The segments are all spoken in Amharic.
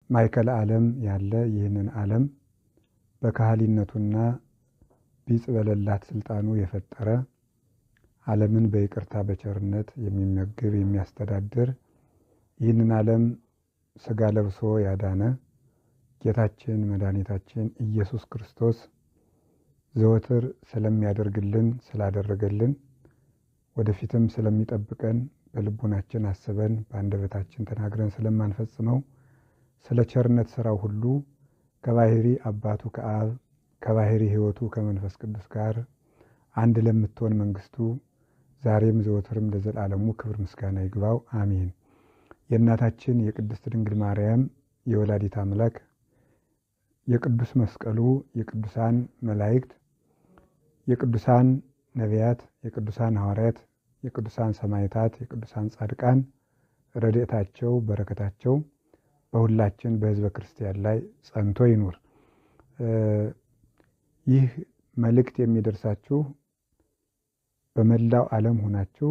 ማዕከለ ዓለም ያለ ይህንን ዓለም በካህሊነቱና ቢጽ በሌላት ስልጣኑ የፈጠረ ዓለምን በይቅርታ በቸርነት የሚመግብ የሚያስተዳድር ይህንን ዓለም ሥጋ ለብሶ ያዳነ ጌታችን መድኃኒታችን ኢየሱስ ክርስቶስ ዘወትር ስለሚያደርግልን ስላደረገልን ወደፊትም ስለሚጠብቀን በልቡናችን አስበን በአንደበታችን ተናግረን ስለማንፈጽመው ስለ ቸርነት ሥራው ሁሉ ከባሕሪ አባቱ ከአብ ከባሕሪ ሕይወቱ ከመንፈስ ቅዱስ ጋር አንድ ለምትሆን መንግሥቱ ዛሬም ዘወትርም ለዘላለሙ ክብር ምስጋና ይግባው፣ አሜን። የእናታችን የቅድስት ድንግል ማርያም የወላዲት አምላክ የቅዱስ መስቀሉ የቅዱሳን መላእክት የቅዱሳን ነቢያት የቅዱሳን ሐዋርያት የቅዱሳን ሰማዕታት የቅዱሳን ጻድቃን ረድኤታቸው በረከታቸው በሁላችን በሕዝበ ክርስቲያን ላይ ጸንቶ ይኑር። ይህ መልእክት የሚደርሳችሁ በመላው ዓለም ሆናችሁ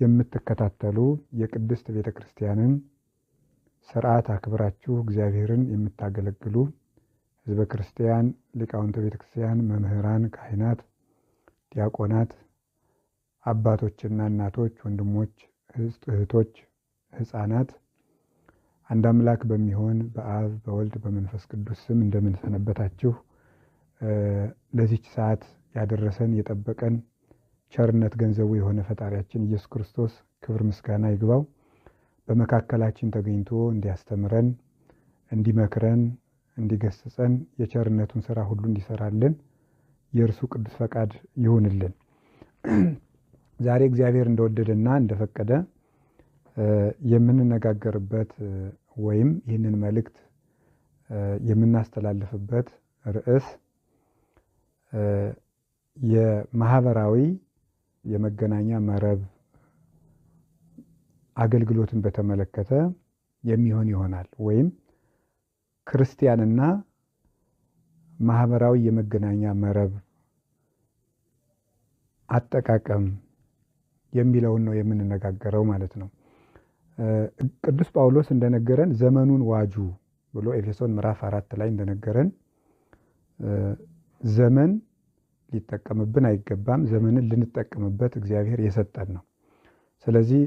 የምትከታተሉ የቅድስት ቤተ ክርስቲያንን ሥርዓት አክብራችሁ እግዚአብሔርን የምታገለግሉ ሕዝበ ክርስቲያን ሊቃውንተ ቤተ ክርስቲያን መምህራን፣ ካህናት፣ ዲያቆናት፣ አባቶችና እናቶች፣ ወንድሞች፣ እህቶች፣ ሕፃናት አንድ አምላክ በሚሆን በአብ በወልድ በመንፈስ ቅዱስ ስም እንደምን ሰነበታችሁ? ለዚች ሰዓት ያደረሰን የጠበቀን ቸርነት ገንዘቡ የሆነ ፈጣሪያችን ኢየሱስ ክርስቶስ ክብር ምስጋና ይግባው። በመካከላችን ተገኝቶ እንዲያስተምረን፣ እንዲመክረን፣ እንዲገስጸን የቸርነቱን ሥራ ሁሉ እንዲሰራልን የእርሱ ቅዱስ ፈቃድ ይሁንልን። ዛሬ እግዚአብሔር እንደወደደና እንደፈቀደ የምንነጋገርበት ወይም ይህንን መልእክት የምናስተላልፍበት ርዕስ የማህበራዊ የመገናኛ መረብ አገልግሎትን በተመለከተ የሚሆን ይሆናል። ወይም ክርስቲያንና ማህበራዊ የመገናኛ መረብ አጠቃቀም የሚለውን ነው የምንነጋገረው ማለት ነው። ቅዱስ ጳውሎስ እንደነገረን ዘመኑን ዋጁ ብሎ ኤፌሶን ምዕራፍ 4 ላይ እንደነገረን ዘመን ሊጠቀምብን አይገባም። ዘመንን ልንጠቀምበት እግዚአብሔር የሰጠን ነው። ስለዚህ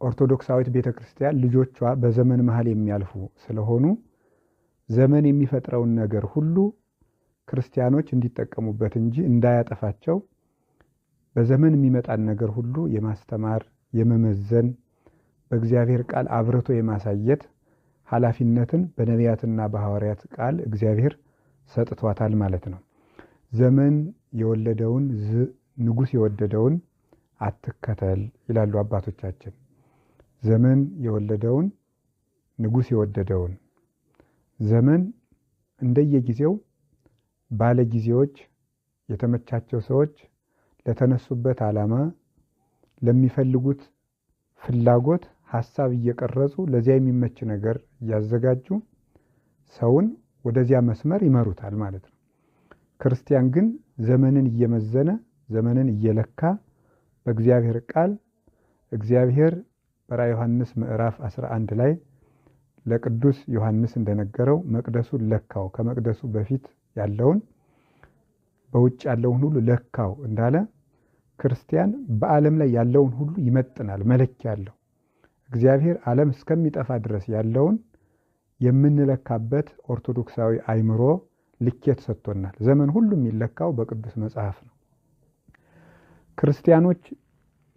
ኦርቶዶክሳዊት ቤተክርስቲያን ልጆቿ በዘመን መሃል የሚያልፉ ስለሆኑ ዘመን የሚፈጥረውን ነገር ሁሉ ክርስቲያኖች እንዲጠቀሙበት እንጂ እንዳያጠፋቸው በዘመን የሚመጣን ነገር ሁሉ የማስተማር የመመዘን በእግዚአብሔር ቃል አብርቶ የማሳየት ኃላፊነትን በነቢያትና በሐዋርያት ቃል እግዚአብሔር ሰጥቷታል ማለት ነው። ዘመን የወለደውን ንጉሥ የወደደውን አትከተል ይላሉ አባቶቻችን። ዘመን የወለደውን ንጉሥ የወደደውን። ዘመን እንደየጊዜው ባለጊዜዎች የተመቻቸው ሰዎች ለተነሱበት ዓላማ ለሚፈልጉት ፍላጎት ሐሳብ እየቀረጹ ለዚያ የሚመች ነገር እያዘጋጁ ሰውን ወደዚያ መስመር ይመሩታል ማለት ነው። ክርስቲያን ግን ዘመንን እየመዘነ ዘመንን እየለካ በእግዚአብሔር ቃል እግዚአብሔር በራዕየ ዮሐንስ ምዕራፍ 11 ላይ ለቅዱስ ዮሐንስ እንደነገረው መቅደሱን ለካው፣ ከመቅደሱ በፊት ያለውን በውጭ ያለውን ሁሉ ለካው እንዳለ ክርስቲያን በዓለም ላይ ያለውን ሁሉ ይመጥናል፣ መለኪያ አለው። እግዚአብሔር ዓለም እስከሚጠፋ ድረስ ያለውን የምንለካበት ኦርቶዶክሳዊ አእምሮ ልኬት ሰጥቶናል። ዘመን ሁሉ የሚለካው በቅዱስ መጽሐፍ ነው።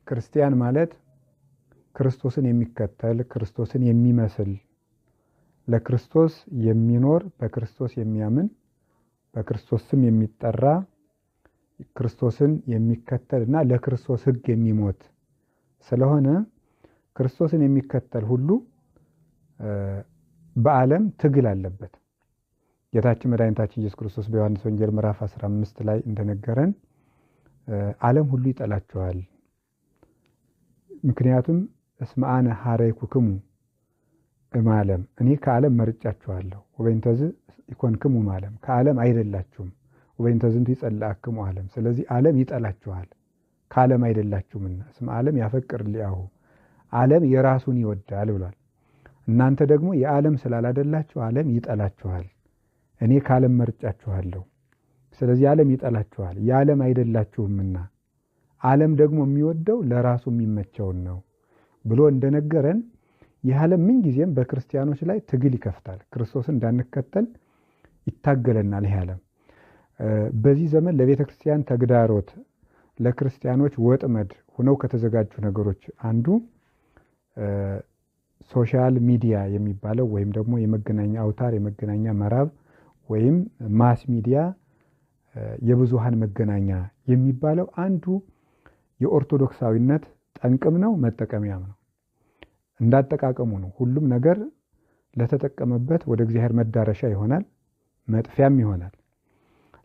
ክርስቲያን ማለት ክርስቶስን የሚከተል ክርስቶስን የሚመስል ለክርስቶስ የሚኖር በክርስቶስ የሚያምን በክርስቶስ ስም የሚጠራ ክርስቶስን የሚከተል እና ለክርስቶስ ሕግ የሚሞት ስለሆነ ክርስቶስን የሚከተል ሁሉ በዓለም ትግል አለበት። ጌታችን መድኃኒታችን ኢየሱስ ክርስቶስ በዮሐንስ ወንጌል ምዕራፍ 15 ላይ እንደነገረን ዓለም ሁሉ ይጠላችኋል፣ ምክንያቱም እስመ አነ ሐረይኩክሙ እምዓለም፣ እኔ ከዓለም መርጫችኋለሁ፣ ወበእንተዝ ኢኮንክሙ እምዓለም፣ ከዓለም አይደላችሁም፣ ወበእንተ ዝንቱ ይጸልአክሙ ዓለም፣ ስለዚህ ዓለም ይጠላችኋል ከዓለም አይደላችሁምና፣ እስመ ዓለም ያፈቅር ሊአሁ፣ ዓለም የራሱን ይወዳል ብሏል። እናንተ ደግሞ የዓለም ስላላደላችሁ ዓለም ይጠላችኋል። እኔ ከዓለም መርጫችኋለሁ። ስለዚህ ዓለም ይጠላችኋል፣ የዓለም አይደላችሁምና ዓለም ደግሞ የሚወደው ለራሱ የሚመቸውን ነው ብሎ እንደነገረን ይህ ዓለም ምንጊዜም በክርስቲያኖች ላይ ትግል ይከፍታል። ክርስቶስን እንዳንከተል ይታገለናል። ይህ ዓለም በዚህ ዘመን ለቤተ ክርስቲያን ተግዳሮት፣ ለክርስቲያኖች ወጥመድ ሆነው ከተዘጋጁ ነገሮች አንዱ ሶሻል ሚዲያ የሚባለው ወይም ደግሞ የመገናኛ አውታር የመገናኛ መረብ ወይም ማስ ሚዲያ የብዙሃን መገናኛ የሚባለው አንዱ የኦርቶዶክሳዊነት ጠንቅም ነው፣ መጠቀሚያም ነው። እንዳጠቃቀሙ ነው። ሁሉም ነገር ለተጠቀመበት ወደ እግዚአብሔር መዳረሻ ይሆናል፣ መጥፊያም ይሆናል።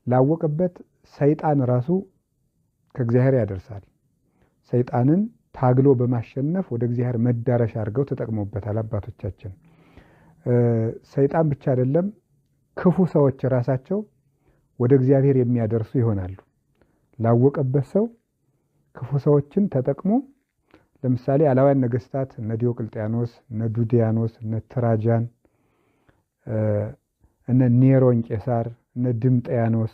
ላወቀበት ሰይጣን ራሱ ከእግዚአብሔር ያደርሳል። ሰይጣንን ታግሎ በማሸነፍ ወደ እግዚአብሔር መዳረሻ አድርገው ተጠቅመውበታል አባቶቻችን። ሰይጣን ብቻ አይደለም፣ ክፉ ሰዎች ራሳቸው ወደ እግዚአብሔር የሚያደርሱ ይሆናሉ። ላወቀበት ሰው ክፉ ሰዎችን ተጠቅሞ ለምሳሌ አላውያን ነገስታት እነ ዲዮቅልጥያኖስ፣ እነ ዱዲያኖስ፣ እነ ትራጃን፣ እነ ኔሮን ቄሳር፣ እነ ድምጥያኖስ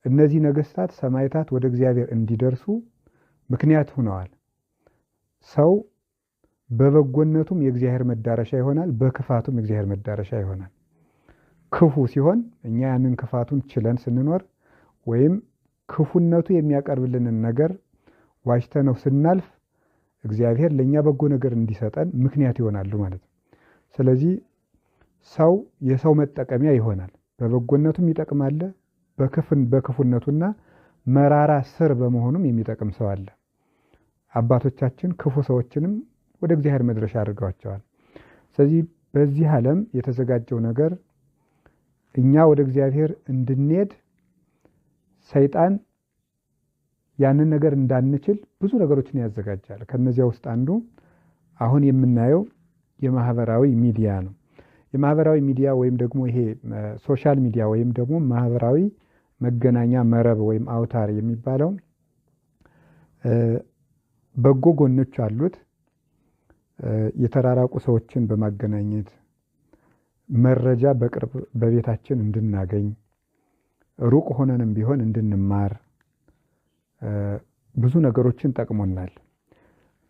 እነዚህ ነገስታት ሰማዕታት ወደ እግዚአብሔር እንዲደርሱ ምክንያት ሆነዋል። ሰው በበጎነቱም የእግዚአብሔር መዳረሻ ይሆናል፣ በክፋቱም የእግዚአብሔር መዳረሻ ይሆናል። ክፉ ሲሆን እኛ ያንን ክፋቱን ችለን ስንኖር ወይም ክፉነቱ የሚያቀርብልንን ነገር ዋጅተነው ስናልፍ እግዚአብሔር ለኛ በጎ ነገር እንዲሰጠን ምክንያት ይሆናሉ ማለት ነው። ስለዚህ ሰው የሰው መጠቀሚያ ይሆናል። በበጎነቱም ይጠቅማል፣ በክፉነቱና መራራ ስር በመሆኑም የሚጠቅም ሰው አለ። አባቶቻችን ክፉ ሰዎችንም ወደ እግዚአብሔር መድረሻ አድርገዋቸዋል። ስለዚህ በዚህ ዓለም የተዘጋጀው ነገር እኛ ወደ እግዚአብሔር እንድንሄድ ሰይጣን ያንን ነገር እንዳንችል ብዙ ነገሮችን ያዘጋጃል። ከነዚያ ውስጥ አንዱ አሁን የምናየው የማህበራዊ ሚዲያ ነው። የማህበራዊ ሚዲያ ወይም ደግሞ ይሄ ሶሻል ሚዲያ ወይም ደግሞ ማህበራዊ መገናኛ መረብ ወይም አውታር የሚባለው በጎ ጎኖች አሉት። የተራራቁ ሰዎችን በማገናኘት መረጃ በቅርብ በቤታችን እንድናገኝ፣ ሩቅ ሆነንም ቢሆን እንድንማር ብዙ ነገሮችን ጠቅሞናል።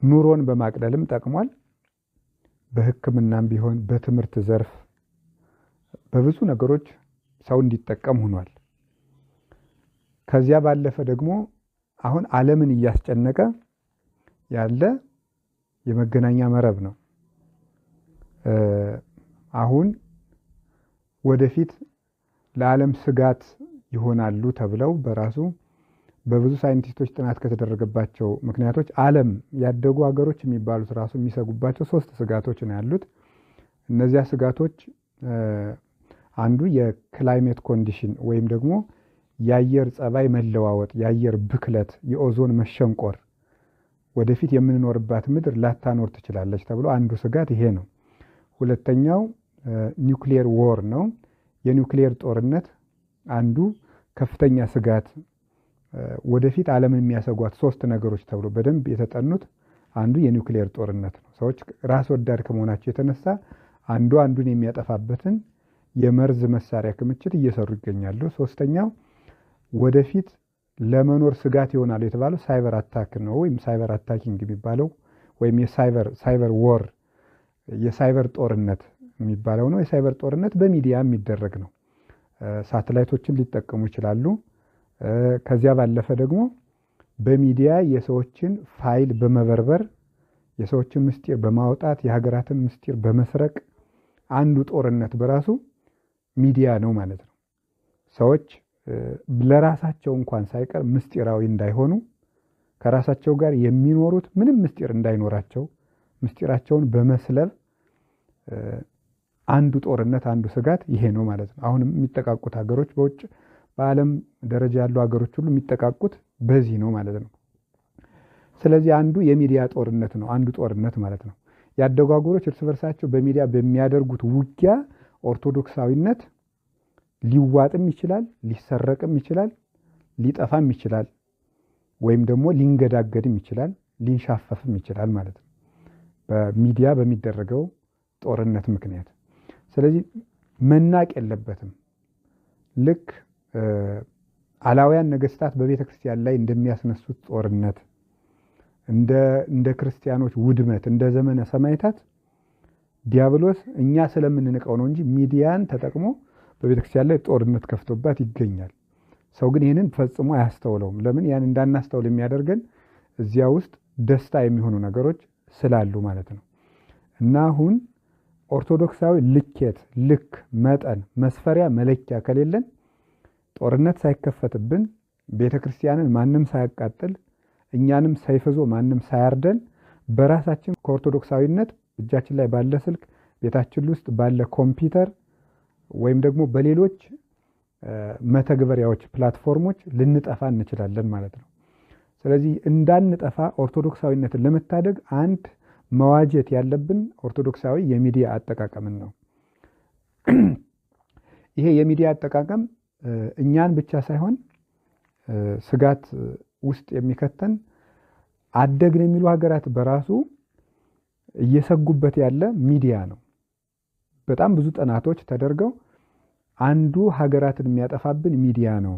ኑሮን በማቅለልም ጠቅሟል። በሕክምናም ቢሆን በትምህርት ዘርፍ በብዙ ነገሮች ሰው እንዲጠቀም ሆኗል። ከዚያ ባለፈ ደግሞ አሁን ዓለምን እያስጨነቀ ያለ የመገናኛ መረብ ነው። አሁን ወደፊት ለዓለም ስጋት ይሆናሉ ተብለው በራሱ በብዙ ሳይንቲስቶች ጥናት ከተደረገባቸው ምክንያቶች ዓለም ያደጉ ሀገሮች የሚባሉት ራሱ የሚሰጉባቸው 3 ስጋቶች ነው ያሉት። እነዚያ ስጋቶች አንዱ የክላይሜት ኮንዲሽን ወይም ደግሞ የአየር ጸባይ መለዋወጥ፣ የአየር ብክለት፣ የኦዞን መሸንቆር፣ ወደፊት የምንኖርባት ምድር ላታኖር ትችላለች ተብሎ አንዱ ስጋት ይሄ ነው። ሁለተኛው ኒውክሊየር ዎር ነው። የኒውክሊየር ጦርነት አንዱ ከፍተኛ ስጋት፣ ወደፊት ዓለምን የሚያሰጓት 3 ነገሮች ተብሎ በደንብ የተጠኑት አንዱ የኒውክሊየር ጦርነት ነው። ሰዎች ራስ ወዳድ ከመሆናቸው የተነሳ አንዱ አንዱን የሚያጠፋበትን የመርዝ መሳሪያ ክምችት እየሰሩ ይገኛሉ። ሶስተኛው ወደፊት ለመኖር ስጋት ይሆናሉ የተባለው ሳይበር አታክ ነው፣ ወይም ሳይበር አታኪንግ የሚባለው ወይም የሳይበር ዎር የሳይበር ጦርነት የሚባለው ነው። የሳይበር ጦርነት በሚዲያ የሚደረግ ነው። ሳተላይቶችን ሊጠቀሙ ይችላሉ። ከዚያ ባለፈ ደግሞ በሚዲያ የሰዎችን ፋይል በመበርበር የሰዎችን ምስጢር በማውጣት የሀገራትን ምስጢር በመስረቅ አንዱ ጦርነት በራሱ ሚዲያ ነው ማለት ነው። ሰዎች ለራሳቸው እንኳን ሳይቀር ምስጢራዊ እንዳይሆኑ ከራሳቸው ጋር የሚኖሩት ምንም ምስጢር እንዳይኖራቸው ምስጢራቸውን በመስለብ አንዱ ጦርነት አንዱ ስጋት ይሄ ነው ማለት ነው። አሁንም የሚጠቃቁት ሀገሮች በውጭ በዓለም ደረጃ ያሉ ሀገሮች ሁሉ የሚጠቃቁት በዚህ ነው ማለት ነው። ስለዚህ አንዱ የሚዲያ ጦርነት ነው፣ አንዱ ጦርነት ማለት ነው። ያደጉ ሀገሮች እርስ በርሳቸው በሚዲያ በሚያደርጉት ውጊያ ኦርቶዶክሳዊነት ሊዋጥም ይችላል፣ ሊሰረቅም ይችላል፣ ሊጠፋም ይችላል፣ ወይም ደግሞ ሊንገዳገድም ይችላል፣ ሊንሻፈፍም ይችላል ማለት ነው። በሚዲያ በሚደረገው ጦርነት ምክንያት። ስለዚህ መናቅ የለበትም። ልክ አላውያን ነገስታት በቤተ ክርስቲያን ላይ እንደሚያስነሱት ጦርነት፣ እንደ ክርስቲያኖች ውድመት፣ እንደ ዘመነ ሰማዕታት ዲያብሎስ እኛ ስለምንንቀው ነው እንጂ ሚዲያን ተጠቅሞ በቤተ ክርስቲያን ላይ ጦርነት ከፍቶባት ይገኛል። ሰው ግን ይህንን ፈጽሞ አያስተውለውም። ለምን? ያን እንዳናስተውል የሚያደርገን እዚያ ውስጥ ደስታ የሚሆኑ ነገሮች ስላሉ ማለት ነው። እና አሁን ኦርቶዶክሳዊ ልኬት፣ ልክ፣ መጠን፣ መስፈሪያ፣ መለኪያ ከሌለን ጦርነት ሳይከፈትብን ቤተ ክርስቲያንን ማንም ሳያቃጥል እኛንም ሳይፈዞ ማንም ሳያርደን በራሳችን ከኦርቶዶክሳዊነት እጃችን ላይ ባለ ስልክ፣ ቤታችን ውስጥ ባለ ኮምፒውተር ወይም ደግሞ በሌሎች መተግበሪያዎች፣ ፕላትፎርሞች ልንጠፋ እንችላለን ማለት ነው። ስለዚህ እንዳንጠፋ ኦርቶዶክሳዊነትን ለመታደግ አንድ መዋጀት ያለብን ኦርቶዶክሳዊ የሚዲያ አጠቃቀምን ነው። ይሄ የሚዲያ አጠቃቀም እኛን ብቻ ሳይሆን ስጋት ውስጥ የሚከተን አደግን የሚሉ ሀገራት በራሱ እየሰጉበት ያለ ሚዲያ ነው። በጣም ብዙ ጥናቶች ተደርገው አንዱ ሀገራትን የሚያጠፋብን ሚዲያ ነው፣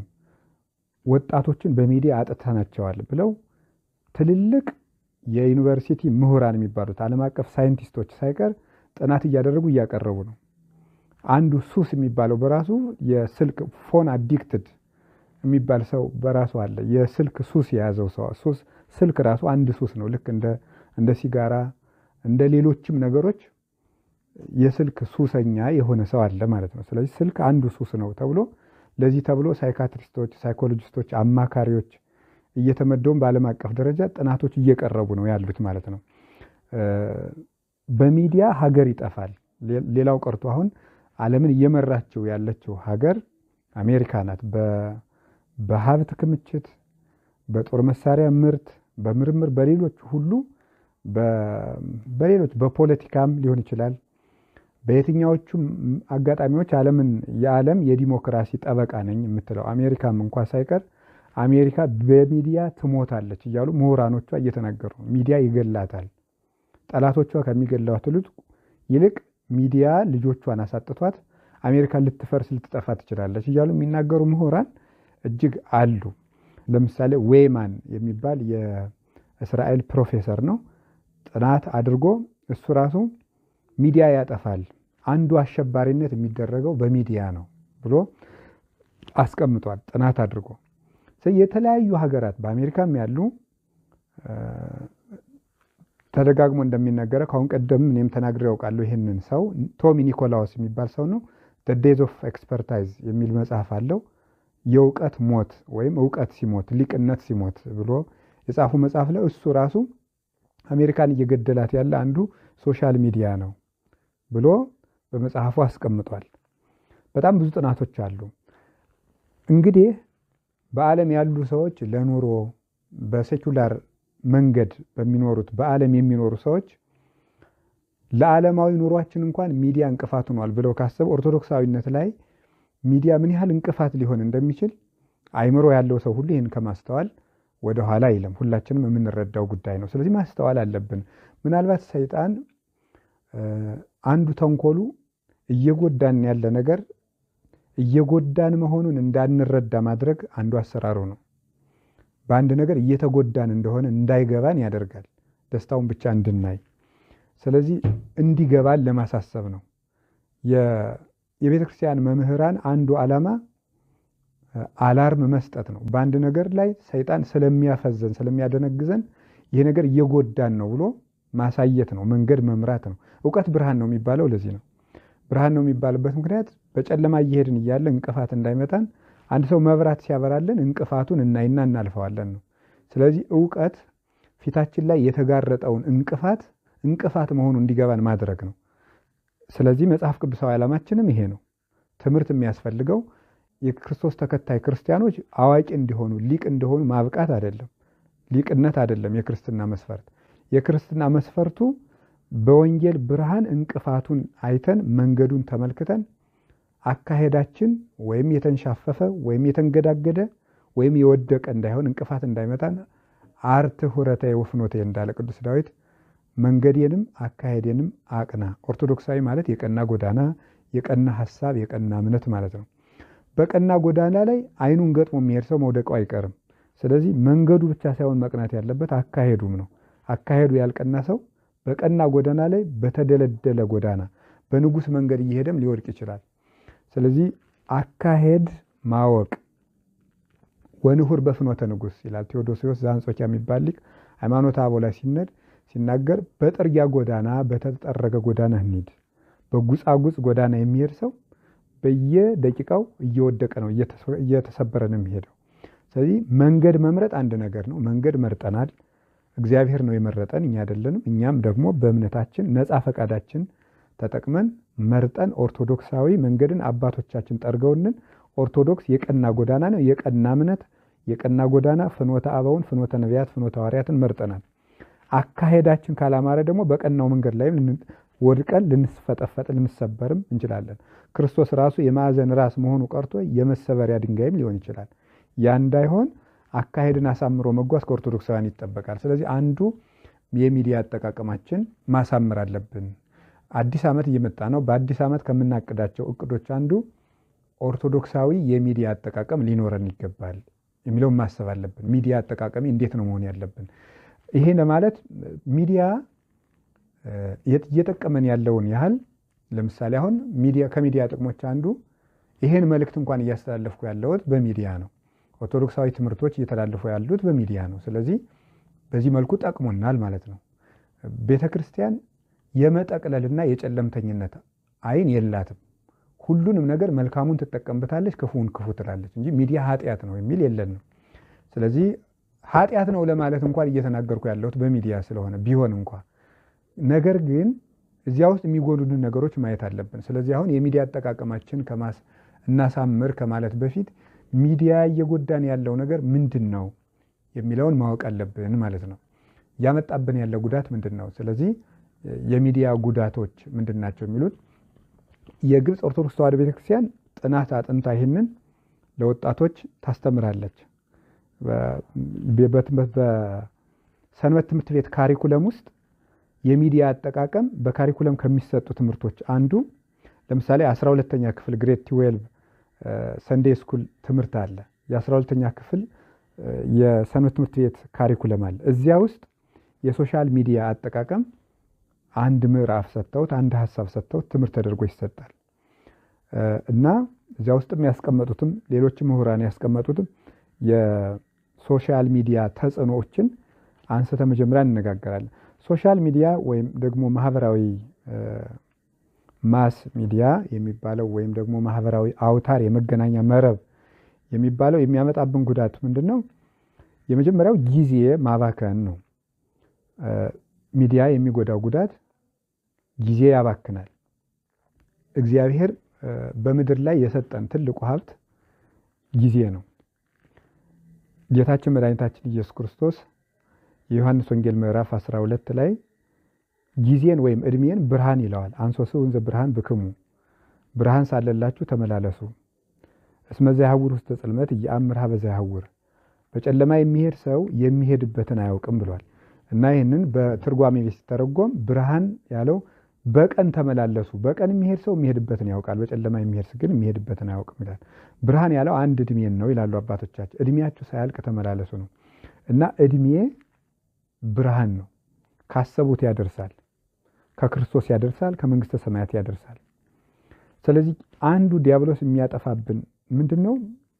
ወጣቶችን በሚዲያ አጥተናቸዋል ብለው ትልልቅ የዩኒቨርሲቲ ምሁራን የሚባሉት ዓለም አቀፍ ሳይንቲስቶች ሳይቀር ጥናት እያደረጉ እያቀረቡ ነው። አንዱ ሱስ የሚባለው በራሱ የስልክ ፎን አዲክትድ የሚባል ሰው በራሱ አለ። የስልክ ሱስ የያዘው ሰው ስልክ ራሱ አንድ ሱስ ነው። ልክ እንደ ሲጋራ እንደ ሌሎችም ነገሮች የስልክ ሱሰኛ የሆነ ሰው አለ ማለት ነው። ስለዚህ ስልክ አንዱ ሱስ ነው ተብሎ ለዚህ ተብሎ ሳይካትሪስቶች፣ ሳይኮሎጂስቶች፣ አማካሪዎች እየተመደቡም በዓለም አቀፍ ደረጃ ጥናቶች እየቀረቡ ነው ያሉት ማለት ነው። በሚዲያ ሀገር ይጠፋል። ሌላው ቀርቶ አሁን ዓለምን እየመራችው ያለችው ሀገር አሜሪካ ናት። በሀብት ክምችት፣ በጦር መሳሪያ ምርት፣ በምርምር፣ በሌሎች ሁሉ በሌሎች በፖለቲካም ሊሆን ይችላል። በየትኛዎቹም አጋጣሚዎች የዓለም የዲሞክራሲ ጠበቃ ነኝ የምትለው አሜሪካም እንኳ ሳይቀር አሜሪካ በሚዲያ ትሞታለች እያሉ ምሁራኖቿ እየተናገሩ ነው። ሚዲያ ይገላታል። ጠላቶቿ ከሚገሏት ይልቅ ሚዲያ ልጆቿን አሳጥቷት አሜሪካ ልትፈርስ ልትጠፋ ትችላለች እያሉ የሚናገሩ ምሁራን እጅግ አሉ። ለምሳሌ ዌይማን የሚባል የእስራኤል ፕሮፌሰር ነው። ጥናት አድርጎ እሱ ራሱ ሚዲያ ያጠፋል፣ አንዱ አሸባሪነት የሚደረገው በሚዲያ ነው ብሎ አስቀምጧል ጥናት አድርጎ። የተለያዩ ሀገራት በአሜሪካም ያሉ ተደጋግሞ እንደሚነገረው ካሁን ቀደም እኔም ተናግሬ ያውቃለሁ። ይህንን ሰው ቶሚ ኒኮላውስ የሚባል ሰው ነው። ዘ ዴዝ ኦፍ ኤክስፐርታይዝ የሚል መጽሐፍ አለው። የእውቀት ሞት ወይም እውቀት ሲሞት፣ ሊቅነት ሲሞት ብሎ የጻፉ መጽሐፍ ላይ እሱ ራሱ አሜሪካን እየገደላት ያለ አንዱ ሶሻል ሚዲያ ነው ብሎ በመጽሐፉ አስቀምጧል። በጣም ብዙ ጥናቶች አሉ። እንግዲህ በዓለም ያሉ ሰዎች ለኑሮ በሴኩላር መንገድ በሚኖሩት በዓለም የሚኖሩ ሰዎች ለዓለማዊ ኑሯችን እንኳን ሚዲያ እንቅፋት ሆኗል ብለው ካሰቡ ኦርቶዶክሳዊነት ላይ ሚዲያ ምን ያህል እንቅፋት ሊሆን እንደሚችል አይምሮ ያለው ሰው ሁሉ ይህን ከማስተዋል ወደ ኋላ አይልም። ሁላችንም የምንረዳው ጉዳይ ነው። ስለዚህ ማስተዋል አለብን። ምናልባት ሰይጣን አንዱ ተንኮሉ እየጎዳን ያለ ነገር እየጎዳን መሆኑን እንዳንረዳ ማድረግ አንዱ አሰራሩ ነው። በአንድ ነገር እየተጎዳን እንደሆነ እንዳይገባን ያደርጋል፣ ደስታውን ብቻ እንድናይ። ስለዚህ እንዲገባን ለማሳሰብ ነው። የቤተ ክርስቲያን መምህራን አንዱ ዓላማ አላርም መስጠት ነው። በአንድ ነገር ላይ ሰይጣን ስለሚያፈዘን ስለሚያደነግዘን ይሄ ነገር እየጎዳን ነው ብሎ ማሳየት ነው፣ መንገድ መምራት ነው። እውቀት ብርሃን ነው የሚባለው ለዚህ ነው። ብርሃን ነው የሚባልበት ምክንያት በጨለማ እየሄድን እያለ እንቅፋት እንዳይመጣን አንድ ሰው መብራት ሲያበራልን እንቅፋቱን እናይና እናልፈዋለን ነው። ስለዚህ እውቀት ፊታችን ላይ የተጋረጠውን እንቅፋት መሆኑን እንዲገባን ማድረግ ነው። ስለዚህ መጽሐፍ ቅዱሳዊ ዓላማችንም ይሄ ነው። ትምህርት የሚያስፈልገው የክርስቶስ ተከታይ ክርስቲያኖች አዋቂ እንዲሆኑ ሊቅ እንዲሆኑ ማብቃት አይደለም። ሊቅነት አይደለም የክርስትና መስፈርት። የክርስትና መስፈርቱ በወንጌል ብርሃን እንቅፋቱን አይተን መንገዱን ተመልክተን አካሄዳችን ወይም የተንሻፈፈ ወይም የተንገዳገደ ወይም የወደቀ እንዳይሆን እንቅፋት እንዳይመጣን አርት ሁረተ ወፍኖቴ እንዳለ ቅዱስ ዳዊት መንገዴንም አካሄዴንም አቅና። ኦርቶዶክሳዊ ማለት የቀና ጎዳና፣ የቀና ሐሳብ፣ የቀና እምነት ማለት ነው። በቀና ጎዳና ላይ አይኑን ገጥሞ የሚሄድ ሰው መውደቁ አይቀርም። ስለዚህ መንገዱ ብቻ ሳይሆን መቅናት ያለበት አካሄዱም ነው። አካሄዱ ያልቀና ሰው በቀና ጎዳና ላይ በተደለደለ ጎዳና በንጉሥ መንገድ እየሄደም ሊወድቅ ይችላል። ስለዚህ አካሄድ ማወቅ ወንሁር በፍኖተ ንጉሥ ይላል ቴዎዶሲዎስ ዘአንጾኪያ የሚባል ሊቅ ሃይማኖተ አበው ላይ ሲናገር በጥርጊያ ጎዳና በተጠረገ ጎዳና እንሂድ። በጉጻጉጽ ጎዳና የሚሄድ ሰው በየደቂቃው እየወደቀ ነው፣ እየተሰበረ ነው የሚሄደው። ስለዚህ መንገድ መምረጥ አንድ ነገር ነው። መንገድ መርጠናል። እግዚአብሔር ነው የመረጠን፣ እኛ አይደለንም። እኛም ደግሞ በእምነታችን ነፃ ፈቃዳችን ተጠቅመን መርጠን ኦርቶዶክሳዊ መንገድን አባቶቻችን ጠርገውንን ኦርቶዶክስ የቀና ጎዳና ነው፣ የቀና እምነት፣ የቀና ጎዳና ፍኖተ አበውን፣ ፍኖተ ነቢያት፣ ፍኖተ ሐዋርያትን መርጠናል። አካሄዳችን ካላማረ ደግሞ በቀናው መንገድ ላይም ወድቀን ልንስፈጠፈጥ ልንሰበርም እንችላለን። ክርስቶስ ራሱ የማዕዘን ራስ መሆኑ ቀርቶ የመሰበሪያ ድንጋይም ሊሆን ይችላል። ያ እንዳይሆን አካሄድን አሳምሮ መጓዝ ከኦርቶዶክሳውያን ይጠበቃል። ስለዚህ አንዱ የሚዲያ አጠቃቀማችን ማሳመር አለብን። አዲስ ዓመት እየመጣ ነው። በአዲስ ዓመት ከምናቅዳቸው እቅዶች አንዱ ኦርቶዶክሳዊ የሚዲያ አጠቃቀም ሊኖረን ይገባል የሚለውን ማሰብ አለብን። ሚዲያ አጠቃቀሚ እንዴት ነው መሆን ያለብን? ይሄ ለማለት ሚዲያ እየጠቀመን ያለውን ያህል ለምሳሌ አሁን ከሚዲያ ጥቅሞች አንዱ ይሄን መልእክት እንኳን እያስተላለፍኩ ያለሁት በሚዲያ ነው። ኦርቶዶክሳዊ ትምህርቶች እየተላለፉ ያሉት በሚዲያ ነው። ስለዚህ በዚህ መልኩ ጠቅሞናል ማለት ነው። ቤተ ክርስቲያን የመጠቅለልና የጨለምተኝነት አይን የላትም። ሁሉንም ነገር መልካሙን ትጠቀምበታለች፣ ክፉን ክፉ ትላለች እንጂ ሚዲያ ኃጢአት ነው የሚል የለንም። ስለዚህ ኃጢአት ነው ለማለት እንኳን እየተናገርኩ ያለሁት በሚዲያ ስለሆነ ቢሆን እንኳን ነገር ግን እዚያ ውስጥ የሚጎዱንን ነገሮች ማየት አለብን። ስለዚህ አሁን የሚዲያ አጠቃቀማችን እናሳምር ከማለት በፊት ሚዲያ እየጎዳን ያለው ነገር ምንድን ነው የሚለውን ማወቅ አለብን ማለት ነው። ያመጣብን ያለው ጉዳት ምንድን ነው? ስለዚህ የሚዲያ ጉዳቶች ምንድን ናቸው የሚሉት የግብፅ ኦርቶዶክስ ተዋሕዶ ቤተክርስቲያን ጥናት አጥንታ ይህንን ለወጣቶች ታስተምራለች። በሰንበት ትምህርት ቤት ካሪኩለም ውስጥ የሚዲያ አጠቃቀም በካሪኩለም ከሚሰጡ ትምህርቶች አንዱ ለምሳሌ 12ኛ ክፍል ግሬድ 12 ሰንዴይ ስኩል ትምህርት አለ። የ12ኛ ክፍል የሰንበት ትምህርት ቤት ካሪኩለም አለ። እዚያ ውስጥ የሶሻል ሚዲያ አጠቃቀም አንድ ምዕራፍ ሰጥተውት አንድ ሐሳብ ሰጥተውት ትምህርት ተደርጎ ይሰጣል እና እዚያ ውስጥም ያስቀመጡትም ሌሎች ምሁራን ያስቀመጡትም የሶሻል ሚዲያ ተጽዕኖዎችን አንስተ መጀመሪያ እንነጋገራለን። ሶሻል ሚዲያ ወይም ደግሞ ማህበራዊ ማስ ሚዲያ የሚባለው ወይም ደግሞ ማህበራዊ አውታር የመገናኛ መረብ የሚባለው የሚያመጣብን ጉዳት ምንድነው? የመጀመሪያው ጊዜ ማባከን ነው። ሚዲያ የሚጎዳው ጉዳት ጊዜ ያባክናል። እግዚአብሔር በምድር ላይ የሰጠን ትልቁ ሀብት ጊዜ ነው። ጌታችን መድኃኒታችን ኢየሱስ ክርስቶስ የዮሐንስ ወንጌል ምዕራፍ 12 ላይ ጊዜን ወይም እድሜን ብርሃን ይለዋል። አንሶስው እንዘ ብርሃን ብክሙ፣ ብርሃን ሳለላችሁ ተመላለሱ። እስመ ዘያሐውር ውስተ ጽልመት ኢየአምር ኀበ ዘያሐውር፣ በጨለማ የሚሄድ ሰው የሚሄድበትን አያውቅም ብሏል እና ይህንን በትርጓሜ ቤት ሲተረጎም ብርሃን ያለው በቀን ተመላለሱ። በቀን የሚሄድ ሰው የሚሄድበትን ያውቃል፣ በጨለማ የሚሄድ ግን የሚሄድበትን አያውቅም ይላል። ብርሃን ያለው አንድ እድሜን ነው ይላሉ አባቶቻችን። እድሜያችሁ ሳያልቅ ተመላለሱ ነው እና እድሜ ብርሃን ነው። ካሰቡት ያደርሳል፣ ከክርስቶስ ያደርሳል፣ ከመንግስተ ሰማያት ያደርሳል። ስለዚህ አንዱ ዲያብሎስ የሚያጠፋብን ምንድነው?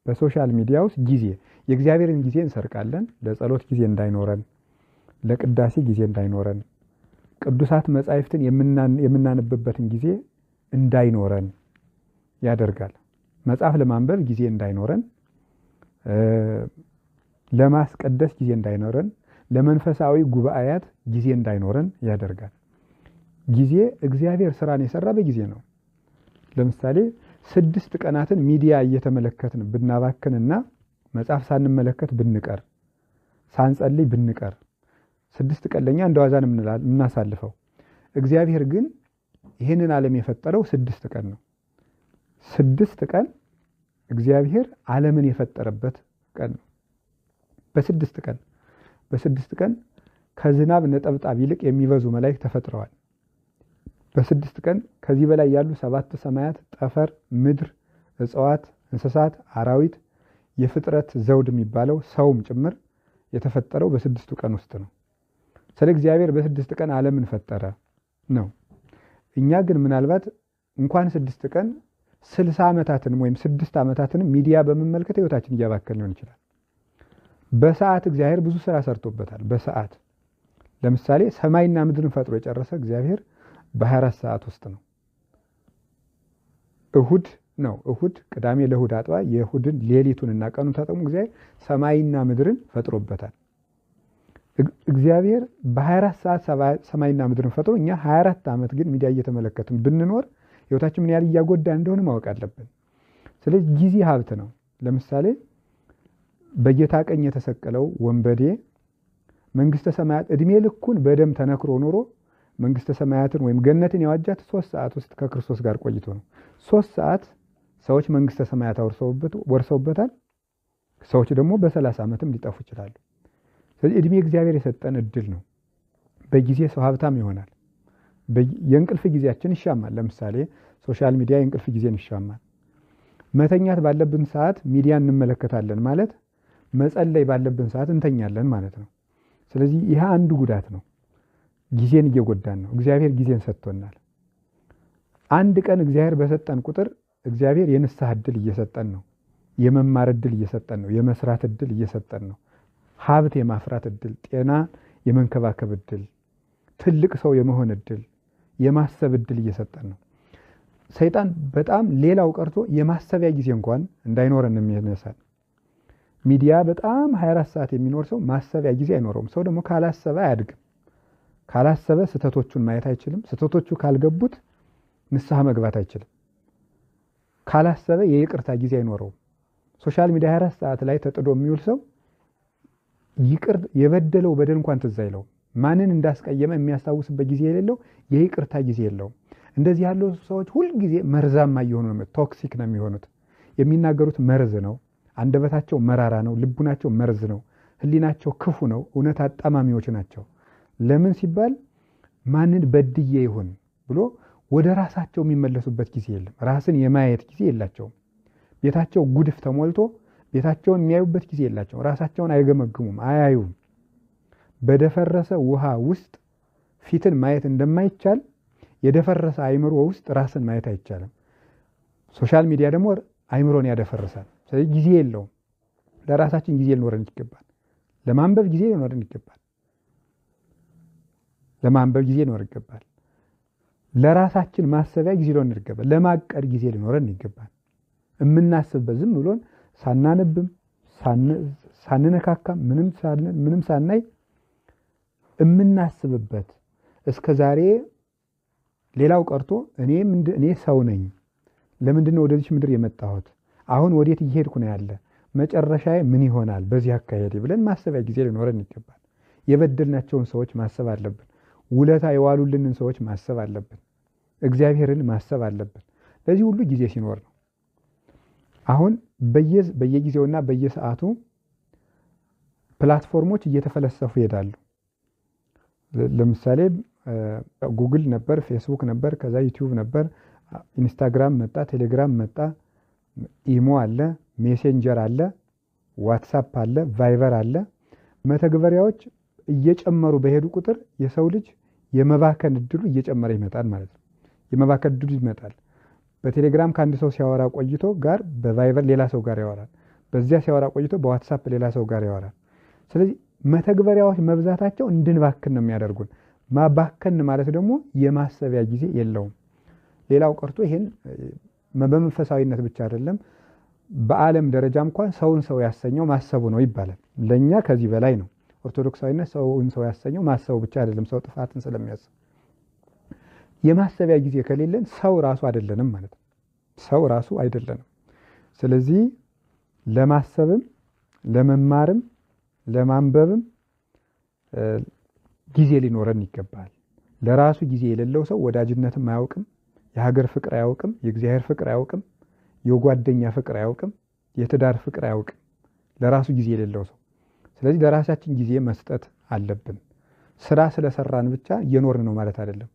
በሶሻል ሚዲያ ውስጥ ጊዜ የእግዚአብሔርን ጊዜ እንሰርቃለን። ለጸሎት ጊዜ እንዳይኖረን፣ ለቅዳሴ ጊዜ እንዳይኖረን፣ ቅዱሳት መጻሕፍትን የምናነብበትን ጊዜ እንዳይኖረን ያደርጋል። መጽሐፍ ለማንበብ ጊዜ እንዳይኖረን፣ ለማስቀደስ ጊዜ እንዳይኖረን፣ ለመንፈሳዊ ጉባኤያት ጊዜ እንዳይኖረን ያደርጋል። ጊዜ እግዚአብሔር ስራን የሰራ በጊዜ ነው። ለምሳሌ 6 ቀናትን ሚዲያ እየተመለከትን ብናባክንና መጽሐፍ ሳንመለከት ብንቀር፣ ሳንጸልይ ብንቀር 6 ቀን ለኛ እንደዋዛን የምናሳልፈው። እግዚአብሔር ግን ይህንን ዓለም የፈጠረው 6 ቀን ነው። 6 ቀን እግዚአብሔር ዓለምን የፈጠረበት ቀን ነው። በ6 ቀን ከዝናብ ነጠብጣብ ይልቅ የሚበዙ መላእክት ተፈጥረዋል። በስድስት ቀን ከዚህ በላይ ያሉ 7 ሰማያት፣ ጠፈር፣ ምድር፣ እጽዋት፣ እንስሳት፣ አራዊት፣ የፍጥረት ዘውድ የሚባለው ሰውም ጭምር የተፈጠረው በስድስቱ ቀን ውስጥ ነው። ስለ እግዚአብሔር በስድስት ቀን ዓለምን ፈጠረ ነው። እኛ ግን ምናልባት እንኳን 6 ቀን 60 ዓመታትንም ወይም 6 ዓመታትንም ሚዲያ በመመልከት ህይወታችን እያባከን ሊሆን ይችላል። በሰዓት እግዚአብሔር ብዙ ስራ ሰርቶበታል። በሰዓት ለምሳሌ ሰማይና ምድርን ፈጥሮ የጨረሰ እግዚአብሔር በ24 ሰዓት ውስጥ ነው። እሁድ ቅዳሜ ለእሁድ አጥባ የእሁድን ሌሊቱንና ቀኑን ተጠቅሞ እግዚአብሔር ሰማይና ምድርን ፈጥሮበታል። እግዚአብሔር በ24 ሰዓት ሰማይና ምድርን ፈጥሮ እኛ 24 ዓመት ግን ሚዲያ እየተመለከትን ብንኖር ህይወታችን ምን ያህል እያጎዳ እንደሆነ ማወቅ አለብን። ስለዚህ ጊዜ ሀብት ነው። ለምሳሌ በጌታ ቀኝ የተሰቀለው ወንበዴ መንግስተ ሰማያት እድሜ ልኩን በደም ተነክሮ ኖሮ መንግስተ ሰማያትን ወይም ገነትን ያዋጃት 3 ሰዓት ውስጥ ከክርስቶስ ጋር ቆይቶ ነው። 3 ሰዓት ሰዎች መንግስተ ሰማያት ወርሰውበታል። ሰዎች ደግሞ በ30 ዓመትም ሊጠፉ ይችላሉ። ስለዚህ እድሜ እግዚአብሔር የሰጠን እድል ነው። በጊዜ ሰው ሀብታም ይሆናል። የእንቅልፍ ጊዜያችን ይሻማል። ለምሳሌ ሶሻል ሚዲያ የእንቅልፍ ጊዜን ይሻማል። መተኛት ባለብን ሰዓት ሚዲያ እንመለከታለን ማለት መጸለይ ባለብን ሰዓት እንተኛለን ማለት ነው። ስለዚህ ይህ አንዱ ጉዳት ነው። ጊዜን እየጎዳን ነው። እግዚአብሔር ጊዜን ሰጥቶናል። አንድ ቀን እግዚአብሔር በሰጠን ቁጥር እግዚአብሔር የንስሐ እድል እየሰጠን ነው። የመማር እድል እየሰጠን ነው። የመስራት እድል እየሰጠን ነው። ሀብት የማፍራት እድል፣ ጤና የመንከባከብ እድል፣ ትልቅ ሰው የመሆን እድል፣ የማሰብ እድል እየሰጠን ነው። ሰይጣን በጣም ሌላው ቀርቶ የማሰቢያ ጊዜ እንኳን እንዳይኖረን የሚያነሳል። ሚዲያ በጣም 24 ሰዓት የሚኖር ሰው ማሰቢያ ጊዜ አይኖረውም። ሰው ደግሞ ካላሰበ አያድግም። ካላሰበ ስህተቶቹን ማየት አይችልም። ስህተቶቹ ካልገቡት ንስሐ መግባት አይችልም። ካላሰበ የይቅርታ ጊዜ አይኖረውም። ሶሻል ሚዲያ 24 ሰዓት ላይ ተጥዶ የሚውል ሰው የበደለው በደል እንኳን ትዝ አይለውም። ማንን እንዳስቀየመ የሚያስታውስበት ጊዜ የሌለው የይቅርታ ጊዜ የለውም። እንደዚህ ያለው ሰዎች ሁልጊዜ መርዛማ እየሆኑ ነው። ቶክሲክ ነው የሚሆኑት። የሚናገሩት መርዝ ነው። አንደበታቸው መራራ ነው። ልቡናቸው መርዝ ነው። ህሊናቸው ክፉ ነው። እውነት አጣማሚዎች ናቸው። ለምን ሲባል ማንን በድዬ ይሆን ብሎ ወደ ራሳቸው የሚመለሱበት ጊዜ የለም። ራስን የማየት ጊዜ የላቸውም። ቤታቸው ጉድፍ ተሞልቶ ቤታቸውን የሚያዩበት ጊዜ የላቸውም። ራሳቸውን አይገመግሙም፣ አያዩም። በደፈረሰ ውሃ ውስጥ ፊትን ማየት እንደማይቻል የደፈረሰ አይምሮ ውስጥ ራስን ማየት አይቻልም። ሶሻል ሚዲያ ደግሞ አይምሮን ያደፈርሳል። ስለዚህ ጊዜ የለውም። ለራሳችን ጊዜ ሊኖረን ይገባል። ለማንበብ ጊዜ ሊኖረን ይገባል። ለራሳችን ማሰቢያ ጊዜ ሊኖረን ይገባል። ለማቀድ ጊዜ ሊኖረን ይገባል። የምናስብበት ዝም ብሎን ሳናነብም ሳንነካካም ምንም ሳናይ የምናስብበት እስከ ዛሬ ሌላው ቀርቶ እኔ ሰው ነኝ፣ ለምንድነው ወደዚህ ምድር የመጣሁት፣ አሁን ወዴት እየሄድኩ ነው ያለ፣ መጨረሻዬ ምን ይሆናል በዚህ አካሄድ ብለን ማሰቢያ ጊዜ ሊኖረን ይገባል። የበደልናቸውን ሰዎች ማሰብ አለብን። ውለታ የዋሉልንን ሰዎች ማሰብ አለብን። እግዚአብሔርን ማሰብ አለብን። ለዚህ ሁሉ ጊዜ ሲኖር ነው። አሁን በየጊዜውና በየሰዓቱ ፕላትፎርሞች እየተፈለሰፉ ይሄዳሉ። ለምሳሌ ጉግል ነበር፣ ፌስቡክ ነበር፣ ከዛ ዩቲዩብ ነበር፣ ኢንስታግራም መጣ፣ ቴሌግራም መጣ፣ ኢሞ አለ፣ ሜሴንጀር አለ፣ ዋትሳፕ አለ፣ ቫይበር አለ። መተግበሪያዎች እየጨመሩ በሄዱ ቁጥር የሰው ልጅ የመባከን እድሉ እየጨመረ ይመጣል ማለት ነው። የመባከን እድሉ ይመጣል። በቴሌግራም ከአንድ ሰው ሲያወራ ቆይቶ ጋር በቫይበር ሌላ ሰው ጋር ያወራል። በዚያ ሲያወራ ቆይቶ በዋትሳፕ ሌላ ሰው ጋር ያወራል። ስለዚህ መተግበሪያዎች መብዛታቸው እንድንባክን ነው የሚያደርጉን። ማባከን ማለት ደግሞ የማሰቢያ ጊዜ የለውም። ሌላው ቀርቶ ይሄን በመንፈሳዊነት ብቻ አይደለም፣ በዓለም ደረጃ እንኳን ሰውን ሰው ያሰኘው ማሰቡ ነው ይባላል። ለኛ ከዚህ በላይ ነው። ኦርቶዶክሳዊነት ሰውን ሰው ያሰኘው ማሰቡ ብቻ አይደለም፣ ሰው ጥፋትን ስለሚያስብ። የማሰቢያ ጊዜ ከሌለን ሰው ራሱ አይደለንም ማለት ነው። ሰው ራሱ አይደለንም። ስለዚህ ለማሰብም ለመማርም ለማንበብም ጊዜ ሊኖረን ይገባል። ለራሱ ጊዜ የሌለው ሰው ወዳጅነትም አያውቅም፣ የሀገር ፍቅር አያውቅም፣ የእግዚአብሔር ፍቅር አያውቅም፣ የጓደኛ ፍቅር አያውቅም፣ የትዳር ፍቅር አያውቅም። ለራሱ ጊዜ የሌለው ሰው። ስለዚህ ለራሳችን ጊዜ መስጠት አለብን። ስራ ስለሰራን ብቻ እየኖርን ነው ማለት አይደለም።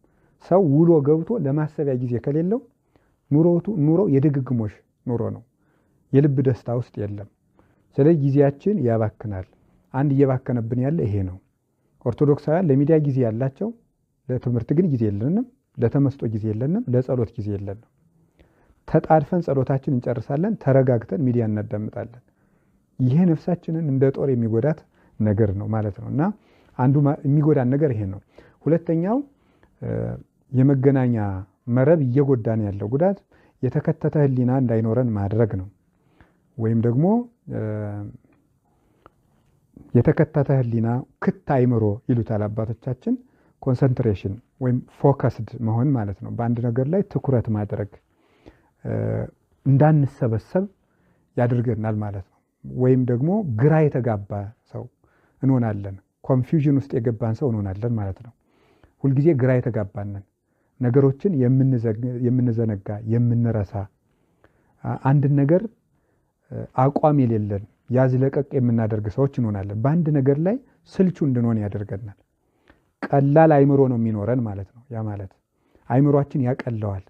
ሰው ውሎ ገብቶ ለማሰቢያ ጊዜ ከሌለው ኑሮ የድግግሞሽ ኑሮ ነው፣ የልብ ደስታ ውስጥ የለም። ስለዚህ ጊዜያችን ያባክናል። አንድ እየባከነብን ያለ ይሄ ነው። ኦርቶዶክሳውያን ለሚዲያ ጊዜ ያላቸው፣ ለትምህርት ግን ጊዜ የለንም፣ ለተመስጦ ጊዜ የለንም፣ ለጸሎት ጊዜ የለንም። ተጣድፈን ጸሎታችን እንጨርሳለን፣ ተረጋግተን ሚዲያ እናዳምጣለን። ይሄ ነፍሳችንን እንደ ጦር የሚጎዳት ነገር ነው ማለት ነው። እና አንዱ የሚጎዳን ነገር ይሄ ነው። ሁለተኛው የመገናኛ መረብ እየጎዳን ያለው ጉዳት የተከተተ ህሊና እንዳይኖረን ማድረግ ነው። ወይም ደግሞ የተከተተ ህሊና ክት አይምሮ ይሉታል አባቶቻችን። ኮንሰንትሬሽን ወይም ፎከስድ መሆን ማለት ነው። በአንድ ነገር ላይ ትኩረት ማድረግ እንዳንሰበሰብ ያደርገናል ማለት ነው። ወይም ደግሞ ግራ የተጋባ ሰው እንሆናለን፣ ኮንፊውዥን ውስጥ የገባን ሰው እንሆናለን ማለት ነው። ሁልጊዜ ግራ የተጋባንን ነገሮችን የምንዘነጋ የምንረሳ፣ አንድን ነገር አቋም የሌለን ያዝ ለቀቅ የምናደርግ ሰዎች እንሆናለን። በአንድ ነገር ላይ ስልቹ እንድንሆን ያደርገናል። ቀላል አይምሮ ነው የሚኖረን ማለት ነው። ያ ማለት አይምሯችን ያቀለዋል።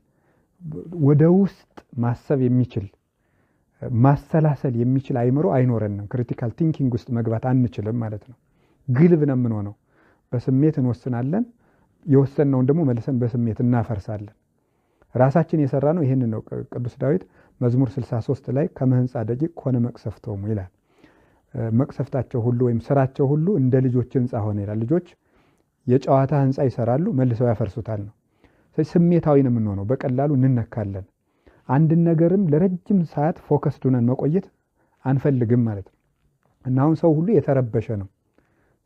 ወደ ውስጥ ማሰብ የሚችል ማሰላሰል የሚችል አይምሮ አይኖረንም። ክሪቲካል ቲንኪንግ ውስጥ መግባት አንችልም ማለት ነው። ግልብ ነው የምንሆነው። በስሜት እንወስናለን። የወሰንነውን ደግሞ መልሰን በስሜት እናፈርሳለን። ራሳችን የሰራ ነው። ይህን ነው ቅዱስ ዳዊት መዝሙር 63 ላይ ከመህንፃ ደቂቅ ኮነ መቅሰፍቶሙ ይላል። መቅሰፍታቸው ሁሉ ወይም ስራቸው ሁሉ እንደ ልጆች ህንፃ ሆነ ይላል። ልጆች የጨዋታ ህንፃ ይሰራሉ፣ መልሰው ያፈርሱታል ነው። ስለዚህ ስሜታዊ ነው የምንሆነው። በቀላሉ እንነካለን። አንድን ነገርም ለረጅም ሰዓት ፎከስ ሆነን መቆየት አንፈልግም ማለት ነው። እና አሁን ሰው ሁሉ የተረበሸ ነው።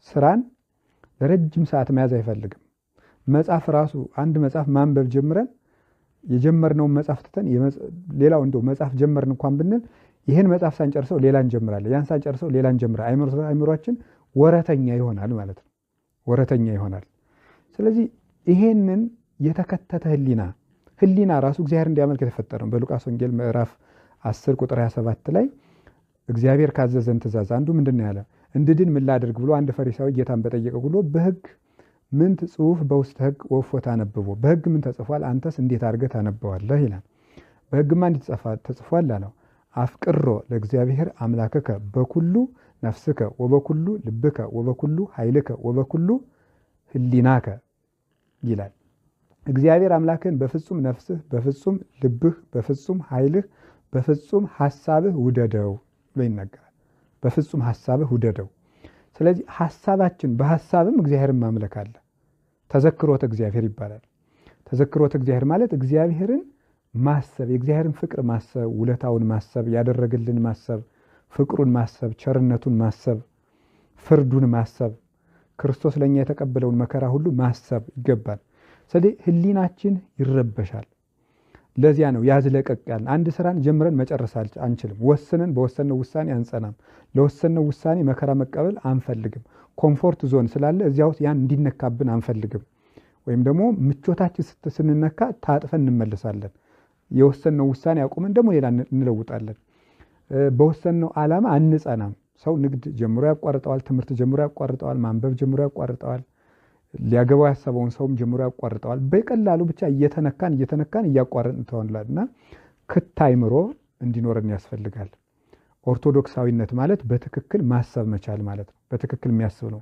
ስራን ለረጅም ሰዓት መያዝ አይፈልግም። መጽሐፍ ራሱ አንድ መጽሐፍ ማንበብ ጀምረን የጀመርነውን መጽሐፍ ትተን ሌላው እንደው መጽሐፍ ጀመርን እንኳን ብንል ይህን መጽሐፍ ሳንጨርሰው ሌላ እንጀምራለን፣ ያን ሳንጨርሰው ሌላ እንጀምራለን። አይምሯችን ወረተኛ ይሆናል ማለት ነው። ወረተኛ ይሆናል። ስለዚህ ይሄንን የተከተተ ህሊና ራሱ እግዚአብሔር እንዲያመልክ የተፈጠረ ነው። በሉቃስ ወንጌል ምዕራፍ 10 ቁጥር 27 ላይ እግዚአብሔር ካዘዘን ትእዛዝ አንዱ ምንድን ያለ እንድድን ምን ላድርግ ብሎ አንድ ፈሪሳዊ ጌታን በጠየቀው ብሎ በሕግ ምን ጽሑፍ በውስጥ ሕግ ወፎ ታነብቦ፣ በሕግ ምን ተጽፏል አንተስ እንዴት አድርገህ ታነበዋለህ ይላል። በሕግማ እንዴት ተጽፏል አለው። አፍቅሮ ለእግዚአብሔር አምላክከ በኩሉ ነፍስከ ወበኩሉ ልብከ ወበኩሉ ኃይልከ ወበኩሉ ህሊናከ ይላል። እግዚአብሔር አምላክን በፍጹም ነፍስህ፣ በፍጹም ልብህ፣ በፍጹም ኃይልህ፣ በፍጹም ሐሳብህ ውደደው ብሎ ይናገራል። በፍጹም ሐሳብህ ውደደው። ስለዚህ ሐሳባችን በሐሳብም እግዚአብሔርን ማምለክ አለ። ተዘክሮተ እግዚአብሔር ይባላል። ተዘክሮተ እግዚአብሔር ማለት እግዚአብሔርን ማሰብ፣ የእግዚአብሔርን ፍቅር ማሰብ፣ ውለታውን ማሰብ፣ ያደረግልን ማሰብ፣ ፍቅሩን ማሰብ፣ ቸርነቱን ማሰብ፣ ፍርዱን ማሰብ፣ ክርስቶስ ለኛ የተቀበለውን መከራ ሁሉ ማሰብ ይገባል። ስለዚህ ህሊናችን ይረበሻል። ለዚያ ነው ያዝ ለቀቅ ያልን። አንድ ስራን ጀምረን መጨረስ አንችልም። ወስነን በወሰነው ውሳኔ አንጸናም። ለወሰነው ውሳኔ መከራ መቀበል አንፈልግም። ኮምፎርት ዞን ስላለ እዚያ ውስጥ ያን እንዲነካብን አንፈልግም። ወይም ደግሞ ምቾታችን ስንነካ ታጥፈን እንመለሳለን። የወሰነው ውሳኔ አቁመን ደግሞ ሌላ እንለውጣለን። በወሰነው ዓላማ አንጸናም። ሰው ንግድ ጀምሮ ያቋርጠዋል፣ ትምህርት ጀምሮ ያቋርጠዋል፣ ማንበብ ጀምሮ ያቋርጠዋል፣ ሊያገባው ያሰበውን ሰውም ጀምሮ ያቋርጠዋል። በቀላሉ ብቻ እየተነካን እያቋረጥን ተሆንላል። እና ክት አይምሮ እንዲኖረን ያስፈልጋል። ኦርቶዶክሳዊነት ማለት በትክክል ማሰብ መቻል ማለት ነው። በትክክል የሚያስብ ነው።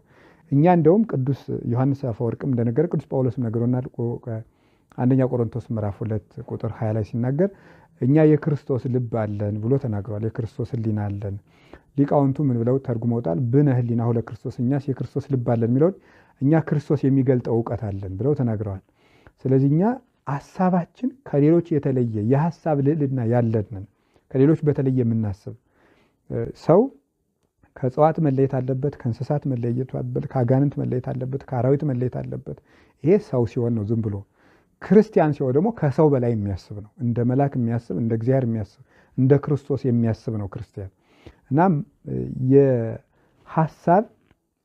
እኛ እንደውም ቅዱስ ዮሐንስ አፈወርቅም እንደነገረ ቅዱስ ጳውሎስም ነገሮናል። አንደኛ ቆሮንቶስ ምዕራፍ 2 ቁጥር 20 ላይ ሲናገር እኛ የክርስቶስ ልብ አለን ብሎ ተናግሯል። የክርስቶስ ህሊና አለን። ሊቃውንቱ ምን ብለው ተርጉመውታል? ብነ ህሊናሁ ለክርስቶስ፣ እኛስ የክርስቶስ ልብ አለን የሚለውን እኛ ክርስቶስ የሚገልጠው እውቀት አለን ብለው ተናግረዋል። ስለዚህ እኛ ሐሳባችን ከሌሎች የተለየ የሐሳብ ልዕልና ያለን፣ ከሌሎች በተለየ የምናስብ ሰው ከእጽዋት መለየት አለበት፣ ከእንስሳት መለየት አለበት፣ ከአጋንንት መለየት አለበት፣ ከአራዊት መለየት አለበት። ይሄ ሰው ሲሆን ነው። ዝም ብሎ ክርስቲያን ሲሆን ደግሞ ከሰው በላይ የሚያስብ ነው። እንደ መልአክ የሚያስብ፣ እንደ እግዚአብሔር የሚያስብ፣ እንደ ክርስቶስ የሚያስብ ነው ክርስቲያን። እናም የሐሳብ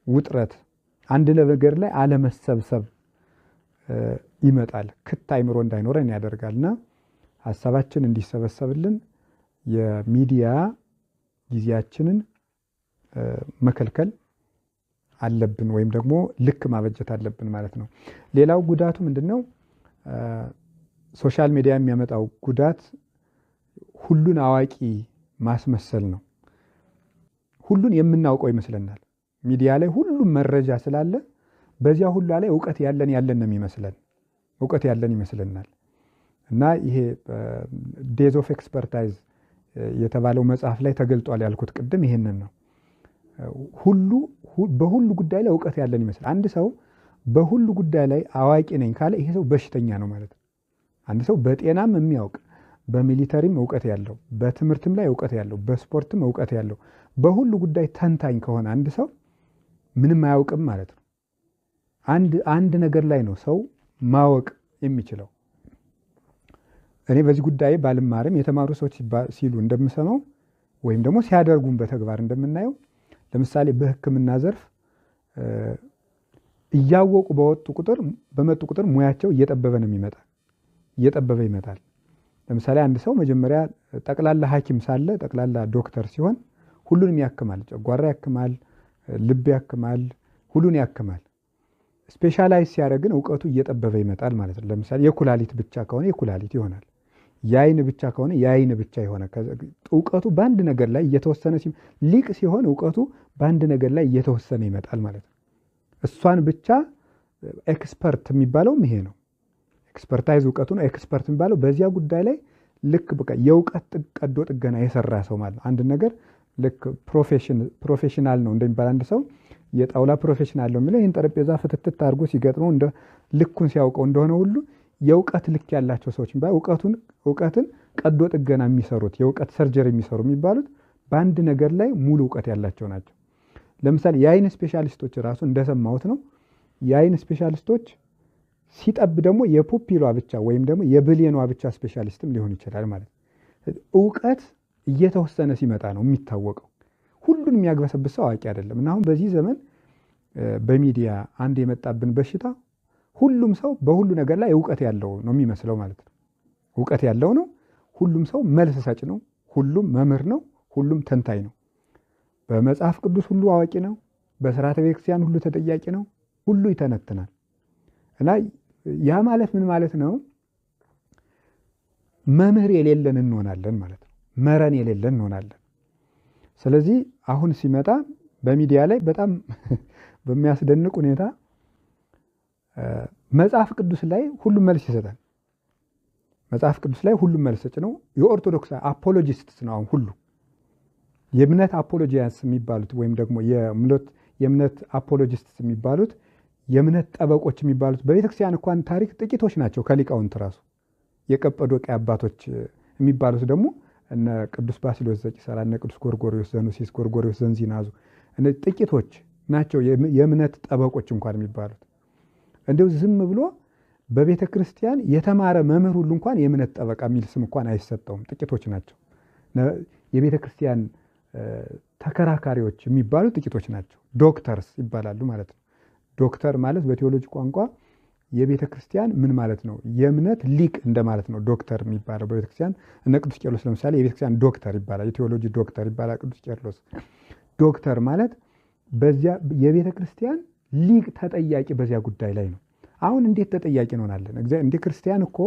ውጥረት፣ አንድ ነገር ላይ አለመሰብሰብ ይመጣል። ክት አይምሮ እንዳይኖረን ያደርጋልና ሐሳባችን እንዲሰበሰብልን የሚዲያ ጊዜያችንን መከልከል አለብን ወይም ደግሞ ልክ ማበጀት አለብን ማለት ነው። ሌላው ጉዳቱ ምንድነው? ሶሻል ሚዲያ የሚያመጣው ጉዳት ሁሉን አዋቂ ማስመሰል ነው። ሁሉን የምናውቀው ይመስለናል። ሚዲያ ላይ ሁሉም መረጃ ስላለ በዚያ ሁሉ ላይ ዕውቀት ያለን ነው የሚመስለን። ዕውቀት ያለን ይመስለናል። እና ይሄ ዴዝ ኦፍ ኤክስፐርታይዝ የተባለው መጽሐፍ ላይ ተገልጧል ያልኩት ቅድም ይሄንን ነው። በሁሉ ጉዳይ ላይ ዕውቀት ያለን ይመስላል። አንድ ሰው በሁሉ ጉዳይ ላይ አዋቂ ነኝ ካለ ይሄ ሰው በሽተኛ ነው ማለት ነው። አንድ ሰው በጤናም የሚያውቅ በሚሊተሪም ዕውቀት ያለው በትምህርትም ላይ ዕውቀት ያለው በስፖርትም ዕውቀት ያለው በሁሉ ጉዳይ ተንታኝ ከሆነ አንድ ሰው ምንም አያውቅም ማለት ነው። አንድ ነገር ላይ ነው ሰው ማወቅ የሚችለው። እኔ በዚህ ጉዳይ ባልማርም የተማሩ ሰዎች ሲሉ እንደምሰማው ወይም ደግሞ ሲያደርጉም በተግባር እንደምናየው ለምሳሌ በሕክምና ዘርፍ እያወቁ በመጡ ቁጥር ሙያቸው እየጠበበ ይመጣል። ለምሳሌ አንድ ሰው መጀመሪያ ጠቅላላ ሐኪም ሳለ ጠቅላላ ዶክተር ሲሆን ሁሉንም ያክማል። ጨጓራ ያክማል፣ ልብ ያክማል፣ ሁሉን ያክማል። ስፔሻላይዝ ሲያደርግ ግን ዕውቀቱ እየጠበበ ይመጣል ማለት ነው። ለምሳሌ የኩላሊት ብቻ ከሆነ የኩላሊት ይሆናል። የአይን ብቻ ከሆነ የአይን ብቻ ይሆናል። ዕውቀቱ በአንድ ነገር ላይ እየተወሰነ ሊቅ ሲሆን ዕውቀቱ በአንድ ነገር ላይ እየተወሰነ ይመጣል ማለት ነው። እሷን ብቻ ኤክስፐርት የሚባለውም ይሄ ነው። ኤክስፐርታይዝ ዕውቀቱ ነው። ኤክስፐርት የሚባለው በዚያ ጉዳይ ላይ ልክ በቃ የዕውቀት ቀዶ ጥገና የሰራ ሰው ማለት ነው። አንድ ነገር ልክ ፕሮፌሽናል ነው እንደሚባል አንድ ሰው የጣውላ ፕሮፌሽናል ነው የሚለው ይህን ጠረጴዛ ፍትትት አድርጎ ሲገጥመው ልኩን ሲያውቀው እንደሆነ ሁሉ የዕውቀት ልክ ያላቸው ሰዎች ዕውቀትን ቀዶ ጥገና የሚሰሩት የዕውቀት ሰርጀሪ የሚሰሩ የሚባሉት በአንድ ነገር ላይ ሙሉ ዕውቀት ያላቸው ናቸው። ለምሳሌ የአይን ስፔሻሊስቶች ራሱ እንደሰማሁት ነው። የአይን ስፔሻሊስቶች ሲጠብ ደግሞ የፑፒሏ ብቻ ወይም ደግሞ የብሌኗ ብቻ ስፔሻሊስትም ሊሆን ይችላል ማለት ነው። ዕውቀት እየተወሰነ ሲመጣ ነው የሚታወቀው። ሁሉን የሚያግበሰብስ ሰው አዋቂ አይደለም። እና አሁን በዚህ ዘመን በሚዲያ አንድ የመጣብን በሽታ ሁሉም ሰው በሁሉ ነገር ላይ ዕውቀት ያለው ነው የሚመስለው ማለት ነው። ዕውቀት ያለው ነው። ሁሉም ሰው መልስ ሰጭ ነው። ሁሉም መምህር ነው። ሁሉም ተንታኝ ነው። በመጽሐፍ ቅዱስ ሁሉ አዋቂ ነው። በሥርዓተ ቤተክርስቲያን ሁሉ ተጠያቂ ነው። ሁሉ ይተነትናል። እና ያ ማለት ምን ማለት ነው? መምህር የሌለን እንሆናለን ማለት ነው። መረን የሌለን እንሆናለን። ስለዚህ አሁን ሲመጣ በሚዲያ ላይ በጣም በሚያስደንቅ ሁኔታ መጽሐፍ ቅዱስ ላይ ሁሉም መልስ ይሰጣል። መጽሐፍ ቅዱስ ላይ ሁሉም መልስ ሰጭ ነው። የኦርቶዶክስ አፖሎጂስትስ ነው አሁን ሁሉ የእምነት አፖሎጂያንስ የሚባሉት ወይም ደግሞ የእምነት አፖሎጂስትስ የሚባሉት የእምነት ጠበቆች የሚባሉት በቤተክርስቲያን እንኳን ታሪክ ጥቂቶች ናቸው ከሊቃውንት ራሱ። የቀጰዶቅያ አባቶች የሚባሉት ደግሞ እነ ቅዱስ ባሲሎስ ዘቂሳራ፣ እነ ቅዱስ ጎርጎርዮስ ዘኑሲስ፣ ጎርጎርዮስ ዘንዚናዙ እነ ጥቂቶች ናቸው የእምነት ጠበቆች እንኳን የሚባሉት። እንደው ዝም ብሎ በቤተ ክርስቲያን የተማረ መምህር ሁሉ እንኳን የእምነት ጠበቃ የሚል ስም እንኳን አይሰጠውም። ጥቂቶች ናቸው። የቤተ ክርስቲያን ተከራካሪዎች የሚባሉ ጥቂቶች ናቸው። ዶክተርስ ይባላሉ ማለት ነው። ዶክተር ማለት በቴዎሎጂ ቋንቋ የቤተ ክርስቲያን ምን ማለት ነው? የእምነት ሊቅ እንደማለት ነው ዶክተር የሚባለው በቤተ ክርስቲያን። እነ ቅዱስ ቄርሎስ ለምሳሌ የቤተ ክርስቲያን ዶክተር ይባላል፣ የቴዎሎጂ ዶክተር ይባላል ቅዱስ ቄርሎስ። ዶክተር ማለት በዚያ የቤተ ክርስቲያን ሊቅ ተጠያቂ በዚያ ጉዳይ ላይ ነው። አሁን እንዴት ተጠያቂ እንሆናለን? እንደ ክርስቲያን እኮ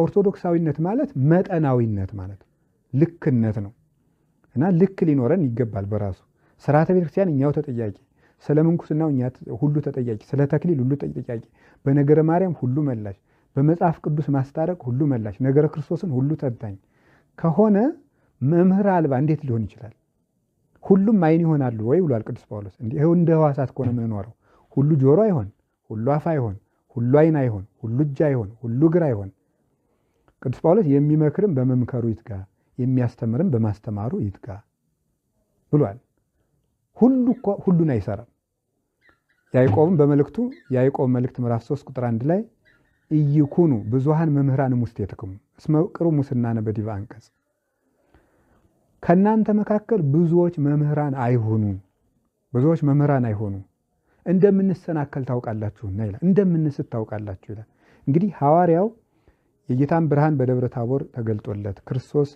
ኦርቶዶክሳዊነት ማለት መጠናዊነት ማለት ልክነት ነው። እና ልክ ሊኖረን ይገባል በራሱ ሥርዓተ ቤተ ክርስቲያን እኛው ተጠያቂ፣ ስለ ምንኩስናው እኛ ሁሉ ተጠያቂ፣ ስለ ተክሊል ሁሉ ተጠያቂ፣ በነገረ ማርያም ሁሉ መላሽ፣ በመጽሐፍ ቅዱስ ማስታረቅ ሁሉ መላሽ፣ ነገረ ክርስቶስን ሁሉ ተንታኝ ከሆነ መምህር አልባ እንዴት ሊሆን ይችላል? ሁሉም አይን ይሆናሉ ወይ ብሏል ቅዱስ ጳውሎስ። እንደ ሕዋሳት ከሆነ የምንኖረው ሁሉ ጆሮ አይሆን፣ ሁሉ አፍ አይሆን፣ ሁሉ አይን አይሆን፣ ሁሉ እጅ አይሆን፣ ሁሉ እግር አይሆን። ቅዱስ ጳውሎስ የሚመክርም በመምከሩ ይትጋ፣ የሚያስተምርም በማስተማሩ ይትጋ ብሏል። ሁሉን አይሰራም። ያዕቆብም በመልእክቱ ያዕቆብ መልእክት ምዕራፍ 3 ቁጥር 1 ላይ ኢይኩኑ ብዙሃን መምህራን ውስቴትክሙ እስመ ቅሩ ሙስናነ በዲበ አንቀጽ፣ ከእናንተ መካከል ብዙዎች መምህራን አይሆኑ እንደምንሰናከል ታውቃላችሁና ይላል። እንደምንስት ታውቃላችሁ ይላል። እንግዲህ ሐዋርያው የጌታን ብርሃን በደብረ ታቦር ተገልጦለት ክርስቶስ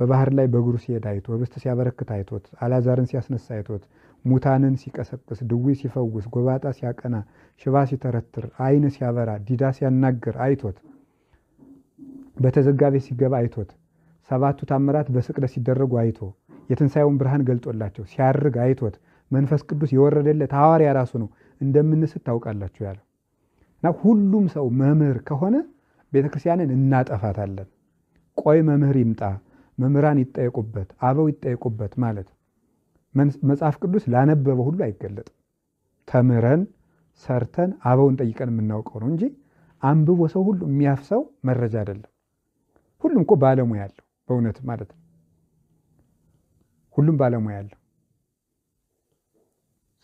በባህር ላይ በእግሩ ሲሄድ አይቶ ህብስት ሲያበረክት አይቶት አልዓዛርን ሲያስነሳ አይቶት ሙታንን ሲቀሰቅስ ድዊ ሲፈውስ ጎባጣ ሲያቀና ሽባ ሲተረትር ዓይን ሲያበራ ዲዳ ሲያናግር አይቶት በተዘጋ ቤት ሲገባ አይቶት 7ቱ ታምራት በስቅለት ሲደረጉ አይቶ የትንሣኤውን ብርሃን ገልጦላቸው ሲያርግ አይቶት መንፈስ ቅዱስ የወረደለት ሐዋርያ ራሱ ነው እንደምንስት ታውቃላችሁ ያለው እና ሁሉም ሰው መምህር ከሆነ ቤተክርስቲያንን እናጠፋታለን። ቆይ መምህር ይምጣ፣ መምህራን ይጠየቁበት፣ አበው ይጠየቁበት ማለት መጽሐፍ ቅዱስ ላነበበው ሁሉ አይገለጥም። ተምረን ሰርተን አበውን ጠይቀን የምናውቀው ነው እንጂ አንብቦ ሰው ሁሉ የሚያፍሰው መረጃ አይደለም። ሁሉም እኮ ባለሙያ ያለው በእውነት ማለት ነው። ሁሉም ባለሙያ ያለው።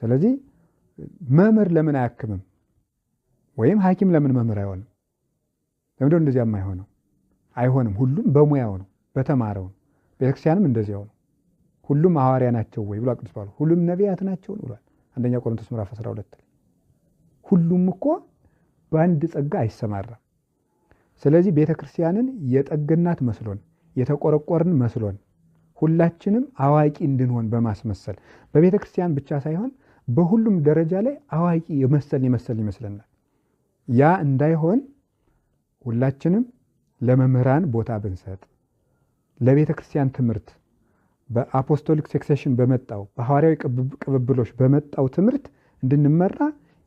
ስለዚህ መምህር ለምን አያክምም? ወይም ሐኪም ለምን መምህር አይሆንም? ለምንድነው እንደዚያ የማይሆነው? አይሆንም። ሁሉም በሙያው ነው፣ በተማረው ነው። ቤተክርስቲያንም እንደዚያው ነው። ሁሉም ሐዋርያ ናቸው ወይ ብሎ ቅዱስ ጳውሎስ ሁሉም ነቢያት ናቸው ብሏል። አንደኛ ቆሮንቶስ ምዕራፍ 12 ሁሉም እኮ በአንድ ጸጋ አይሰማራም። ስለዚህ ቤተክርስቲያንን የጠገናት መስሎን የተቆረቆርን መስሎን ሁላችንም አዋቂ እንድንሆን በማስመሰል በቤተክርስቲያን ብቻ ሳይሆን በሁሉም ደረጃ ላይ አዋቂ ይመስለናል። ያ እንዳይሆን ሁላችንም ለመምህራን ቦታ ብንሰጥ ለቤተክርስቲያን ትምህርት በአፖስቶሊክ ሰክሴሽን በመጣው በሐዋርያዊ ቅብብሎች በመጣው ትምህርት እንድንመራ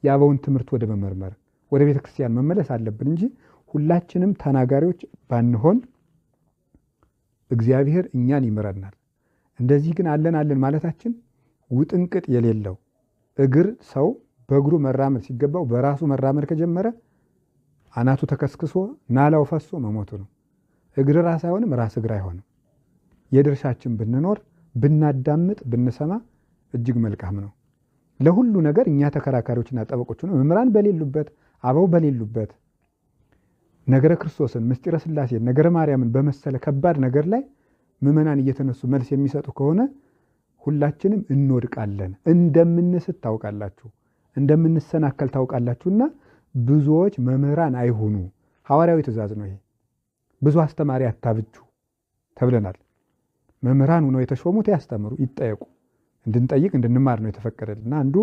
የአበውን ትምህርት ወደ መመርመር ወደ ቤተክርስቲያን መመለስ አለብን እንጂ ሁላችንም ተናጋሪዎች ባንሆን እግዚአብሔር እኛን ይምረናል። እንደዚህ ግን አለን ማለታችን ውጥንቅጥ የሌለው እግር ሰው በእግሩ መራመድ ሲገባው በራሱ መራመድ ከጀመረ አናቱ ተከስክሶ ናላው ፈሶ መሞቱ ነው። እግር ራስ አይሆንም፣ ራስ እግር አይሆንም። የድርሻችን ብንኖር ብናዳምጥ ብንሰማ እጅግ መልካም ነው። ለሁሉ ነገር እኛ ተከራካሪዎችና ጠበቆች ነው። መምህራን በሌሉበት አበው በሌሉበት ነገረ ክርስቶስን ምስጢረ ሥላሴን ነገረ ማርያምን በመሰለ ከባድ ነገር ላይ ምዕመናን እየተነሱ መልስ የሚሰጡ ከሆነ ሁላችንም እንወድቃለን። እንደምንስት ታውቃላችሁ፣ እንደምንሰናከል ታውቃላችሁና ብዙዎች መምህራን አይሁኑ። ሐዋርያዊ ትእዛዝ ነው ይሄ። ብዙ አስተማሪ አታብጁ ተብለናል። መምህራን ሆነው የተሾሙት ያስተምሩ፣ ይጠየቁ፣ እንድንጠይቅ እንድንማር ነው የተፈቀደልና አንዱ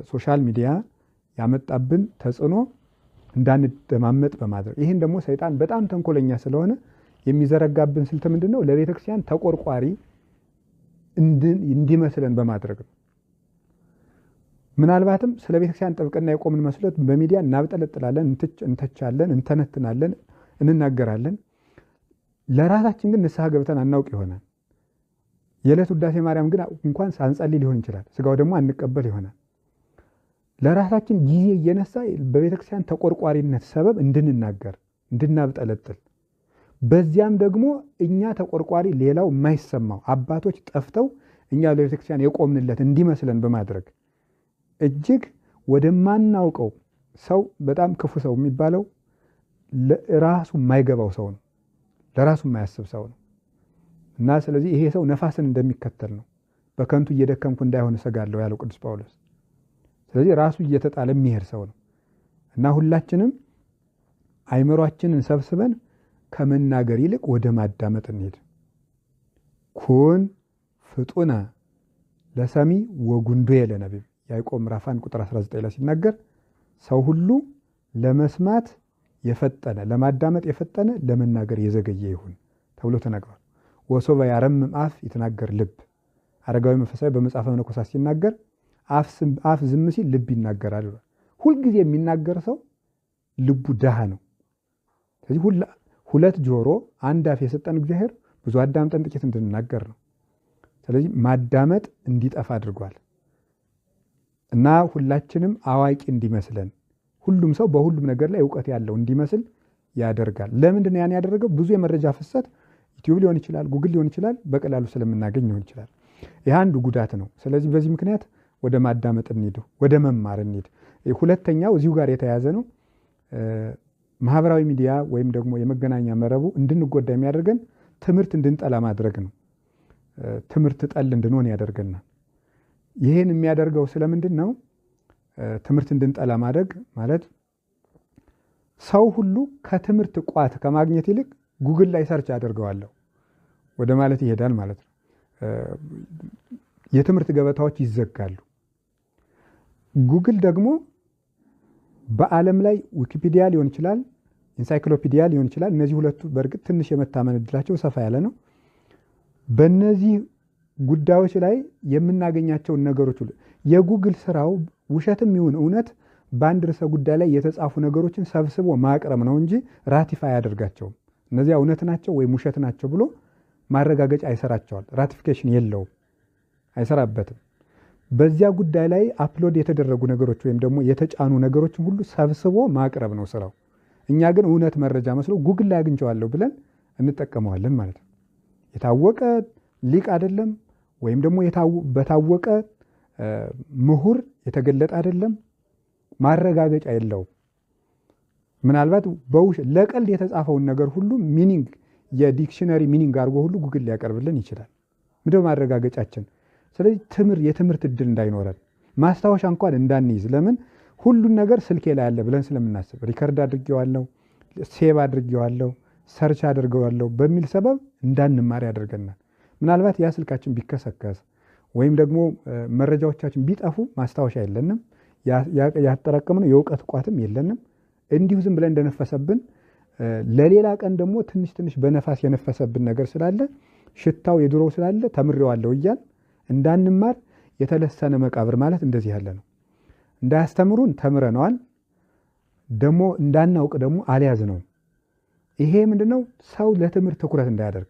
ሶሻል ሚዲያ ያመጣብን ተጽዕኖ እንዳንደማመጥ በማድረግ ይህን ደግሞ ሰይጣን በጣም ተንኮለኛ ስለሆነ የሚዘረጋብን ስልት ምንድነው? ለቤተክርስቲያን ተቆርቋሪ እንዲመስለን በማድረግ ነው። ምናልባትም ስለ ቤተክርስቲያን ጥብቅና የቆምን መስሎት በሚዲያ እናብጠለጥላለን፣ እንተቻለን፣ እንተነትናለን፣ እንናገራለን። ለራሳችን ግን ንስሐ ገብተን አናውቅ ይሆናል። የዕለት ውዳሴ ማርያም ግን እንኳን ሳንጸልይ ሊሆን ይችላል። ስጋው ደግሞ አንቀበል ይሆናል። ለራሳችን ጊዜ እየነሳ በቤተክርስቲያን ተቆርቋሪነት ሰበብ እንድንናገር እንድናብጠለጥል፣ በዚያም ደግሞ እኛ ተቆርቋሪ ሌላው የማይሰማው አባቶች ጠፍተው እኛ ለቤተክርስቲያን የቆምንለት እንዲመስለን በማድረግ እጅግ ወደማናውቀው ሰው በጣም ክፉ ሰው የሚባለው ለራሱ የማይገባው ሰው ነው፣ ለራሱ የማያስብ ሰው ነው። እና ስለዚህ ይሄ ሰው ነፋስን እንደሚከተል ነው። በከንቱ እየደከምኩ እንዳይሆን እሰጋለሁ ያለው ቅዱስ ጳውሎስ። ስለዚህ ራሱ እየተጣለ የሚሄድ ሰው ነው እና ሁላችንም አይምሯችንን ሰብስበን ከመናገር ይልቅ ወደ ማዳመጥ እንሄድ። ኩን ፍጡነ ለሰሚ ወጉንዱየ ለነቢብ ያዕቆብ ምዕራፍ 1 ቁጥር 19 ላይ ሲናገር ሰው ሁሉ ለመስማት የፈጠነ ለማዳመጥ የፈጠነ ለመናገር የዘገየ ይሁን ተብሎ ተነግሯል። ወሶበ ያረምም አፍ ይተናገር ልብ። አረጋዊ መንፈሳዊ በመጽሐፈ መነኮሳት ሲናገር አፍ ዝም ሲል ልብ ይናገራል። ሁልጊዜ የሚናገር ሰው ልቡ ድሃ ነው። ስለዚህ ሁለት ጆሮ አንድ አፍ የሰጠን እግዚአብሔር ብዙ አዳምጠን ጥቂት እንድንናገር ነው። ስለዚህ ማዳመጥ እንዲጠፋ አድርጓል እና ሁላችንም አዋቂ እንዲመስለን ሁሉም ሰው በሁሉም ነገር ላይ ዕውቀት ያለው እንዲመስል ያደርጋል። ለምንድን ነው ያን ያደረገው? ብዙ የመረጃ ፍሰት ዩቲዩብ ሊሆን ይችላል፣ ጉግል ሊሆን ይችላል፣ በቀላሉ ስለምናገኝ ሊሆን ይችላል። ይህ አንዱ ጉዳት ነው። ስለዚህ በዚህ ምክንያት ወደ ማዳመጥ እንሂድ፣ ወደ መማር እንሂድ። ሁለተኛው እዚሁ ጋር የተያያዘ ነው። ማህበራዊ ሚዲያ ወይም ደግሞ የመገናኛ መረቡ እንድንጎዳ የሚያደርገን ትምህርት እንድንጠላ ማድረግ ነው። ትምህርት ጠል እንድንሆን ያደርገናል። ይህን የሚያደርገው ስለምንድን ነው? ትምህርት እንድንጠላ ማድረግ ማለት ሰው ሁሉ ከትምህርት ቋት ከማግኘት ይልቅ ጉግል ላይ ሰርች አደርገዋለሁ ወደ ማለት ይሄዳል ማለት ነው። የትምህርት ገበታዎች ይዘጋሉ። ጉግል ደግሞ በዓለም ላይ ዊኪፒዲያ ሊሆን ይችላል፣ ኢንሳይክሎፒዲያ ሊሆን ይችላል። እነዚህ ሁለቱ በእርግጥ ትንሽ የመታመን ዕድላቸው ሰፋ ያለ ነው። በእነዚህ ጉዳዮች ላይ የምናገኛቸውን ነገሮች ሁሉ የጉግል ስራው ውሸትም ይሁን እውነት በአንድ ርዕሰ ጉዳይ ላይ የተጻፉ ነገሮችን ሰብስቦ ማቅረብ ነው እንጂ ራቲፋይ አያደርጋቸውም። እነዚያ እውነት ናቸው ወይም ውሸት ናቸው ብሎ ማረጋገጫ አይሰራቸዋል። ራቲፊኬሽን የለውም፣ አይሰራበትም። በዚያ ጉዳይ ላይ አፕሎድ የተደረጉ ነገሮች ወይም ደግሞ የተጫኑ ነገሮችን ሁሉ ሰብስቦ ማቅረብ ነው ስራው። እኛ ግን እውነት መረጃ መስሎ ጉግል ላይ አግኝቼዋለሁ ብለን እንጠቀመዋለን ማለት ነው። የታወቀ ሊቅ አይደለም፣ ወይም ደግሞ በታወቀ ምሁር የተገለጠ አይደለም፣ ማረጋገጫ የለውም። ምናልባት ለቀልድ የተጻፈውን ነገር ሁሉ ሚኒንግ የዲክሽነሪ ሚኒንግ አድርጎ ሁሉ ጉግል ሊያቀርብልን ይችላል። ምንድነው ማረጋገጫችን? ስለዚህ የትምህርት እድል እንዳይኖረን ማስታወሻ እንኳን እንዳንይዝ፣ ለምን ሁሉን ነገር ስልኬ ላይ አለ ብለን ስለምናስብ ሪከርድ አድርጌዋለሁ፣ ሴቭ አድርጌዋለሁ፣ ሰርች አድርጌዋለሁ በሚል ሰበብ እንዳንማር ያደርገናል። ምናልባት ያ ስልካችን ቢከሰከስ ወይም ደግሞ መረጃዎቻችን ቢጠፉ ማስታወሻ የለንም፣ ያጠራቀምነው የእውቀት ቋትም የለንም። እንዲሁ ዝም ብለን እንደነፈሰብን ለሌላ ቀን ደግሞ ትንሽ ትንሽ በነፋስ የነፈሰብን ነገር ስላለ ሽታው የድሮው ስላለ ተምሬዋለሁ እያል እንዳንማር የተለሰነ መቃብር ማለት እንደዚህ ያለ ነው። እንዳያስተምሩን ተምረነዋል፣ ደግሞ እንዳናውቅ ደግሞ አልያዝ ነው። ይሄ ምንድነው? ሰው ለትምህርት ትኩረት እንዳያደርግ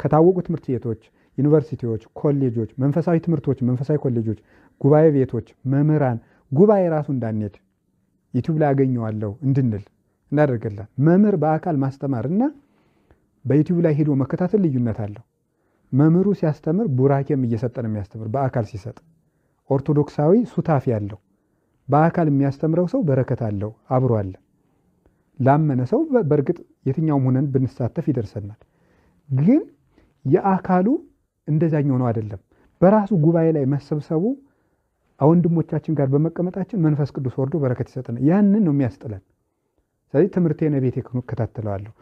ከታወቁ ትምህርት ቤቶች፣ ዩኒቨርሲቲዎች፣ ኮሌጆች፣ መንፈሳዊ ትምህርቶች፣ መንፈሳዊ ኮሌጆች፣ ጉባኤ ቤቶች፣ መምህራን ጉባኤ ራሱ እንዳንሄድ ዩቲዩብ ላይ አገኘዋለሁ እንድንል እናደርገላል። መምህር በአካል ማስተማርና በዩቲዩብ ላይ ሄዶ መከታተል ልዩነት አለው። መምህሩ ሲያስተምር ቡራኬም እየሰጠ ነው የሚያስተምር በአካል ሲሰጥ። ኦርቶዶክሳዊ ሱታፊ ያለው በአካል የሚያስተምረው ሰው በረከት አለው፣ አብሮ አለ። ላመነ ሰው በእርግጥ የትኛውም ሆነን ብንሳተፍ ይደርሰናል። ግን የአካሉ እንደዛኛው ነው አይደለም። በራሱ ጉባኤ ላይ መሰብሰቡ ወንድሞቻችን ጋር በመቀመጣችን መንፈስ ቅዱስ ወርዶ በረከት ይሰጠናል። ያንን ነው የሚያስጥለን። ስለዚህ ትምህርቴን ቤቴ እከታተለዋለሁ፣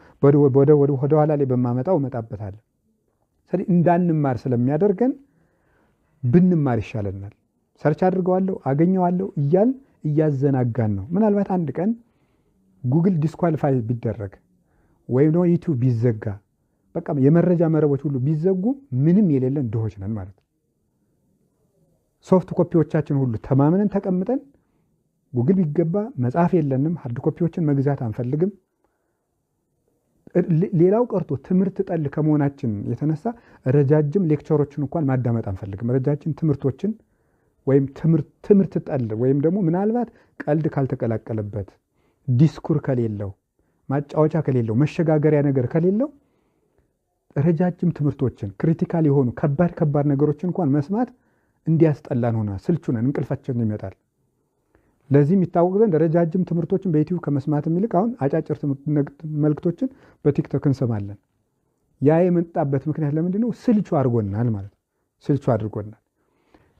ወደ ኋላ ላይ በማመጣው እመጣበታለሁ። ስለዚህ እንዳንማር ስለሚያደርገን ብንማር ይሻለናል። ሰርች አድርገዋለሁ አገኘዋለሁ እያል እያዘናጋን ነው። ምናልባት አንድ ቀን ጉግል ዲስኳሊፋይ ቢደረግ ወይም ደግሞ ዩቲዩብ ቢዘጋ፣ በቃ የመረጃ መረቦች ሁሉ ቢዘጉ ምንም የሌለን ድሆች ነን ማለት ነው። ሶፍት ኮፒዎቻችን ሁሉ ተማምነን ተቀምጠን ጉግል ቢገባ መጽሐፍ የለንም፣ ሃርድ ኮፒዎችን መግዛት አንፈልግም። ሌላው ቀርቶ ትምህርት ጠል ከመሆናችን የተነሳ ረጃጅም ሌክቸሮችን እንኳን ማዳመጥ አንፈልግም። ረጃጅም ትምህርቶችን ወይም ትምህርት ጠል ወይም ደግሞ ምናልባት ቀልድ ካልተቀላቀለበት፣ ዲስኩር ከሌለው፣ ማጫወቻ ከሌለው፣ መሸጋገሪያ ነገር ከሌለው ረጃጅም ትምህርቶችን ክሪቲካል የሆኑ ከባድ ነገሮችን እንኳን መስማት እንዲያስጠላን ሆና ስልቹነን እንቅልፋችን ይመጣል። ለዚህ የሚታወቅ ዘንድ ረጃጅም ትምህርቶችን በዩቲዩብ ከመስማት የሚልቅ አሁን አጫጭር መልእክቶችን በቲክቶክ እንሰማለን። ያ የመጣበት ምክንያት ለምንድን ነው? ስልቹ አድርጎናል ማለት ነው። ስልቹ አድርጎናል።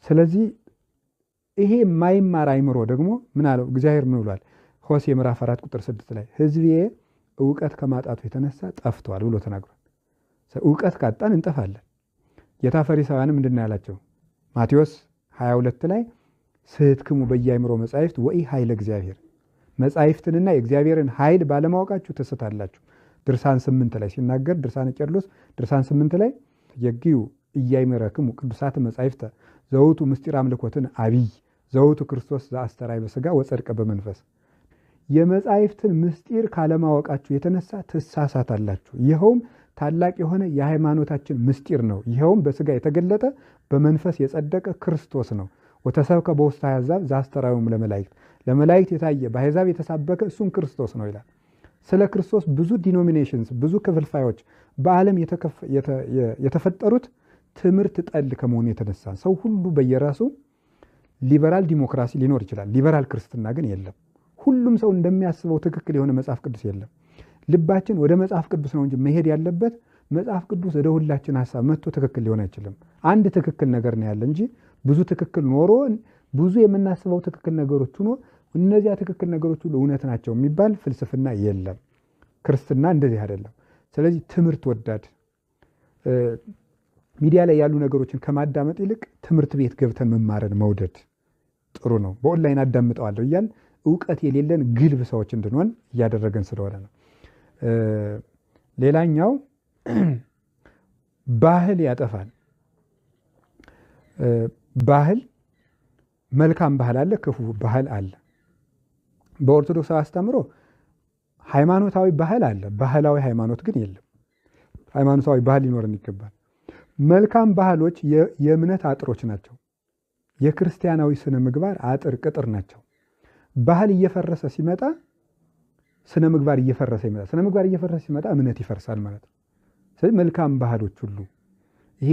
ስለዚህ ይሄ የማይማር አይምሮ ደግሞ ምን አለው እግዚአብሔር? ምን ብሏል? ሆሴ ምዕራፍ 4 ቁጥር 6 ላይ ሕዝቤ እውቀት ከማጣቱ የተነሳ ጠፍቷል ብሎ ተናግሯል። እውቀት ካጣን እንጠፋለን። ጌታ ፈሪሳውያንም ምንድን ነው ያላቸው? ማቴዎስ 22 ላይ ስሕትክሙ በየአእምሮ መጻሕፍት ወኢ ኃይለ እግዚአብሔር፣ መጻሕፍትንና የእግዚአብሔርን ኃይል ባለማወቃችሁ ትስታላችሁ። ድርሳን 8 ላይ ሲናገር ድርሳነ ቄርሎስ ድርሳን 8 ላይ የግዩ እያይመረክሙ ቅዱሳት መጻሕፍተ ዘውቱ ምስጢር አምልኮትን አብይ ዘውቱ ክርስቶስ ዘአስተርአየ በሥጋ ወጸድቀ በመንፈስ፣ የመጻሕፍትን ምስጢር ካለማወቃችሁ የተነሳ ትሳሳታላችሁ። ይኸውም ታላቅ የሆነ የሃይማኖታችን ምስጢር ነው። ይኸውም በሥጋ የተገለጠ በመንፈስ የጸደቀ ክርስቶስ ነው። ወተሰብከ በውስተ አሕዛብ ዘአስተርአዮሙ ለመላእክት፣ ለመላእክት የታየ በአሕዛብ የተሳበከ እሱም ክርስቶስ ነው ይላል። ስለ ክርስቶስ ብዙ ዲኖሚኔሽንስ ብዙ ክፍልፋዮች በዓለም የተፈጠሩት ትምህርት ጠል ከመሆኑ የተነሳ ሰው ሁሉ በየራሱ ሊበራል ዲሞክራሲ ሊኖር ይችላል። ሊበራል ክርስትና ግን የለም። ሁሉም ሰው እንደሚያስበው ትክክል የሆነ መጽሐፍ ቅዱስ የለም። ልባችን ወደ መጽሐፍ ቅዱስ ነው እንጂ መሄድ ያለበት መጽሐፍ ቅዱስ ወደ ሁላችን ሐሳብ መጥቶ ትክክል ሊሆን አይችልም። አንድ ትክክል ነገር ነው ያለ እንጂ ብዙ ትክክል ኖሮ ብዙ የምናስበው ትክክል ነገሮች ሆኖ እነዚያ ትክክል ነገሮች ሁሉ እውነት ናቸው የሚባል ፍልስፍና የለም። ክርስትና እንደዚህ አይደለም። ስለዚህ ትምህርት ወዳድ ሚዲያ ላይ ያሉ ነገሮችን ከማዳመጥ ይልቅ ትምህርት ቤት ገብተን መማርን መውደድ ጥሩ ነው። በኦንላይን አዳምጠዋለሁ እያል እውቀት የሌለን ግልብ ሰዎች እንድንሆን እያደረገን ስለሆነ ነው። ሌላኛው ባህል ያጠፋል። ባህል መልካም ባህል አለ፣ ክፉ ባህል አለ። በኦርቶዶክስ አስተምሮ ሃይማኖታዊ ባህል አለ፣ ባህላዊ ሃይማኖት ግን የለም። ሃይማኖታዊ ባህል ሊኖረን ይገባል። መልካም ባህሎች የእምነት አጥሮች ናቸው። የክርስቲያናዊ ስነ ምግባር አጥር ቅጥር ናቸው። ባህል እየፈረሰ ሲመጣ ስነ ምግባር እየፈረሰ ይመጣል። ስነ ምግባር እየፈረሰ ሲመጣ እምነት ይፈርሳል ማለት ነው። ስለዚህ መልካም ባህሎች ሁሉ ይሄ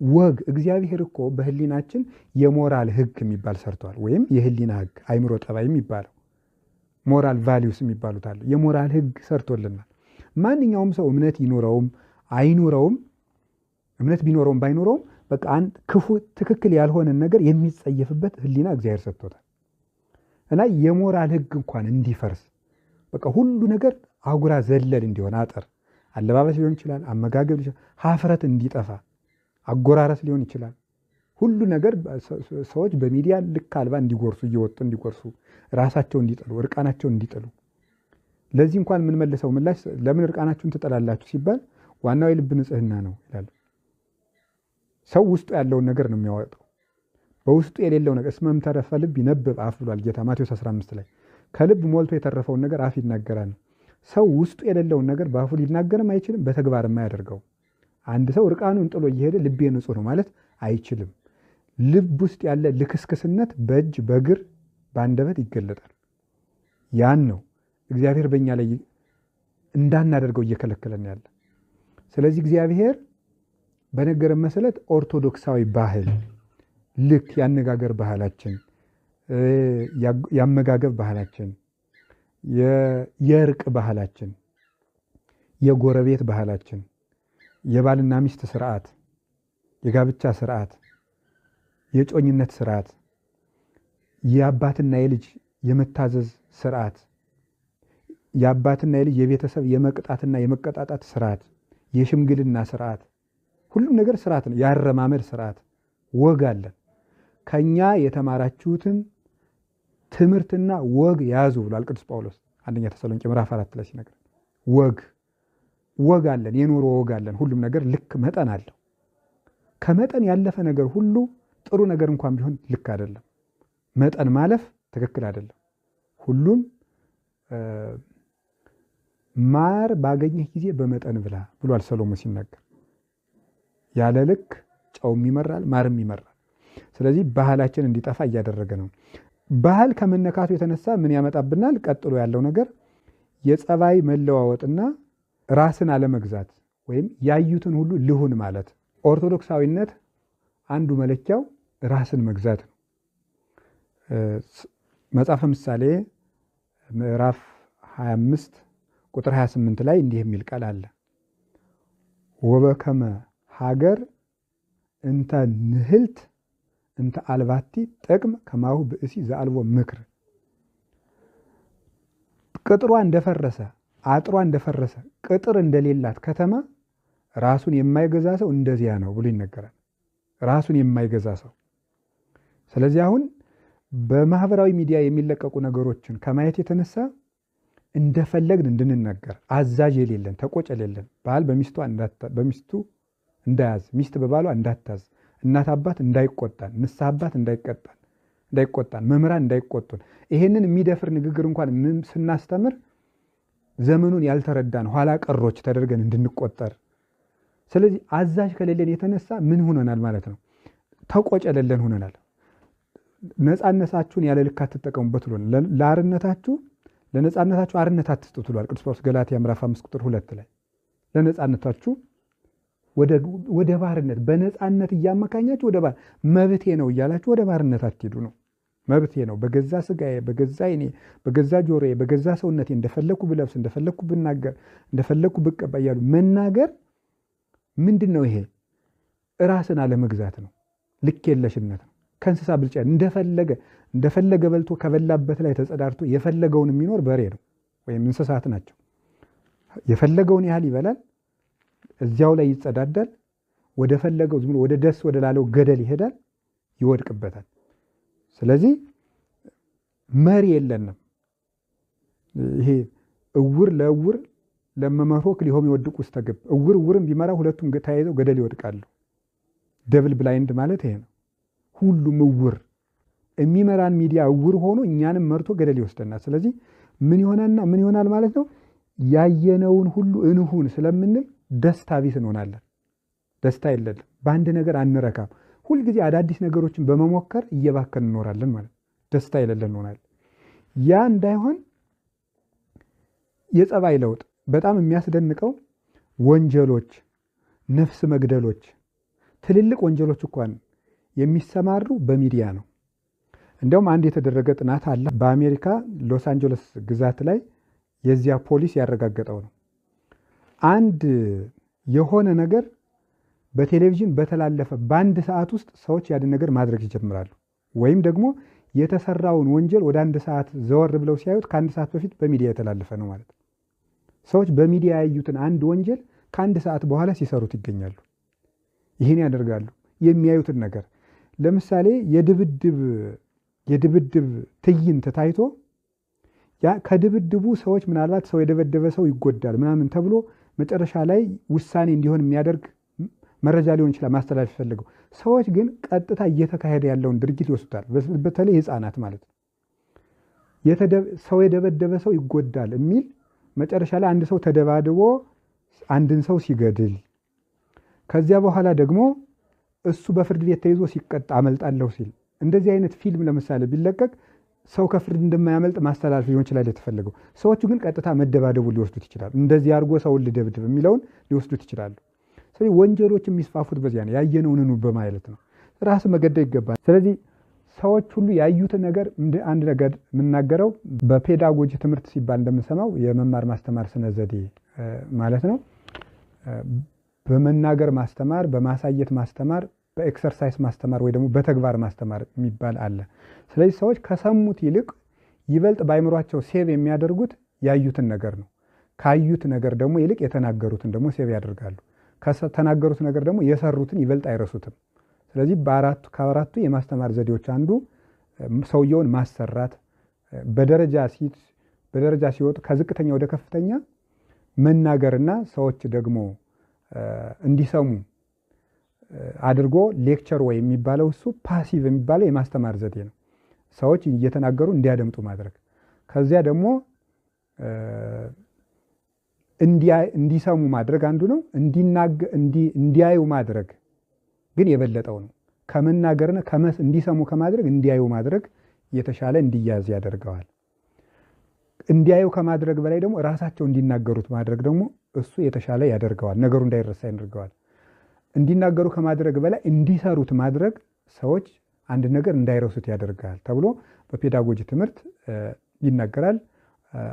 ወግ እግዚአብሔር እኮ በህሊናችን የሞራል ህግ የሚባል ሰርቷል። ወይም የህሊና ህግ አይምሮ ጠባይ የሚባለው ሞራል ቫሊዩስ የሚባሉት አሉ። የሞራል ህግ ሰርቶልናል። ማንኛውም ሰው እምነት ይኖረውም አይኖረውም፣ እምነት ቢኖረውም ባይኖረውም በቃ አንድ ክፉ ትክክል ያልሆነን ነገር የሚጸየፍበት ህሊና እግዚአብሔር ሰጥቶታል። እና የሞራል ህግ እንኳን እንዲፈርስ በቃ ሁሉ ነገር አጉራ ዘለል እንዲሆን አጥር፣ አለባበስ ሊሆን ይችላል፣ አመጋገብ ሊሆን ይችላል፣ ሀፍረት እንዲጠፋ አጎራረስ ሊሆን ይችላል። ሁሉ ነገር ሰዎች በሚዲያ ልክ አልባ እንዲጎርሱ እየወጡ እንዲጎርሱ ራሳቸው እንዲጥሉ እርቃናቸው እንዲጥሉ። ለዚህ እንኳን የምንመልሰው ምላሽ ለምን እርቃናችሁን ትጠላላችሁ ሲባል ዋናው የልብ ንጽህና ነው ይላሉ። ሰው ውስጡ ያለውን ነገር ነው የሚያወጣው። በውስጡ የሌለው ነገር እስመ እምተረፈ ልብ ይነብብ አፍ ብሏል ጌታ ማቴዎስ 15 ላይ። ከልብ ሞልቶ የተረፈውን ነገር አፍ ይናገራል። ሰው ውስጡ የሌለውን ነገር በአፉ ሊናገርም አይችልም፣ በተግባርም አያደርገው። አንድ ሰው እርቃኑን ጥሎ እየሄደ ልቤ ንጹህ ነው ማለት አይችልም። ልብ ውስጥ ያለ ልክስክስነት በእጅ በእግር በአንደበት ይገለጣል። ያን ነው እግዚአብሔር በእኛ ላይ እንዳናደርገው እየከለከለን ያለ። ስለዚህ እግዚአብሔር በነገረን መሰረት ኦርቶዶክሳዊ ባህል ልክ ያነጋገር ባህላችን፣ ያመጋገብ ባህላችን፣ የእርቅ ባህላችን፣ የጎረቤት ባህላችን፣ የባልና ሚስት ስርዓት፣ የጋብቻ ስርዓት፣ የጮኝነት ስርዓት፣ የአባትና የልጅ የመታዘዝ ስርዓት፣ የአባትና የልጅ የቤተሰብ የመቅጣትና የመቀጣጣት ስርዓት፣ የሽምግልና ስርዓት፣ ሁሉም ነገር ስርዓት ነው። ያረማመድ ስርዓት፣ ወግ አለን። ከኛ የተማራችሁትን ትምህርትና ወግ ያዙ ብሏል ቅዱስ ጳውሎስ አንደኛ ተሰሎንቄ ምዕራፍ 4 ላይ ሲነግረን። ወግ አለን፣ የኑሮ ወግ አለን። ሁሉም ነገር ልክ መጠን አለው። ከመጠን ያለፈ ነገር ሁሉ ጥሩ ነገር እንኳን ቢሆን ልክ አይደለም። መጠን ማለፍ ትክክል አይደለም። ሁሉም ማር ባገኘህ ጊዜ በመጠን ብላ ብሏል ሰሎሞን ሲናገር። ያለ ልክ ጨውም ይመራል፣ ማርም ይመራል። ስለዚህ ባህላችን እንዲጠፋ እያደረገ ነው። ባህል ከመነካቱ የተነሳ ምን ያመጣብናል? ቀጥሎ ያለው ነገር የጸባይ መለዋወጥና ራስን አለመግዛት ወይም ያዩትን ሁሉ ልሁን ማለት። ኦርቶዶክሳዊነት አንዱ መለኪያው ራስን መግዛት ነው። መጽሐፈ ምሳሌ ምዕራፍ 25 ቁጥር 28 ላይ እንዲህ የሚል ቃል አለ። ወበከመ ሀገር እንተ ንህልት እንተ አልባቲ ጥቅም ከማሁ ብእሲ ዘአልቦ ምክር። ቅጥሯ እንደፈረሰ አጥሯ እንደፈረሰ ቅጥር እንደሌላት ከተማ ራሱን የማይገዛ ሰው እንደዚያ ነው ብሎ ይነገራል። ራሱን የማይገዛ ሰው። ስለዚህ አሁን በማህበራዊ ሚዲያ የሚለቀቁ ነገሮችን ከማየት የተነሳ እንደፈለግን እንድንናገር አዛዥ የሌለን ተቆጭ የሌለን፣ ባል በሚስቱ እንዳያዝ፣ ሚስት በባሏ እንዳታዝ፣ እናት አባት እንዳይቆጣን፣ ንስሐ አባት እንዳይቆጣን፣ መምህራን እንዳይቆጡን፣ ይሄንን የሚደፍር ንግግር እንኳን ስናስተምር ዘመኑን ያልተረዳን ኋላ ቀሮች ተደርገን እንድንቆጠር። ስለዚህ አዛዥ ከሌለን የተነሳ ምን ሆነናል ማለት ነው? ተቆጭ የሌለን ሆነናል። ነፃነታችሁን ያለ ልክ አትጠቀሙበት ብሎናል። ለነፃነታችሁ አርነት አትስጡት ብሏል ቅዱስ ጳውሎስ ገላትያ ምዕራፍ 5 ቁጥር 2 ላይ። ለነፃነታችሁ ወደ ባርነት በነፃነት እያመካኛችሁ ወደ ባር መብቴ ነው እያላችሁ ወደ ባርነት አትሄዱ ነው። መብቴ ነው በገዛ ስጋዬ፣ በገዛ ዓይኔ፣ በገዛ ጆሮዬ፣ በገዛ ሰውነቴ እንደፈለኩ ብለብስ፣ እንደፈለኩ ብናገር፣ እንደፈለኩ ብቀባ እያሉ መናገር ምንድን ነው? ይሄ ራስን አለመግዛት ነው። ልክ የለሽነት ነው። ከእንስሳ ብልጫ እንደፈለገ በልቶ ከበላበት ላይ ተጸዳርቶ የፈለገውን የሚኖር በሬ ነው ወይም እንስሳት ናቸው። የፈለገውን ያህል ይበላል፣ እዚያው ላይ ይጸዳዳል። ወደ ፈለገው ዝም ብሎ ወደ ደስ ወደ ላለው ገደል ይሄዳል፣ ይወድቅበታል። ስለዚህ መሪ የለንም። ይሄ እውር ለእውር ለመመሮክ ሊሆም ይወድቁ ውስጥ ተገብ እውር እውርም ቢመራ ሁለቱም ተያይዘው ገደል ይወድቃሉ። ደብል ብላይንድ ማለት ይሄ ነው። ሁሉም እውር የሚመራን ሚዲያ እውር ሆኖ እኛንም መርቶ ገደል ይወስደናል። ስለዚህ ምን ይሆናል ማለት ነው? ያየነውን ሁሉ እንሁን ስለምንል ደስታ ቢስ እንሆናለን። ደስታ የለንም። በአንድ ነገር አንረካም። ሁልጊዜ አዳዲስ ነገሮችን በመሞከር እየባከን እንኖራለን ማለት ነው። ደስታ የሌለን እንሆናለን። ያ እንዳይሆን የጸባይ ለውጥ በጣም የሚያስደንቀው ወንጀሎች፣ ነፍስ መግደሎች፣ ትልልቅ ወንጀሎች እንኳን የሚሰማሩ በሚዲያ ነው። እንዲያውም አንድ የተደረገ ጥናት አለ በአሜሪካ ሎስ አንጀለስ ግዛት ላይ የዚያ ፖሊስ ያረጋገጠው ነው። አንድ የሆነ ነገር በቴሌቪዥን በተላለፈ በአንድ ሰዓት ውስጥ ሰዎች ያንን ነገር ማድረግ ይጀምራሉ። ወይም ደግሞ የተሰራውን ወንጀል ወደ አንድ ሰዓት ዘወር ብለው ሲያዩት ከአንድ ሰዓት በፊት በሚዲያ የተላለፈ ነው ማለት ነው። ሰዎች በሚዲያ ያዩትን አንድ ወንጀል ከአንድ ሰዓት በኋላ ሲሰሩት ይገኛሉ። ይህን ያደርጋሉ። የሚያዩትን ነገር ለምሳሌ የድብድብ ትዕይንት ታይቶ ከድብድቡ ሰዎች ምናልባት ሰው የደበደበ ሰው ይጎዳል ምናምን ተብሎ መጨረሻ ላይ ውሳኔ እንዲሆን የሚያደርግ መረጃ ሊሆን ይችላል ማስተላለፍ ይፈልገው። ሰዎች ግን ቀጥታ እየተካሄደ ያለውን ድርጊት ይወስዱታል። በተለይ ህፃናት ማለት ነው። ሰው የደበደበ ሰው ይጎዳል የሚል መጨረሻ ላይ አንድ ሰው ተደባድቦ አንድን ሰው ሲገድል፣ ከዚያ በኋላ ደግሞ እሱ በፍርድ ቤት ተይዞ ሲቀጣ አመልጣለሁ ሲል፣ እንደዚህ አይነት ፊልም ለምሳሌ ቢለቀቅ ሰው ከፍርድ እንደማያመልጥ ማስተላለፍ ሊሆን ይችላል የተፈለገው። ሰዎቹ ግን ቀጥታ መደባደቡን ሊወስዱት ይችላሉ። እንደዚህ አድርጎ ሰውን ልደብድብ የሚለውን ሊወስዱት ይችላሉ። ስለዚህ ወንጀሎች የሚስፋፉት በዚያ ነው። ያየነውን ኑ በማለት ነው። ራስ መገደል ይገባል። ስለዚህ ሰዎች ሁሉ ያዩትን ነገር አንድ ነገር የምናገረው በፔዳጎጂ ትምህርት ሲባል እንደምንሰማው የመማር ማስተማር ስነ ዘዴ ማለት ነው። በመናገር ማስተማር፣ በማሳየት ማስተማር፣ በኤክሰርሳይዝ ማስተማር ወይ ደግሞ በተግባር ማስተማር የሚባል አለ። ስለዚህ ሰዎች ከሰሙት ይልቅ ይበልጥ በአይምሯቸው ሴቭ የሚያደርጉት ያዩትን ነገር ነው። ካዩት ነገር ደግሞ ይልቅ የተናገሩትን ደግሞ ሴቭ ያደርጋሉ። ከተናገሩት ነገር ደግሞ የሰሩትን ይበልጥ አይረሱትም። ስለዚህ ከአራቱ የማስተማር ዘዴዎች አንዱ ሰውየውን ማሰራት፣ በደረጃ ሲወጡ ከዝቅተኛ ወደ ከፍተኛ መናገርና ሰዎች ደግሞ እንዲሰሙ አድርጎ ሌክቸር ወይ የሚባለው እሱ ፓሲቭ የሚባለው የማስተማር ዘዴ ነው። ሰዎች እየተናገሩ እንዲያደምጡ ማድረግ፣ ከዚያ ደግሞ እንዲሰሙ ማድረግ አንዱ ነው። እንዲያዩ ማድረግ ግን የበለጠው ነው። ከመናገርና እንዲሰሙ ከማድረግ እንዲያዩ ማድረግ የተሻለ እንዲያዝ ያደርገዋል። እንዲያዩ ከማድረግ በላይ ደግሞ ራሳቸው እንዲናገሩት ማድረግ ደግሞ እሱ የተሻለ ያደርገዋል። ነገሩ እንዳይረሳ ያደርገዋል። እንዲናገሩ ከማድረግ በላይ እንዲሰሩት ማድረግ ሰዎች አንድ ነገር እንዳይረሱት ያደርጋል ተብሎ በፔዳጎጂ ትምህርት ይናገራል።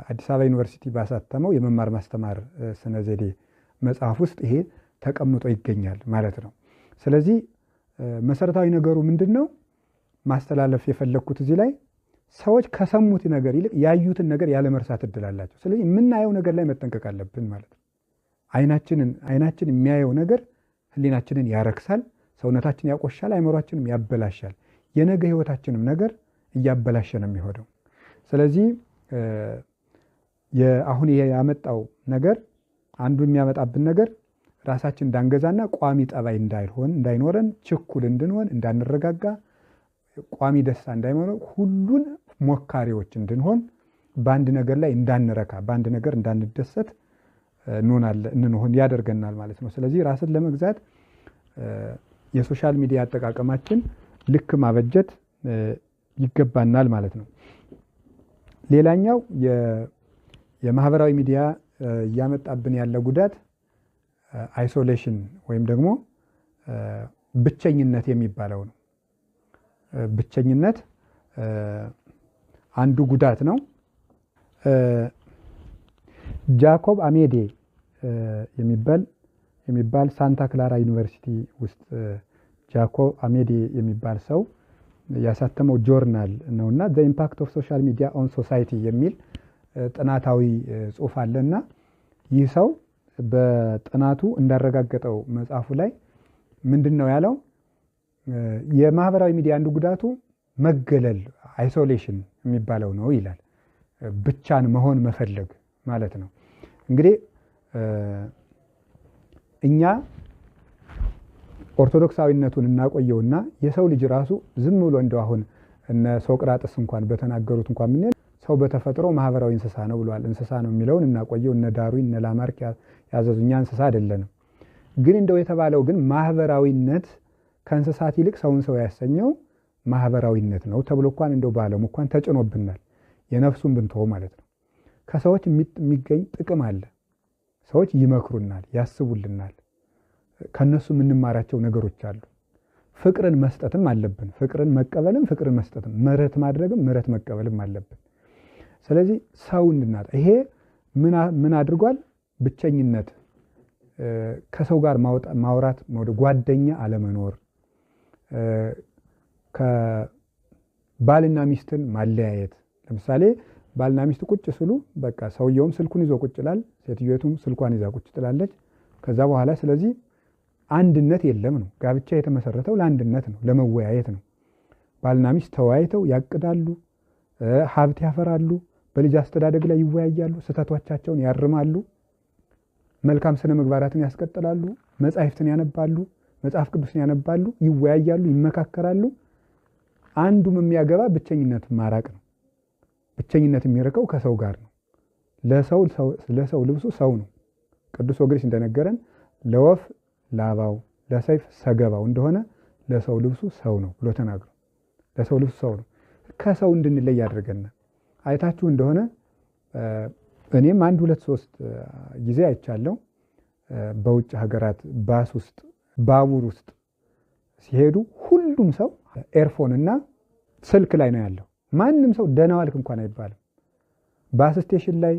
አዲስ አበባ ዩኒቨርሲቲ ባሳተመው የመማር ማስተማር ስነ ዘዴ መጽሐፍ ውስጥ ይሄ ተቀምጦ ይገኛል ማለት ነው። ስለዚህ መሰረታዊ ነገሩ ምንድን ነው? ማስተላለፍ የፈለግኩት እዚህ ላይ ሰዎች ከሰሙት ነገር ይልቅ ያዩትን ነገር ያለመርሳት እድል አላቸው። ስለዚህ የምናየው ነገር ላይ መጠንቀቅ አለብን ማለት ነው። አይናችን የሚያየው ነገር ህሊናችንን ያረክሳል፣ ሰውነታችን ያቆሻል፣ አይምሯችንም ያበላሻል። የነገ ህይወታችንም ነገር እያበላሸ ነው የሚሆነው። ስለዚህ አሁን ይሄ ያመጣው ነገር አንዱ የሚያመጣብን ነገር ራሳችን እንዳንገዛና ቋሚ ጠባይ እንዳይኖረን፣ ችኩል እንድንሆን፣ እንዳንረጋጋ፣ ቋሚ ደስታ እንዳይኖረን፣ ሁሉን ሞካሪዎች እንድንሆን፣ በአንድ ነገር ላይ እንዳንረካ፣ በአንድ ነገር እንዳንደሰት እንሆን ያደርገናል ማለት ነው። ስለዚህ ራስን ለመግዛት የሶሻል ሚዲያ አጠቃቀማችን ልክ ማበጀት ይገባናል ማለት ነው። ሌላኛው የማህበራዊ ሚዲያ እያመጣብን ያለ ጉዳት አይሶሌሽን ወይም ደግሞ ብቸኝነት የሚባለው ነው። ብቸኝነት አንዱ ጉዳት ነው። ጃኮብ አሜዴ የሚባል ሳንታ ክላራ ዩኒቨርሲቲ ውስጥ ጃኮብ አሜዴ የሚባል ሰው ያሳተመው ጆርናል ነውና ዘ ኢምፓክት ኦፍ ሶሻል ሚዲያ ኦን ሶሳይቲ የሚል ጥናታዊ ጽሑፍ አለና ይህ ሰው በጥናቱ እንዳረጋገጠው መጽሐፉ ላይ ምንድነው ያለው? የማህበራዊ ሚዲያ አንዱ ጉዳቱ መገለል አይሶሌሽን የሚባለው ነው ይላል። ብቻን መሆን መፈለግ ማለት ነው። እንግዲህ እኛ ኦርቶዶክሳዊነቱን እናቆየውና የሰው ልጅ ራሱ ዝም ብሎ እንደው አሁን እነ ሶቅራጥስ እንኳን በተናገሩት እንኳን ምን ሰው በተፈጥሮ ማህበራዊ እንስሳ ነው ብሏል። እንስሳ ነው የሚለውን እናቆየው። እነ ዳርዊን እነ ላማርክ ያዘዙኛ እንስሳ አይደለንም። ግን እንደው የተባለው ግን ማህበራዊነት ከእንስሳት ይልቅ ሰውን ሰው ያሰኘው ማህበራዊነት ነው ተብሎ እንኳን እንደው ባለሙ እንኳን ተጭኖብናል። የነፍሱን ብንተው ማለት ነው። ከሰዎች የሚገኝ ጥቅም አለ። ሰዎች ይመክሩናል፣ ያስቡልናል። ከነሱ የምንማራቸው ነገሮች አሉ። ፍቅርን መስጠትም አለብን። ፍቅርን መቀበልም ፍቅርን መስጠትም፣ ምህረት ማድረግም ምህረት መቀበልም አለብን። ስለዚህ ሰው እንድናጣ ይሄ ምን አድርጓል? ብቸኝነት፣ ከሰው ጋር ማውራት፣ ጓደኛ አለመኖር፣ ከባልና ሚስትን ማለያየት። ለምሳሌ ባልና ሚስት ቁጭ ስሉ በቃ ሰውየውም ስልኩን ይዞ ቁጭ ይላል፣ ሴትዮቱም ስልኳን ይዛ ቁጭ ትላለች። ከዛ በኋላ ስለዚህ አንድነት የለም ነው። ጋብቻ የተመሰረተው ለአንድነት ነው፣ ለመወያየት ነው። ባልና ሚስት ተወያይተው ያቅዳሉ፣ ሀብት ያፈራሉ፣ በልጅ አስተዳደግ ላይ ይወያያሉ፣ ስህተቶቻቸውን ያርማሉ፣ መልካም ስነ ምግባራትን ያስቀጥላሉ፣ መጻሕፍትን ያነባሉ፣ መጽሐፍ ቅዱስን ያነባሉ፣ ይወያያሉ፣ ይመካከራሉ። አንዱም የሚያገባ ብቸኝነት ማራቅ ነው። ብቸኝነት የሚርቀው ከሰው ጋር ነው። ለሰው ልብሱ ሰው ነው። ቅዱስ ወግሪስ እንደነገረን ለወፍ ላባው ለሰይፍ ሰገባው እንደሆነ ለሰው ልብሱ ሰው ነው ብሎ ተናግሮ፣ ለሰው ልብሱ ሰው ነው። ከሰው እንድንለይ ያደርገናል። አይታችሁ እንደሆነ እኔም 1 2 3 ጊዜ አይቻለሁ። በውጭ ሀገራት ባስ ውስጥ ባቡር ውስጥ ሲሄዱ ሁሉም ሰው ኤርፎን እና ስልክ ላይ ነው ያለው። ማንም ሰው ደህና ዋልክ እንኳን አይባልም። ባስ ስቴሽን ላይ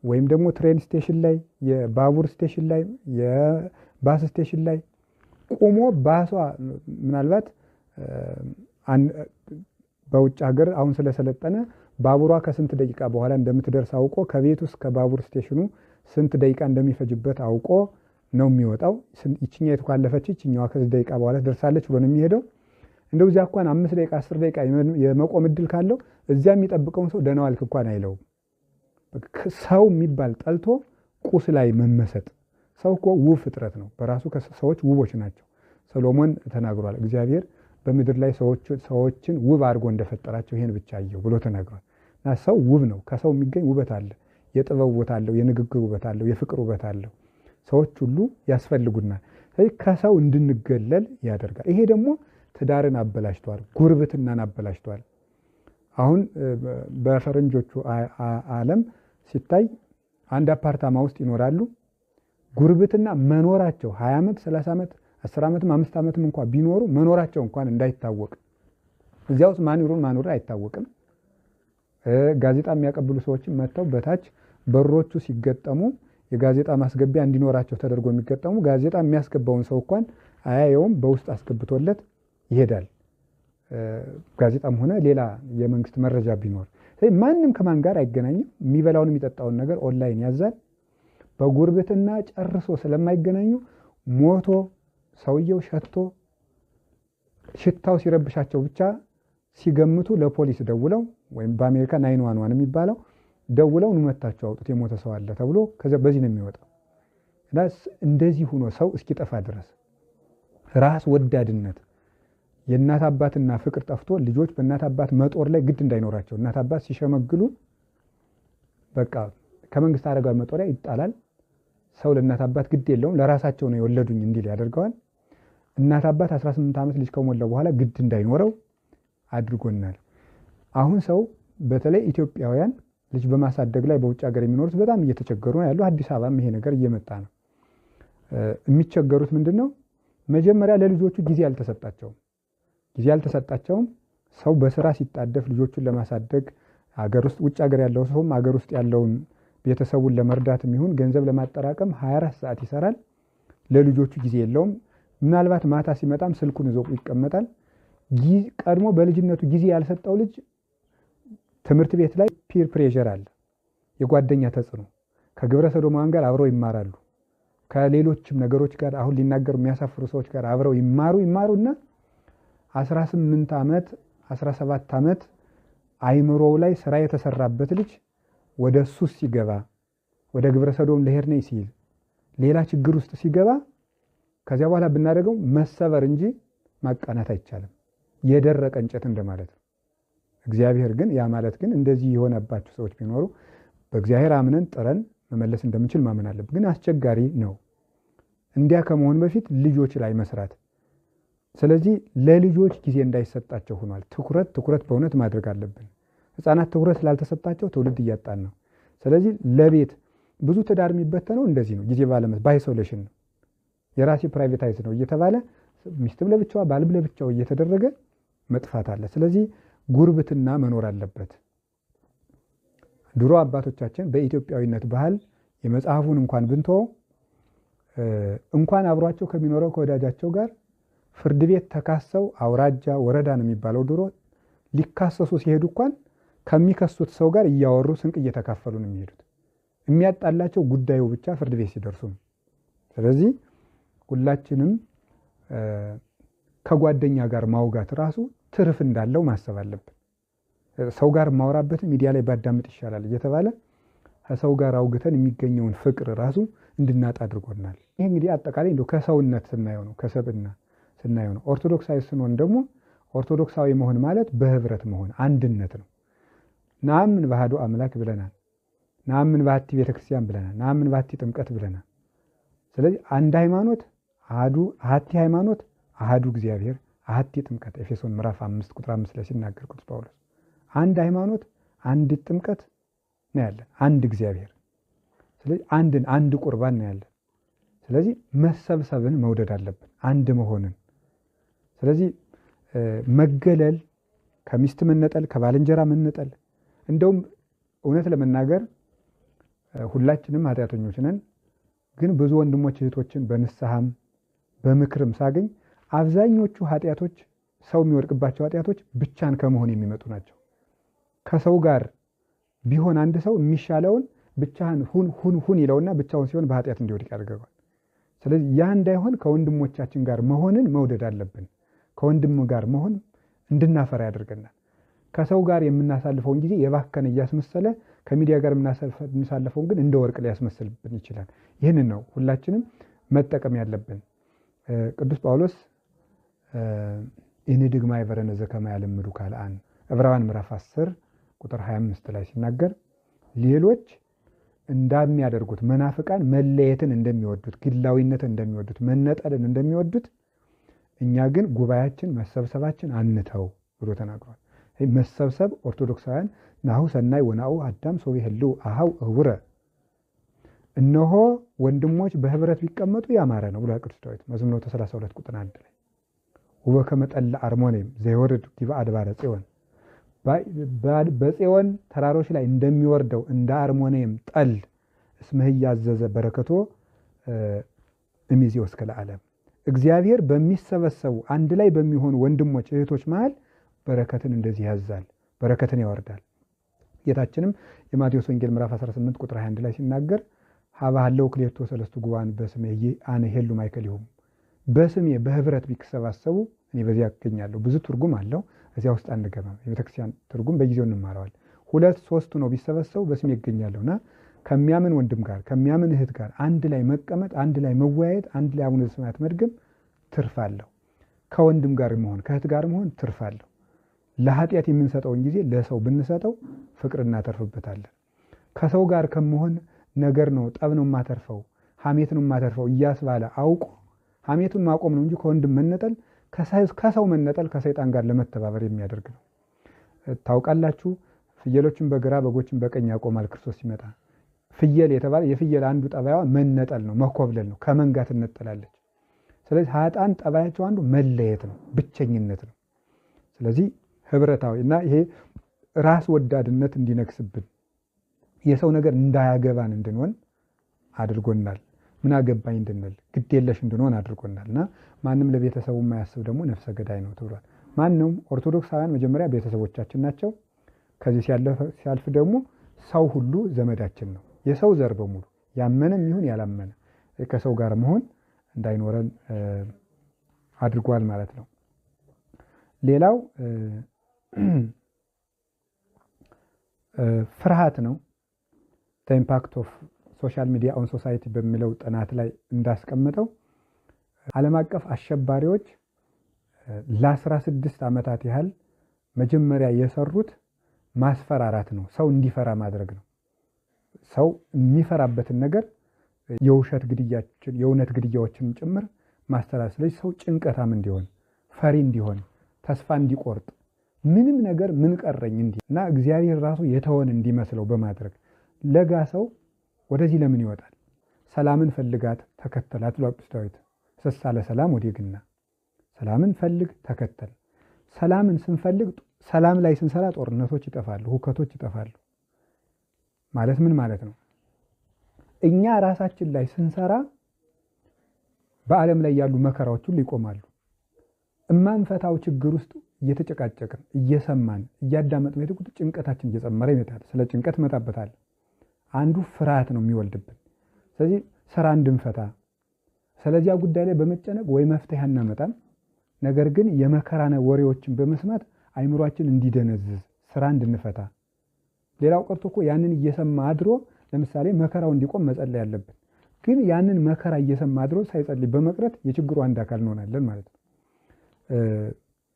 ወይም ደግሞ ትሬን ስቴሽን ላይ፣ የባቡር ስቴሽን ላይ፣ የባስ ስቴሽን ላይ ቆሞ ባሷ ምናልባት በውጭ ሀገር አሁን ስለሰለጠነ ባቡሯ ከስንት ደቂቃ በኋላ እንደምትደርስ አውቆ ከቤት ውስጥ ከባቡር ስቴሽኑ ስንት ደቂቃ እንደሚፈጅበት አውቆ ነው የሚወጣው። ይችኛይቱ ካለፈች ይችኛዋ ከዚህ ደቂቃ በኋላ ደርሳለች ብሎ ነው የሚሄደው። እንደው እዚያ እንኳን 5 ደቂቃ 10 ደቂቃ የመቆም እድል ካለው እዚያ የሚጠብቀውን ሰው ደህና ዋልክ እንኳን አይለውም። ሰው የሚባል ጠልቶ ቁስ ላይ መመሰጥ። ሰው እኮ ውብ ፍጥረት ነው። በራሱ ሰዎች ውቦች ናቸው። ሰሎሞን ተናግሯል። እግዚአብሔር በምድር ላይ ሰዎችን ውብ አድርጎ እንደፈጠራቸው ይሄን ብቻ አየሁ ብሎ ተናግሯል። እና ሰው ውብ ነው። ከሰው የሚገኝ ውበት አለ። የጥበብ ውበት አለው፣ የንግግር ውበት አለው፣ የፍቅር ውበት አለው። ሰዎች ሁሉ ያስፈልጉናል። ስለዚህ ከሰው እንድንገለል ያደርጋል። ይሄ ደግሞ ትዳርን አበላሽቷል፣ ጉርብትናን አበላሽቷል። አሁን በፈረንጆቹ ዓለም ሲታይ አንድ አፓርታማ ውስጥ ይኖራሉ። ጉርብትና መኖራቸው 20 ዓመት 30 ዓመት 10 ዓመትም 5 ዓመትም እንኳን ቢኖሩ መኖራቸው እንኳን እንዳይታወቅ፣ እዚያ ውስጥ ማን ይሩን ማን ይሩን አይታወቅም። ጋዜጣ የሚያቀብሉ ሰዎችም መጥተው በታች በሮቹ ሲገጠሙ የጋዜጣ ማስገቢያ እንዲኖራቸው ተደርጎ የሚገጠሙ፣ ጋዜጣ የሚያስገባውን ሰው እንኳን አያየውም፣ በውስጥ አስገብቶለት ይሄዳል። ጋዜጣም ሆነ ሌላ የመንግስት መረጃ ቢኖር ማንም ከማን ጋር አይገናኝም። የሚበላውን የሚጠጣውን ነገር ኦንላይን ያዛል። በጉርብትና ጨርሶ ስለማይገናኙ ሞቶ ሰውየው ሸቶ ሽታው ሲረብሻቸው ብቻ ሲገምቱ ለፖሊስ ደውለው ወይም በአሜሪካ 911 የሚባለው ደውለው ንመታቸው አውጡት የሞተ ሰው አለ ተብሎ ከዚያ በዚህ ነው የሚወጣው። እንደዚህ ሆኖ ሰው እስኪጠፋ ድረስ ራስ ወዳድነት፣ የእናት አባትና ፍቅር ጠፍቶ ልጆች በእናት አባት መጦር ላይ ግድ እንዳይኖራቸው፣ እናት አባት ሲሸመግሉ በቃ ከመንግስት አረጋዊ መጦሪያ ይጣላል። ሰው ለእናት አባት ግድ የለውም፣ ለራሳቸው ነው የወለዱኝ እንዲል ያደርገዋል። እናት አባት 18 ዓመት ልጅ ከሞላው በኋላ ግድ እንዳይኖረው አድርጎናል። አሁን ሰው በተለይ ኢትዮጵያውያን ልጅ በማሳደግ ላይ በውጭ ሀገር የሚኖሩት በጣም እየተቸገሩ ነው ያሉ። አዲስ አበባም ይሄ ነገር እየመጣ ነው። የሚቸገሩት ምንድነው? መጀመሪያ ለልጆቹ ጊዜ አልተሰጣቸውም። ሰው በስራ ሲጣደፍ ልጆቹን ለማሳደግ ሀገር ውስጥ ውጭ ሀገር ያለው ሰውም ሀገር ውስጥ ያለውን ቤተሰቡን ለመርዳት የሚሆን ገንዘብ ለማጠራቀም 24 ሰዓት ይሰራል። ለልጆቹ ጊዜ የለውም። ምናልባት ማታ ሲመጣም ስልኩን ይዞ ይቀመጣል። ቀድሞ በልጅነቱ ጊዜ ያልሰጠው ልጅ ትምህርት ቤት ላይ ፒር ፕሬሸር አለ፣ የጓደኛ ተጽዕኖ። ከግብረ ሰዶማውያን ጋር አብረው ይማራሉ። ከሌሎችም ነገሮች ጋር አሁን ሊናገሩ የሚያሳፍሩ ሰዎች ጋር አብረው ይማሩና 18 ዓመት 17 ዓመት አይምሮው ላይ ስራ የተሰራበት ልጅ ወደ ሱስ ሲገባ ወደ ግብረ ሰዶም ልሄድ ነኝ ሲል ሌላ ችግር ውስጥ ሲገባ ከዚያ በኋላ ብናደርገው መሰበር እንጂ ማቃናት አይቻልም። የደረቀ እንጨት እንደማለት ነው። እግዚአብሔር ግን ያ ማለት ግን እንደዚህ የሆነባቸው ሰዎች ቢኖሩ በእግዚአብሔር አምነን ጥረን መመለስ እንደምንችል ማመን አለብን። ግን አስቸጋሪ ነው እንዲያ ከመሆን በፊት ልጆች ላይ መስራት። ስለዚህ ለልጆች ጊዜ እንዳይሰጣቸው ሆኗል። ትኩረት በእውነት ማድረግ አለብን። ህፃናት ትኩረት ስላልተሰጣቸው ትውልድ እያጣን ነው። ስለዚህ ለቤት ብዙ ትዳር የሚበተነው እንደዚህ ነው። ጊዜ በአይሶሌሽን ነው። የራሴ ፕራይቬታይዝ ነው እየተባለ ሚስትም ለብቻዋ ባልም ለብቻው እየተደረገ መጥፋት አለ። ስለዚህ ጉርብትና መኖር አለበት። ድሮ አባቶቻችን በኢትዮጵያዊነት ባህል የመጽሐፉን እንኳን ብንተው እንኳን አብሯቸው ከሚኖረው ከወዳጃቸው ጋር ፍርድ ቤት ተካሰው አውራጃ ወረዳ ነው የሚባለው ድሮ ሊካሰሱ ሲሄዱ እንኳን ከሚከሱት ሰው ጋር እያወሩ ስንቅ እየተካፈሉ ነው የሚሄዱት። የሚያጣላቸው ጉዳዩ ብቻ ፍርድ ቤት ሲደርሱ። ስለዚህ ሁላችንም ከጓደኛ ጋር ማውጋት ራሱ ትርፍ እንዳለው ማሰብ አለብን። ሰው ጋር ማውራበት ሚዲያ ላይ ባዳምጥ ይሻላል እየተባለ ከሰው ጋር አውግተን የሚገኘውን ፍቅር ራሱ እንድናጣ አድርጎናል። ይህ እንግዲህ አጠቃላይ እንደው ከሰውነት ስናየው ነው፣ ከሰብና ስናየው ነው። ኦርቶዶክሳዊ ስንሆን ደግሞ ኦርቶዶክሳዊ መሆን ማለት በህብረት መሆን አንድነት ነው። ናምን ባህዶ አምላክ ብለናል። ናምን ባህቲ ቤተክርስቲያን ብለናል። ናምን ባህቲ ጥምቀት ብለናል። ስለዚህ አንድ ሃይማኖት አሐቲ ሃይማኖት አሐዱ እግዚአብሔር አሐቲ ጥምቀት ኤፌሶን ምዕራፍ 5 ቁጥር 5 ላይ ሲናገር ቅዱስ ጳውሎስ አንድ ሃይማኖት አንድ ጥምቀት ነው ያለን፣ አንድ እግዚአብሔር። ስለዚህ አንድ ቁርባን ነው ያለን። ስለዚህ መሰብሰብን መውደድ አለብን፣ አንድ መሆንን። ስለዚህ መገለል፣ ከሚስት መነጠል፣ ከባልንጀራ መነጠል። እንደውም እውነት ለመናገር ሁላችንም ኃጢአተኞች ነን። ግን ብዙ ወንድሞች እህቶችን በንስሐም በምክርም ሳገኝ አብዛኞቹ ኃጢአቶች ሰው የሚወድቅባቸው ኃጢአቶች ብቻን ከመሆን የሚመጡ ናቸው። ከሰው ጋር ቢሆን አንድ ሰው የሚሻለውን ብቻህን ሁን ይለውና ብቻውን ሲሆን በኃጢአት እንዲወድቅ ያደርገዋል። ስለዚህ ያ እንዳይሆን ከወንድሞቻችን ጋር መሆንን መውደድ አለብን። ከወንድም ጋር መሆን እንድናፈራ ያደርገናል። ከሰው ጋር የምናሳልፈውን ጊዜ የባከነ እያስመሰለ ከሚዲያ ጋር የምናሳልፈውን ግን እንደ ወርቅ ሊያስመስልብን ይችላል። ይህንን ነው ሁላችንም መጠቀም ያለብን። ቅዱስ ጳውሎስ ኢንድግ ማይበረነ ዘከመ ያለምዱ ካልአን ዕብራውያን ምዕራፍ 10 ቁጥር 25 ላይ ሲናገር ሌሎች እንደሚያደርጉት መናፍቃን መለየትን እንደሚወዱት፣ ግላዊነትን እንደሚወዱት፣ መነጠልን እንደሚወዱት እኛ ግን ጉባኤያችን መሰብሰባችን አንተው ብሎ ተናግሯል። መሰብሰብ ኦርቶዶክሳውያን ናሁ ሰናይ ወናኡ አዳም ሶቢ ህልው አሃው እውረ እነሆ ወንድሞች በህብረት ቢቀመጡ ያማረ ነው ብሎ ቅዱስ ዳዊት መዝሙር 32 ቁጥር 1 ላይ ወበከመ ጠለ አርሞኔም ዘይወርድ ዲበ አድባረ ጽዮን በጽዮን ተራሮች ላይ እንደሚወርደው እንደ አርሞኔም ጠል እስመ ያዘዘ በረከቶ እሚዜው እስከ ለዓለም። እግዚአብሔር በሚሰበሰቡ አንድ ላይ በሚሆኑ ወንድሞች እህቶች መሃል በረከትን እንደዚህ ያዛል፣ በረከትን ያወርዳል። ጌታችንም የማቴዎስ ወንጌል ምዕራፍ 18 ቁጥር 21 ላይ ሲናገር ሀባለው ክሌቶ ሰለስቱ ጉባኤን በስሜ አነ ሄሉ ማይከሊሁም፣ በስሜ በህብረት ቢሰባሰቡ እኔ በዚያ አገኛለሁ። ብዙ ትርጉም አለው፣ እዚያ ውስጥ አንገባም። የቤተክርስቲያን ትርጉም በጊዜው እንማረዋል። 2-3 ነው ቢሰበሰቡ በስሜ ይገኛለሁና ከሚያምን ወንድም ጋር ከሚያምን እህት ጋር አንድ ላይ መቀመጥ፣ አንድ ላይ መወያየት፣ አንድ ላይ አቡነ ዘበሰማያት መድገም ትርፍ አለው። ከወንድም ጋር መሆን ከእህት ጋር መሆን ትርፍ አለው። ለኃጢአት የምንሰጠውን ጊዜ ለሰው ብንሰጠው ፍቅር እናተርፍበታለን። ከሰው ጋር ከመሆን ነገር ነው ጠብ ነው የማተርፈው፣ ሐሜት ነው የማተርፈው እያስባለ አውቆ ሐሜቱን ማቆም ነው እንጂ ከወንድም መነጠል ከሰው መነጠል ከሰይጣን ጋር ለመተባበር የሚያደርግ ነው። ታውቃላችሁ፣ ፍየሎችን በግራ በጎችን በቀኝ ያቆማል ክርስቶስ ሲመጣ። ፍየል የተባለ የፍየል አንዱ ጠባይዋ መነጠል ነው፣ መኮብለል ነው፣ ከመንጋ ትነጠላለች። ስለዚህ ኃጥአን ጠባያቸው አንዱ መለየት ነው፣ ብቸኝነት ነው። ስለዚህ ህብረታዊ እና ይሄ ራስ ወዳድነት እንዲነግስብን የሰው ነገር እንዳያገባን እንድንሆን አድርጎናል። ምን አገባኝ እንድንል ግድ የለሽ እንድንሆን አድርጎናል። እና ማንም ለቤተሰቡ የማያስብ ደግሞ ነፍሰ ገዳይ ነው ተብሏል። ማንም ኦርቶዶክሳውያን መጀመሪያ ቤተሰቦቻችን ናቸው። ከዚህ ሲያልፍ ደግሞ ሰው ሁሉ ዘመዳችን ነው። የሰው ዘር በሙሉ ያመነም ይሁን ያላመነ ከሰው ጋር መሆን እንዳይኖረን አድርጓል ማለት ነው። ሌላው ፍርሃት ነው። the impact of social media on society በሚለው ጥናት ላይ እንዳስቀመጠው ዓለም አቀፍ አሸባሪዎች ለ16 ዓመታት ያህል መጀመሪያ የሰሩት ማስፈራራት ነው። ሰው እንዲፈራ ማድረግ ነው። ሰው የሚፈራበትን ነገር የውሸት ግድያዎችን የእውነት ግድያዎችን ጭምር ማስተላለፍ። ስለዚህ ሰው ጭንቀታም እንዲሆን፣ ፈሪ እንዲሆን፣ ተስፋ እንዲቆርጥ፣ ምንም ነገር ምን ቀረኝ እንዲህ እና እግዚአብሔር ራሱ የተወን እንዲመስለው በማድረግ ለጋ ሰው ወደዚህ ለምን ይወጣል? ሰላምን ፈልጋት ተከተላት ብሎ ቅዱስ ዳዊት ሰሳ ለሰላም ወዲግና ሰላምን ፈልግ ተከተል። ሰላምን ስንፈልግ ሰላም ላይ ስንሰራ ጦርነቶች ይጠፋሉ፣ ሁከቶች ይጠፋሉ። ማለት ምን ማለት ነው? እኛ ራሳችን ላይ ስንሰራ በዓለም ላይ ያሉ መከራዎች ሁሉ ይቆማሉ። እማንፈታው ችግር ውስጥ እየተጨቃጨቅን እየሰማን እያዳመጥን ሄደ ቁጥር ጭንቀታችን እየጨመረ ይመጣል። ስለ ጭንቀት መጣበታል። አንዱ ፍርሃት ነው የሚወልድብን። ስለዚህ ስራ እንድንፈታ ስለዚያ ጉዳይ ላይ በመጨነቅ ወይ መፍትሄ አናመጣም። ነገር ግን የመከራ ወሬዎችን በመስማት አይምሯችን እንዲደነዝዝ ስራ እንድንፈታ። ሌላው ቀርቶ እኮ ያንን እየሰማ አድሮ ለምሳሌ መከራው እንዲቆም መጸለይ ያለብን፣ ግን ያንን መከራ እየሰማ አድሮ ሳይጸልይ በመቅረት የችግሩ አንድ አካል እንሆናለን ማለት ነው።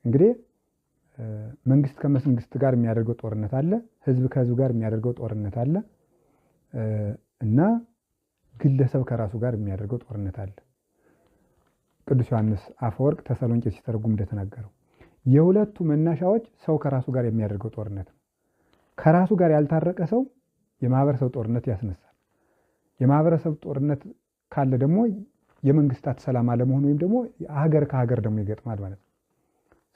እንግዲህ መንግስት ከመንግስት ጋር የሚያደርገው ጦርነት አለ፣ ህዝብ ከህዝብ ጋር የሚያደርገው ጦርነት አለ እና ግለሰብ ከራሱ ጋር የሚያደርገው ጦርነት አለ። ቅዱስ ዮሐንስ አፈወርቅ ተሰሎንቄ ሲተረጉም እንደተናገረው የሁለቱ መናሻዎች ሰው ከራሱ ጋር የሚያደርገው ጦርነት ነው። ከራሱ ጋር ያልታረቀ ሰው የማህበረሰብ ጦርነት ያስነሳል። የማህበረሰብ ጦርነት ካለ ደግሞ የመንግስታት ሰላም አለመሆን ወይም ደግሞ ሀገር ከሀገር ደግሞ ይገጥማል ማለት ነው።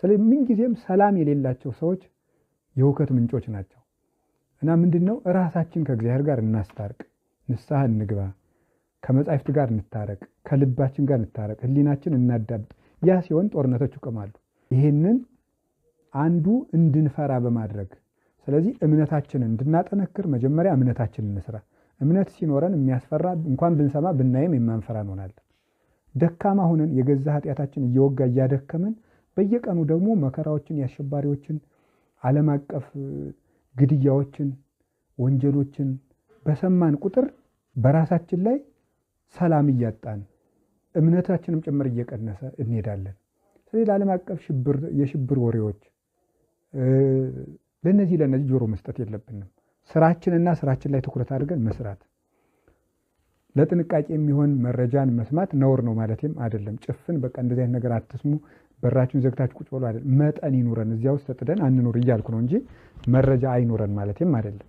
ስለዚህ ምንጊዜም ሰላም የሌላቸው ሰዎች የሁከት ምንጮች ናቸው እና ምንድነው ራሳችን ከእግዚአብሔር ጋር እናስታርቅ፣ ንስሐ እንግባ፣ ከመጻሕፍት ጋር እንታረቅ፣ ከልባችን ጋር እንታረቅ፣ ህሊናችን እናዳምጥ። ያ ሲሆን ጦርነቶች ይቆማሉ። ይህንን አንዱ እንድንፈራ በማድረግ ስለዚህ እምነታችንን እንድናጠነክር መጀመሪያ እምነታችንን እንስራ። እምነት ሲኖረን የሚያስፈራ እንኳን ብንሰማ ብናይም የማንፈራ እንሆናለን። ደካማ ሆነን የገዛ ኃጢአታችን እየወጋ እያደከመን በየቀኑ ደግሞ መከራዎችን፣ የአሸባሪዎችን፣ ዓለም አቀፍ ግድያዎችን፣ ወንጀሎችን በሰማን ቁጥር በራሳችን ላይ ሰላም እያጣን እምነታችንም ጭምር እየቀነሰ እንሄዳለን። ስለዚህ ለዓለም አቀፍ የሽብር ወሬዎች ለነዚህ ጆሮ መስጠት የለብንም። ስራችንና ስራችን ላይ ትኩረት አድርገን መስራት። ለጥንቃቄ የሚሆን መረጃን መስማት ነውር ነው ማለትም አይደለም። ጭፍን በቃ እንደዚህ አይነት ነገር አትስሙ፣ በራችሁን ዘግታችሁ ቁጭ ብሎ አይደለም። መጠን ይኑረን፣ እዚያ ውስጥ ተጥደን አንኑር እያልኩ ነው እንጂ መረጃ አይኑረን ማለትም አይደለም።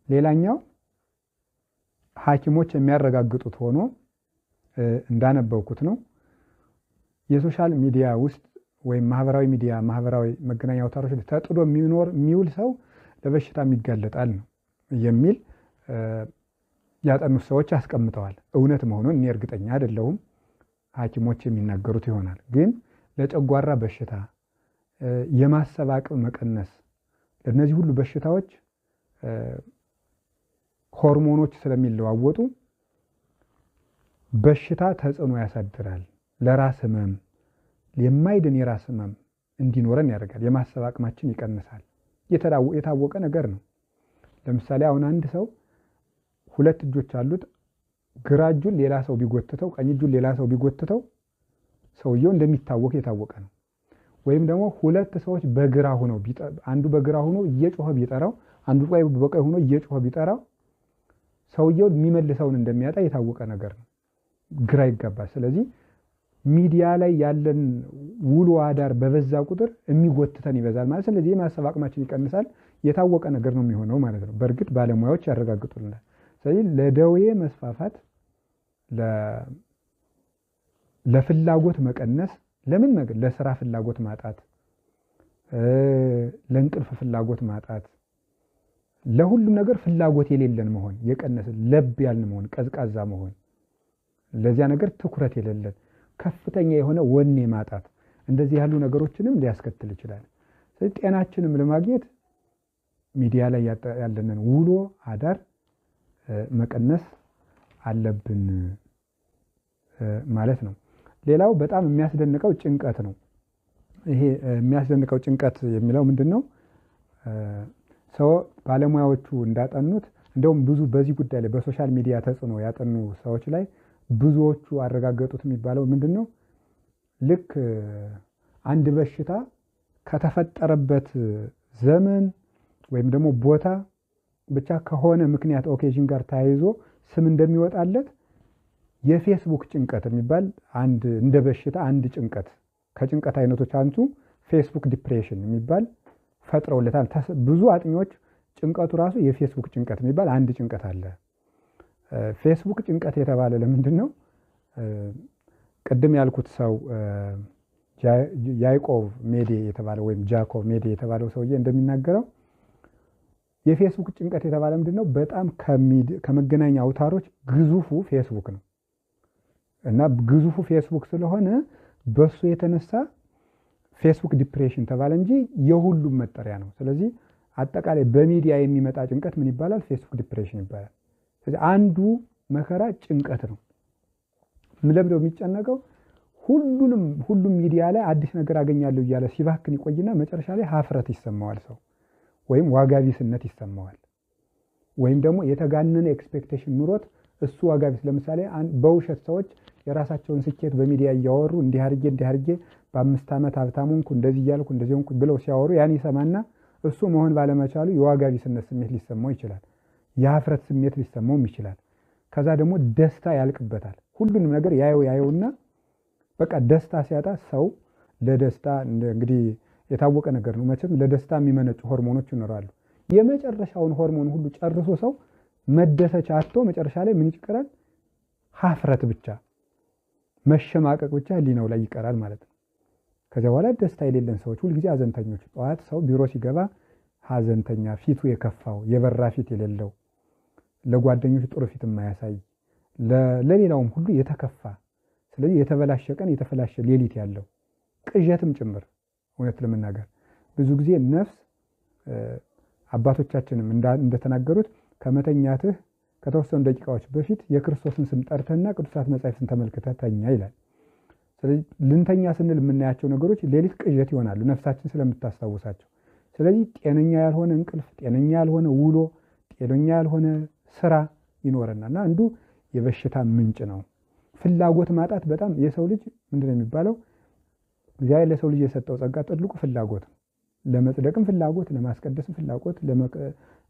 ሌላኛው ሐኪሞች የሚያረጋግጡት ሆኖ እንዳነበብኩት ነው የሶሻል ሚዲያ ውስጥ ወይም ማህበራዊ መገናኛ አውታሮች ተጥዶ የሚውል ሰው ለበሽታ ይጋለጣል ነው የሚል ያጠኑት ሰዎች አስቀምጠዋል። እውነት መሆኑን እኔ እርግጠኛ አይደለሁም፣ ሐኪሞች የሚናገሩት ይሆናል። ግን ለጨጓራ በሽታ፣ የማሰብ አቅም መቀነስ፣ ለእነዚህ ሁሉ በሽታዎች ሆርሞኖች ስለሚለዋወጡ በሽታ ተጽዕኖ ያሳድራል። ለራስ ህመም፣ የማይድን የራስ ህመም እንዲኖረን ያደርጋል። የማሰብ አቅማችን ይቀንሳል። የታወቀ ነገር ነው። ለምሳሌ አሁን አንድ ሰው ሁለት እጆች አሉት። ግራ እጁን ሌላ ሰው ቢጎትተው፣ ቀኝ እጁን ሌላ ሰው ቢጎትተው ሰውየው እንደሚታወቅ የታወቀ ነው። ወይም ደግሞ ሁለት ሰዎች በግራ ሆነው አንዱ በግራ ሆኖ እየጮኸ ቢጠራው፣ አንዱ በቀኝ ሆኖ እየጮኸ ቢጠራው ሰውየው የሚመልሰውን እንደሚያጣ የታወቀ ነገር ነው። ግራ ይጋባል። ስለዚህ ሚዲያ ላይ ያለን ውሎ አዳር በበዛ ቁጥር የሚጎትተን ይበዛል ማለት። ስለዚህ የማሰብ አቅማችን ይቀንሳል። የታወቀ ነገር ነው የሚሆነው ማለት ነው። በእርግጥ ባለሙያዎች ያረጋግጡልናል። ስለዚህ ለደዌ መስፋፋት፣ ለፍላጎት መቀነስ፣ ለስራ ፍላጎት ማጣት፣ ለእንቅልፍ ፍላጎት ማጣት፣ ለሁሉም ነገር ፍላጎት የሌለን መሆን፣ የቀነስን ለብ ያልን መሆን፣ ቀዝቃዛ መሆን፣ ለዚያ ነገር ትኩረት የሌለን ከፍተኛ የሆነ ወኔ ማጣት፣ እንደዚህ ያሉ ነገሮችንም ሊያስከትል ይችላል። ስለዚህ ጤናችንም ለማግኘት ሚዲያ ላይ ያለንን ውሎ አዳር መቀነስ አለብን ማለት ነው። ሌላው በጣም የሚያስደንቀው ጭንቀት ነው። ይሄ የሚያስደንቀው ጭንቀት የሚለው ምንድነው? ሰው ባለሙያዎቹ እንዳጠኑት እንደውም ብዙ በዚህ ጉዳይ ላይ በሶሻል ሚዲያ ተጽዕኖ ያጠኑ ሰዎች ላይ ብዙዎቹ አረጋገጡት የሚባለው ምንድነው? ልክ አንድ በሽታ ከተፈጠረበት ዘመን ወይም ደግሞ ቦታ ብቻ ከሆነ ምክንያት ኦኬዥን ጋር ተያይዞ ስም እንደሚወጣለት የፌስቡክ ጭንቀት የሚባል አንድ እንደ በሽታ አንድ ጭንቀት ከጭንቀት አይነቶች አንዱ ፌስቡክ ዲፕሬሽን የሚባል ፈጥረውለታል። ብዙ አጥኚዎች ጭንቀቱ ራሱ የፌስቡክ ጭንቀት የሚባል አንድ ጭንቀት አለ። ፌስቡክ ጭንቀት የተባለ ለምንድን ነው? ቅድም ያልኩት ሰው ያዕቆብ ሜዴ የተባለው ወይም ጃኮብ ሜዴ የተባለው ሰውዬ እንደሚናገረው የፌስቡክ ጭንቀት የተባለ ምንድን ነው? በጣም ከመገናኛ አውታሮች ግዙፉ ፌስቡክ ነው እና ግዙፉ ፌስቡክ ስለሆነ በሱ የተነሳ ፌስቡክ ዲፕሬሽን ተባለ እንጂ የሁሉም መጠሪያ ነው። ስለዚህ አጠቃላይ በሚዲያ የሚመጣ ጭንቀት ምን ይባላል? ፌስቡክ ዲፕሬሽን ይባላል። ስለዚህ አንዱ መከራ ጭንቀት ነው። ለምንድነው የሚጨነቀው? ሁሉም ሚዲያ ላይ አዲስ ነገር አገኛለሁ እያለ ሲባክን ይቆይና መጨረሻ ላይ ሀፍረት ይሰማዋል ሰው ወይም ዋጋ ቢስነት ይሰማዋል። ወይም ደግሞ የተጋነነ ኤክስፔክቴሽን ኑሮት እሱ ዋጋ ቢስ ለምሳሌ በውሸት ሰዎች የራሳቸውን ስኬት በሚዲያ እያወሩ እንዲህ አድርጌ በ5 ዓመት ሀብታም ሆንኩ እንደዚህ እያልኩ እንደዚህ ሆንኩ ብለው ሲያወሩ ያን ይሰማና እሱ መሆን ባለመቻሉ የዋጋ ቢስነት ስሜት ሊሰማው ይችላል። የሀፍረት ስሜት ሊሰማውም ይችላል። ከዛ ደግሞ ደስታ ያልቅበታል። ሁሉንም ነገር ያየውና በቃ ደስታ ሲያጣ ሰው ለደስታ እንግዲህ የታወቀ ነገር ነው መቼም ለደስታ የሚመነጩ ሆርሞኖች ይኖራሉ። የመጨረሻውን ሆርሞን ሁሉ ጨርሶ ሰው መደሰቻ አጥቶ መጨረሻ ላይ ምን ይቀራል? ሀፍረት ብቻ መሸማቀቅ ብቻ ህሊናው ላይ ይቀራል ማለት ነው። ከዚያ በኋላ ደስታ የሌለን ሰዎች ሁልጊዜ ሀዘንተኞች። ጠዋት ሰው ቢሮ ሲገባ ሀዘንተኛ፣ ፊቱ የከፋው የበራ ፊት የሌለው፣ ለጓደኞች ጥሩ ፊት የማያሳይ፣ ለሌላውም ሁሉ የተከፋ፣ ስለዚህ የተበላሸ ቀን የተበላሸ ሌሊት ያለው ቅዠትም ጭምር። እውነት ለመናገር ብዙ ጊዜ ነፍስ አባቶቻችንም እንደተናገሩት ከመተኛትህ ከተወሰኑ ደቂቃዎች በፊት የክርስቶስን ስም ጠርተህና ቅዱሳት መጻሕፍትን ተመልክተህ ተኛ ይላል። ስለዚህ ልንተኛ ስንል የምናያቸው ነገሮች ሌሊት ቅዠት ይሆናሉ ነፍሳችን ስለምታስታውሳቸው። ስለዚህ ጤነኛ ያልሆነ እንቅልፍ፣ ጤነኛ ያልሆነ ውሎ፣ ጤነኛ ያልሆነ ስራ ይኖረናል እና አንዱ የበሽታ ምንጭ ነው። ፍላጎት ማጣት በጣም የሰው ልጅ ምንድነው የሚባለው? እግዚአብሔር ለሰው ልጅ የሰጠው ጸጋ ትልቁ ፍላጎት ነው። ለመጽደቅም ፍላጎት፣ ለማስቀደስም ፍላጎት፣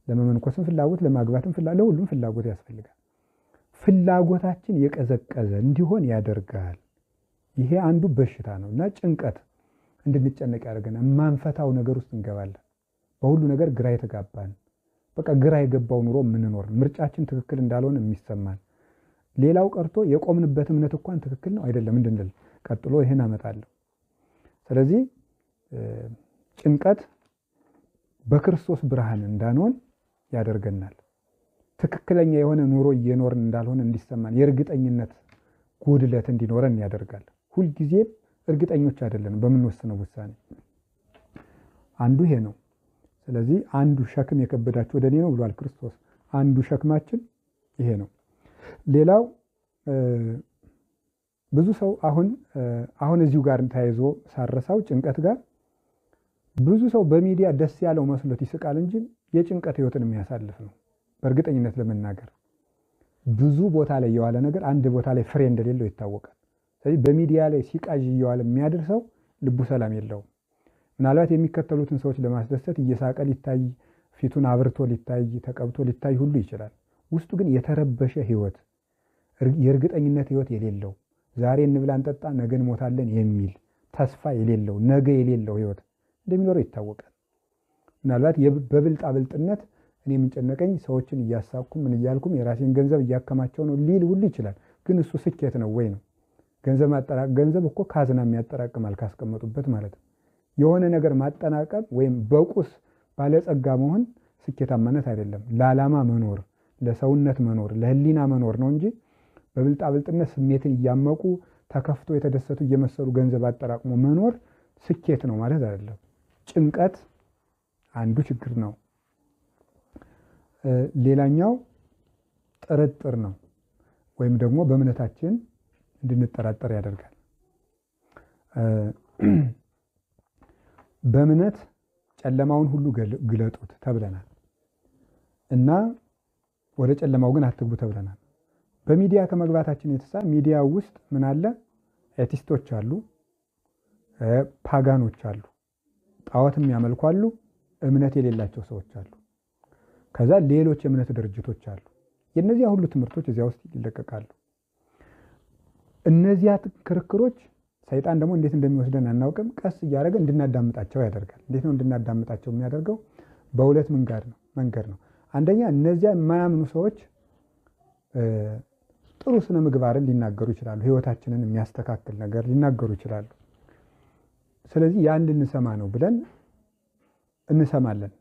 ለመመንኮስም ፍላጎት፣ ለማግባትም ፍላጎት፣ ለሁሉም ፍላጎት ያስፈልጋል። ፍላጎታችን የቀዘቀዘ እንዲሆን ያደርጋል። ይሄ አንዱ በሽታ ነው እና ጭንቀት እንድንጨነቅ ያደርገናል። የማንፈታው ነገር ውስጥ እንገባለን። በሁሉ ነገር ግራ የተጋባን፣ በቃ ግራ የገባው ኑሮ የምንኖር፣ ምርጫችን ትክክል እንዳልሆነ የሚሰማን፣ ሌላው ቀርቶ የቆምንበት እምነት እንኳን ትክክል ነው አይደለም እንድንል ቀጥሎ ይሄን አመጣለሁ። ስለዚህ ጭንቀት በክርስቶስ ብርሃን እንዳንሆን ያደርገናል። ትክክለኛ የሆነ ኑሮ እየኖርን እንዳልሆነ እንዲሰማን፣ የእርግጠኝነት ጉድለት እንዲኖረን ያደርጋል። ሁልጊዜ እርግጠኞች አይደለንም በምንወስነው ውሳኔ። አንዱ ይሄ ነው። ስለዚህ አንዱ ሸክም የከበዳችሁ ወደ እኔ ነው ብሏል ክርስቶስ። አንዱ ሸክማችን ይሄ ነው። ሌላው ብዙ ሰው አሁን እዚሁ ጋር ተያይዞ ሳረሳው ጭንቀት ጋር ብዙ ሰው በሚዲያ ደስ ያለው መስሎት ይስቃል እንጂ የጭንቀት ህይወትን የሚያሳልፍ ነው። በእርግጠኝነት ለመናገር ብዙ ቦታ ላይ የዋለ ነገር አንድ ቦታ ላይ ፍሬ እንደሌለው ይታወቃል። ስለዚህ በሚዲያ ላይ ሲቃዥ እየዋለ የሚያድር ሰው ልቡ ሰላም የለውም። ምናልባት የሚከተሉትን ሰዎች ለማስደሰት እየሳቀ ሊታይ፣ ፊቱን አብርቶ ሊታይ፣ ተቀብቶ ሊታይ ሁሉ ይችላል። ውስጡ ግን የተረበሸ ህይወት፣ የእርግጠኝነት ህይወት የሌለው፣ ዛሬ እንብላ እንጠጣ ነገ እንሞታለን የሚል ተስፋ የሌለው፣ ነገ የሌለው ህይወት እንደሚኖረው ይታወቃል። ምናልባት በብልጣ ብልጥነት እኔ የምንጨነቀኝ ሰዎችን እያሳኩም ምን እያልኩም የራሴን ገንዘብ እያከማቸው ነው ሊል ሁሉ ይችላል። ግን እሱ ስኬት ነው ወይ ነው? ገንዘብ እኮ ካዝና የሚያጠራቅማል ካስቀመጡበት ማለት ነው። የሆነ ነገር ማጠናቀም ወይም በቁስ ባለጸጋ መሆን ስኬታማነት አይደለም። ለዓላማ መኖር፣ ለሰውነት መኖር፣ ለህሊና መኖር ነው እንጂ በብልጣ ብልጥነት ስሜትን እያመቁ ተከፍቶ የተደሰቱ እየመሰሉ ገንዘብ አጠራቅሞ መኖር ስኬት ነው ማለት አይደለም። ጭንቀት አንዱ ችግር ነው። ሌላኛው ጥርጥር ነው። ወይም ደግሞ በእምነታችን እንድንጠራጠር ያደርጋል። በእምነት ጨለማውን ሁሉ ግለጡት ተብለናል እና ወደ ጨለማው ግን አትግቡ ተብለናል። በሚዲያ ከመግባታችን የተነሳ ሚዲያ ውስጥ ምን አለ? ኤቲስቶች አሉ፣ ፓጋኖች አሉ፣ ጣዖትም ያመልኩ አሉ፣ እምነት የሌላቸው ሰዎች አሉ። ከዛ ሌሎች የእምነት ድርጅቶች አሉ። የነዚያ ሁሉ ትምህርቶች እዚያ ውስጥ ይለቀቃሉ። እነዚያ ክርክሮች ሰይጣን ደግሞ እንዴት እንደሚወስደን አናውቅም። ቀስ እያደረገ እንድናዳምጣቸው ያደርጋል። እንዴት ነው እንድናዳምጣቸው የሚያደርገው? በሁለት መንገድ ነው። አንደኛ እነዚያ የማያምኑ ሰዎች ጥሩ ስነ ምግባርን ሊናገሩ ይችላሉ። ህይወታችንን የሚያስተካክል ነገር ሊናገሩ ይችላሉ። ስለዚህ ያን ልንሰማ ነው ብለን እንሰማለን።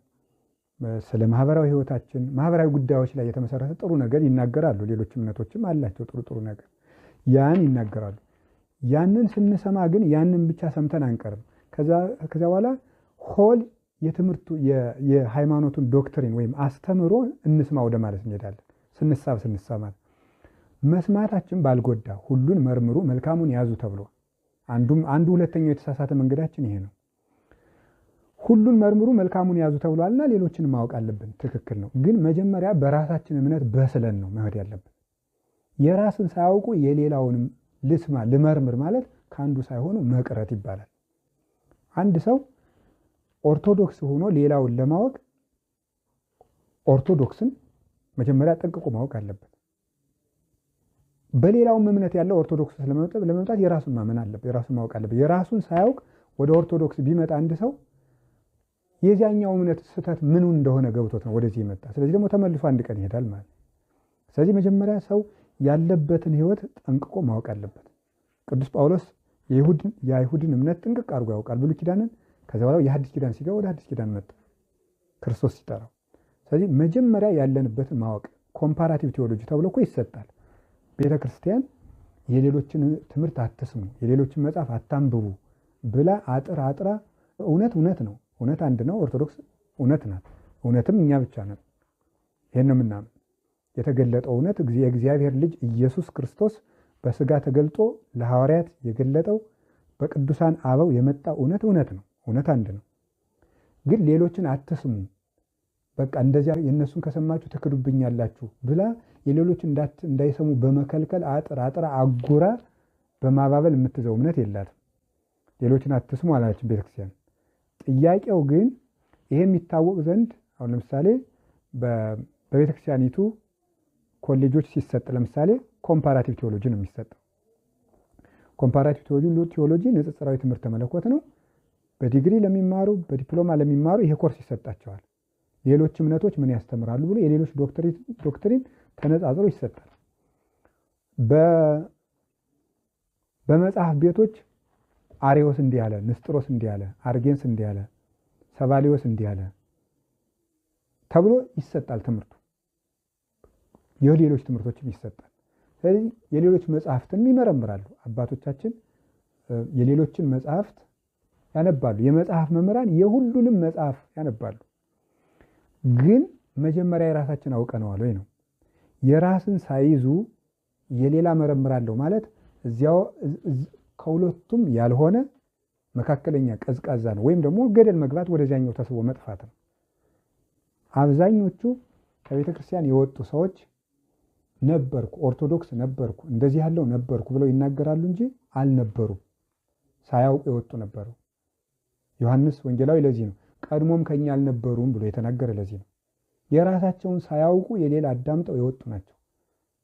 ስለ ማህበራዊ ህይወታችን፣ ማህበራዊ ጉዳዮች ላይ የተመሰረተ ጥሩ ነገር ይናገራሉ። ሌሎች እምነቶችም አላቸው ጥሩ ነገር ያን ይናገራሉ። ያንን ስንሰማ ግን ያንን ብቻ ሰምተን አንቀርም። ከዛ በኋላ ሆል የትምህርቱ የሃይማኖቱን ዶክትሪን ወይም አስተምሮ እንስማ ወደ ማለት እንሄዳለን። ስንሳብ መስማታችን ባልጎዳ ሁሉን መርምሩ መልካሙን ያዙ ተብሎ አንዱ ሁለተኛው የተሳሳተ መንገዳችን ይሄ ነው። ሁሉን መርምሩ መልካሙን ያዙ ተብሏልና ሌሎችን ማወቅ አለብን። ትክክል ነው። ግን መጀመሪያ በራሳችን እምነት በስለን ነው መሄድ ያለብን። የራስን ሳያውቁ የሌላውንም ልስማ ልመርምር ማለት ከአንዱ ሳይሆኑ መቅረት ይባላል። አንድ ሰው ኦርቶዶክስ ሆኖ ሌላውን ለማወቅ ኦርቶዶክስን መጀመሪያ ጠንቅቆ ማወቅ አለበት። በሌላውም እምነት ያለው ኦርቶዶክስ ለመምጣት የራሱን ማመን አለበት፣ የራሱን ማወቅ አለበት። የራሱን ሳያውቅ ወደ ኦርቶዶክስ ቢመጣ አንድ ሰው የዚያኛው እምነት ስህተት ምኑ እንደሆነ ገብቶት ነው ወደዚህ ይመጣ። ስለዚህ ደግሞ ተመልሶ አንድ ቀን ይሄዳል ማለት። ስለዚህ መጀመሪያ ሰው ያለበትን ህይወት ጠንቅቆ ማወቅ አለበት። ቅዱስ ጳውሎስ የአይሁድን እምነት ጥንቅቅ አድርጎ ያውቃል ብሉይ ኪዳንን። ከዛ በኋላ የሐዲስ ኪዳን ሲገባ ወደ ሐዲስ ኪዳን መጣ ክርስቶስ ሲጠራው። ስለዚህ መጀመሪያ ያለንበትን ማወቅ ኮምፓራቲቭ ቴዎሎጂ ተብሎ እኮ ይሰጣል። ቤተ ክርስቲያን የሌሎችን ትምህርት አትስሙ፣ የሌሎችን መጽሐፍ አታንብቡ ብላ አጥራ እውነት ነው። እውነት አንድ ነው። ኦርቶዶክስ እውነት ናት። እውነትም እኛ ብቻ ነን። ይሄን ነው የምናምን። የተገለጠው እውነት የእግዚአብሔር ልጅ ኢየሱስ ክርስቶስ በስጋ ተገልጦ ለሐዋርያት የገለጠው በቅዱሳን አበው የመጣ እውነት ነው። እውነት አንድ ነው። ግን ሌሎችን አትስሙ፣ በቃ እንደዚያ የነሱን ከሰማችሁ ትክዱብኛላችሁ ብላ የሌሎችን እንዳይሰሙ በመከልከል አጥራ አጉራ በማባበል የምትዘው እምነት የላትም። ሌሎችን አትስሙ አላለችም ቤተክርስቲያን። ጥያቄው ግን ይሄ የሚታወቅ ዘንድ አሁን ለምሳሌ በቤተክርስቲያኒቱ ኮሌጆች ሲሰጥ ለምሳሌ ኮምፓራቲቭ ቴዎሎጂ ነው የሚሰጠው። ኮምፓራቲቭ ቴዎሎጂ ንጽጽራዊ ትምህርተ መለኮት ነው። በዲግሪ ለሚማሩ በዲፕሎማ ለሚማሩ ይሄ ኮርስ ይሰጣቸዋል። ሌሎች እምነቶች ምን ያስተምራሉ ብሎ የሌሎች ዶክትሪን ተነጻጽሮ ይሰጣል። በመጽሐፍ ቤቶች አሪዮስ እንዲህ አለ፣ ንስጥሮስ እንዲህ አለ፣ አርጌንስ እንዲህ አለ፣ ሰባሊዮስ እንዲህ አለ ተብሎ ይሰጣል ትምህርቱ። የሌሎች ትምህርቶችም ይሰጣል። ስለዚህ የሌሎች መጽሐፍትን ይመረምራሉ አባቶቻችን። የሌሎችን መጽሐፍት ያነባሉ። የመጽሐፍ መምህራን የሁሉንም መጽሐፍ ያነባሉ። ግን መጀመሪያ የራሳችን አውቀነዋል ወይ ነው። የራስን ሳይዙ የሌላ መረምራለሁ ማለት እዚያው ከሁለቱም ያልሆነ መካከለኛ ቀዝቃዛ ነው። ወይም ደግሞ ገደል መግባት ወደዚያኛው ተስቦ መጥፋት ነው። አብዛኞቹ ከቤተ ክርስቲያን የወጡ ሰዎች ነበርኩ፣ ኦርቶዶክስ ነበርኩ፣ እንደዚህ ያለው ነበርኩ ብለው ይናገራሉ እንጂ አልነበሩም። ሳያውቁ የወጡ ነበሩ። ዮሐንስ ወንጌላዊ ለዚህ ነው ቀድሞም ከኛ አልነበሩም ብሎ የተናገረ ለዚህ ነው። የራሳቸውን ሳያውቁ የሌላ አዳምጠው የወጡ ናቸው።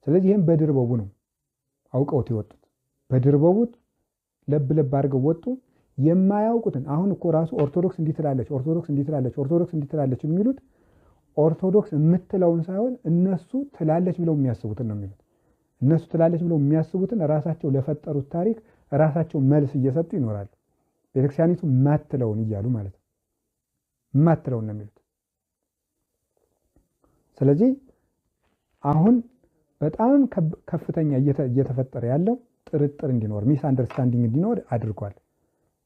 ስለዚህ ይህም በድርበቡ ነው አውቀውት የወጡት። በድርበቡት ለብ አድርገው ወጡ። የማያውቁትን አሁን እኮ ራሱ ኦርቶዶክስ እንዲህ ትላለች፣ ኦርቶዶክስ እንዲህ ትላለች፣ ኦርቶዶክስ እንዲህ ትላለች የሚሉት ኦርቶዶክስ የምትለውን ሳይሆን እነሱ ትላለች ብለው የሚያስቡትን ነው የሚሉት። እነሱ ትላለች ብለው የሚያስቡትን ራሳቸው ለፈጠሩት ታሪክ ራሳቸው መልስ እየሰጡ ይኖራሉ። ቤተክርስቲያኒቱ ማትለውን እያሉ ማለት ነው። ማትለውን ነው የሚሉት። ስለዚህ አሁን በጣም ከፍተኛ እየተፈጠረ ያለው ጥርጥር እንዲኖር፣ ሚስ አንደርስታንዲንግ እንዲኖር አድርጓል።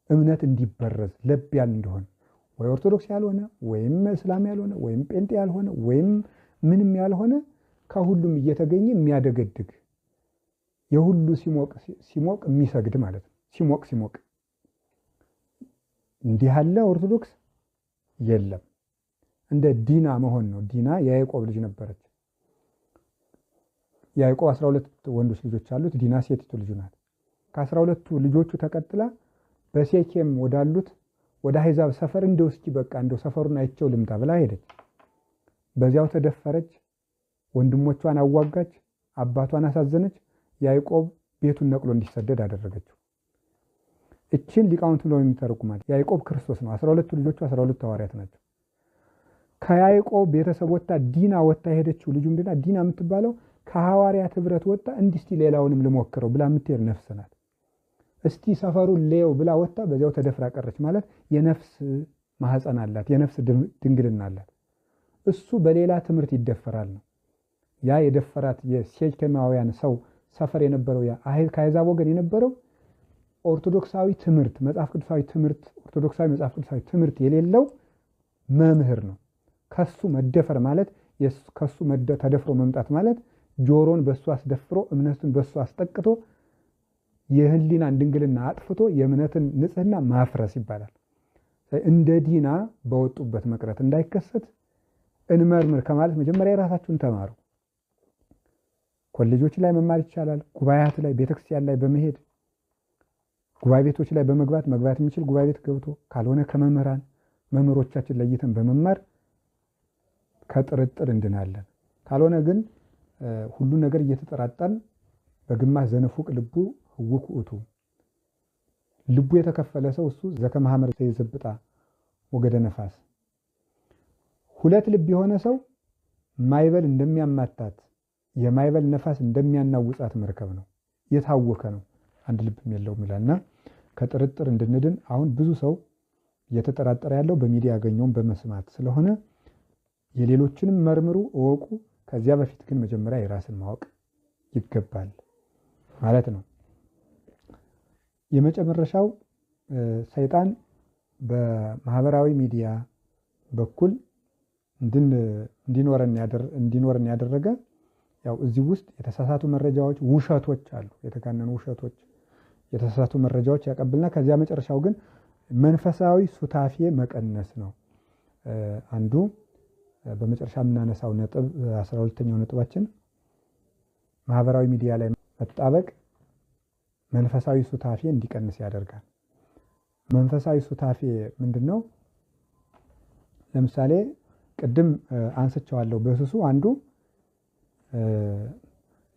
እምነት እንዲበረዝ ለብ ያል እንደሆነ ወይ ኦርቶዶክስ ያልሆነ ወይም እስላም ያልሆነ ወይም ጴንጤ ያልሆነ ወይም ምንም ያልሆነ ከሁሉም እየተገኘ የሚያደገድግ የሁሉ ሲሞቅ የሚሰግድ ማለት ነው። ሲሞቅ እንዲህ ያለ ኦርቶዶክስ የለም። እንደ ዲና መሆን ነው። ዲና የያዕቆብ ልጅ ነበረች። ያዕቆብ 12 ወንዶች ልጆች አሉት። ዲና ሴቲቱ ልጁ ናት። ከ12ቱ ልጆቹ ተቀጥላ በሴኬም ወዳሉት ወደ አሕዛብ ሰፈር እንደው እስኪ በቃ እንደው ሰፈሩን አይቼው ልምጣ ብላ ሄደች። በዚያው ተደፈረች። ወንድሞቿን አዋጋች። አባቷን አሳዘነች። ያዕቆብ ቤቱን ነቅሎ እንዲሰደድ አደረገችው። እችን ሊቃውንት ብለው የሚተረጉማል። ያዕቆብ ክርስቶስ ነው። 12ቱ ልጆቹ 12 ሐዋርያት ናቸው። ከያዕቆብ ቤተሰብ ወጣ ዲና ወጣ የሄደችው ልጁ ምንድና ዲና የምትባለው ከሐዋርያት ህብረት ወጣ እስቲ ሌላውንም ልሞክረው ብላ የምትሄድ ነፍስ ናት። እስቲ ሰፈሩን ሌው ብላ ወጣ በዚያው ተደፍራ ቀረች ማለት የነፍስ ማህፀን አላት፣ የነፍስ ድንግልና አላት። እሱ በሌላ ትምህርት ይደፈራል ነው። ያ የደፈራት የሴኬማውያን ሰው ሰፈር የነበረው ያ ከአሕዛብ ወገን የነበረው ኦርቶዶክሳዊ ትምህርት፣ መጽሐፍ ቅዱሳዊ ትምህርት፣ ኦርቶዶክሳዊ መጽሐፍ ቅዱሳዊ ትምህርት የሌለው መምህር ነው። ከሱ መደፈር ማለት ከሱ ተደፍሮ መምጣት ማለት ጆሮን በሱ አስደፍሮ እምነቱን በሱ አስጠቅቶ የህሊናን ድንግልና አጥፍቶ የእምነትን ንጽህና ማፍረስ ይባላል። እንደ ዲና በወጡበት መቅረት እንዳይከሰት እንመርምር ከማለት መጀመሪያ የራሳችሁን ተማሩ። ኮሌጆች ላይ መማር ይቻላል። ጉባኤያት ላይ ቤተክርስቲያን ላይ በመሄድ ጉባኤ ቤቶች ላይ መግባት የሚችል ጉባኤ ቤት ገብቶ ካልሆነ መምህሮቻችን ለይተን በመማር ከጥርጥር እንድናለን። ካልሆነ ግን ሁሉ ነገር እየተጠራጠን በግማሽ ዘነፉቅ ልቡ ህውክ ውእቱ ልቡ የተከፈለ ሰው እሱ ዘከመሐመር ዘይዘብጣ ወገደ ነፋስ። ሁለት ልብ የሆነ ሰው ማይበል እንደሚያማታት የማይበል ነፋስ እንደሚያናውጻት መርከብ ነው። የታወከ ነው፣ አንድ ልብም የለውም ይላልና ከጥርጥር እንድንድን አሁን ብዙ ሰው እየተጠራጠረ ያለው በሚዲያ ያገኘውን በመስማት ስለሆነ የሌሎችንም መርምሩ፣ እወቁ። ከዚያ በፊት ግን መጀመሪያ የራስን ማወቅ ይገባል ማለት ነው። የመጨረሻው ሰይጣን በማህበራዊ ሚዲያ በኩል እንዲኖረን ያደረገ ያው እዚህ ውስጥ የተሳሳቱ መረጃዎች፣ ውሸቶች አሉ። የተጋነኑ ውሸቶች፣ የተሳሳቱ መረጃዎች ያቀብልና ከዚያ መጨረሻው ግን መንፈሳዊ ሱታፌ መቀነስ ነው። አንዱ በመጨረሻ የምናነሳው ነጥብ 12ኛው ነጥባችን ማህበራዊ ሚዲያ ላይ መጣበቅ መንፈሳዊ ሱታፌ እንዲቀንስ ያደርጋል። መንፈሳዊ ሱታፌ ምንድነው? ለምሳሌ ቅድም አንስቼዋለሁ በስሱ አንዱ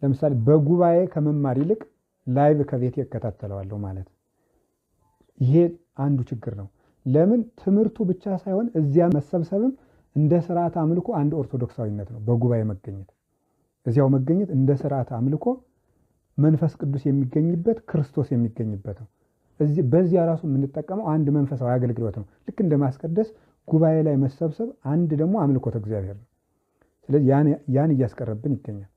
ለምሳሌ በጉባኤ ከመማር ይልቅ ላይቭ ከቤቴ እከታተለዋለሁ ማለት ይሄ አንዱ ችግር ነው። ለምን? ትምህርቱ ብቻ ሳይሆን እዚያ መሰብሰብም እንደ ስርዓት አምልኮ አንድ ኦርቶዶክሳዊነት ነው። በጉባኤ መገኘት፣ እዚያው መገኘት እንደ ስርዓት አምልኮ መንፈስ ቅዱስ የሚገኝበት ክርስቶስ የሚገኝበት ነው። በዚያ ራሱ የምንጠቀመው አንድ መንፈሳዊ አገልግሎት ነው። ልክ እንደ ማስቀደስ ጉባኤ ላይ መሰብሰብ አንድ ደግሞ አምልኮተ እግዚአብሔር ነው። ስለዚህ ያን እያስቀረብን ይገኛል።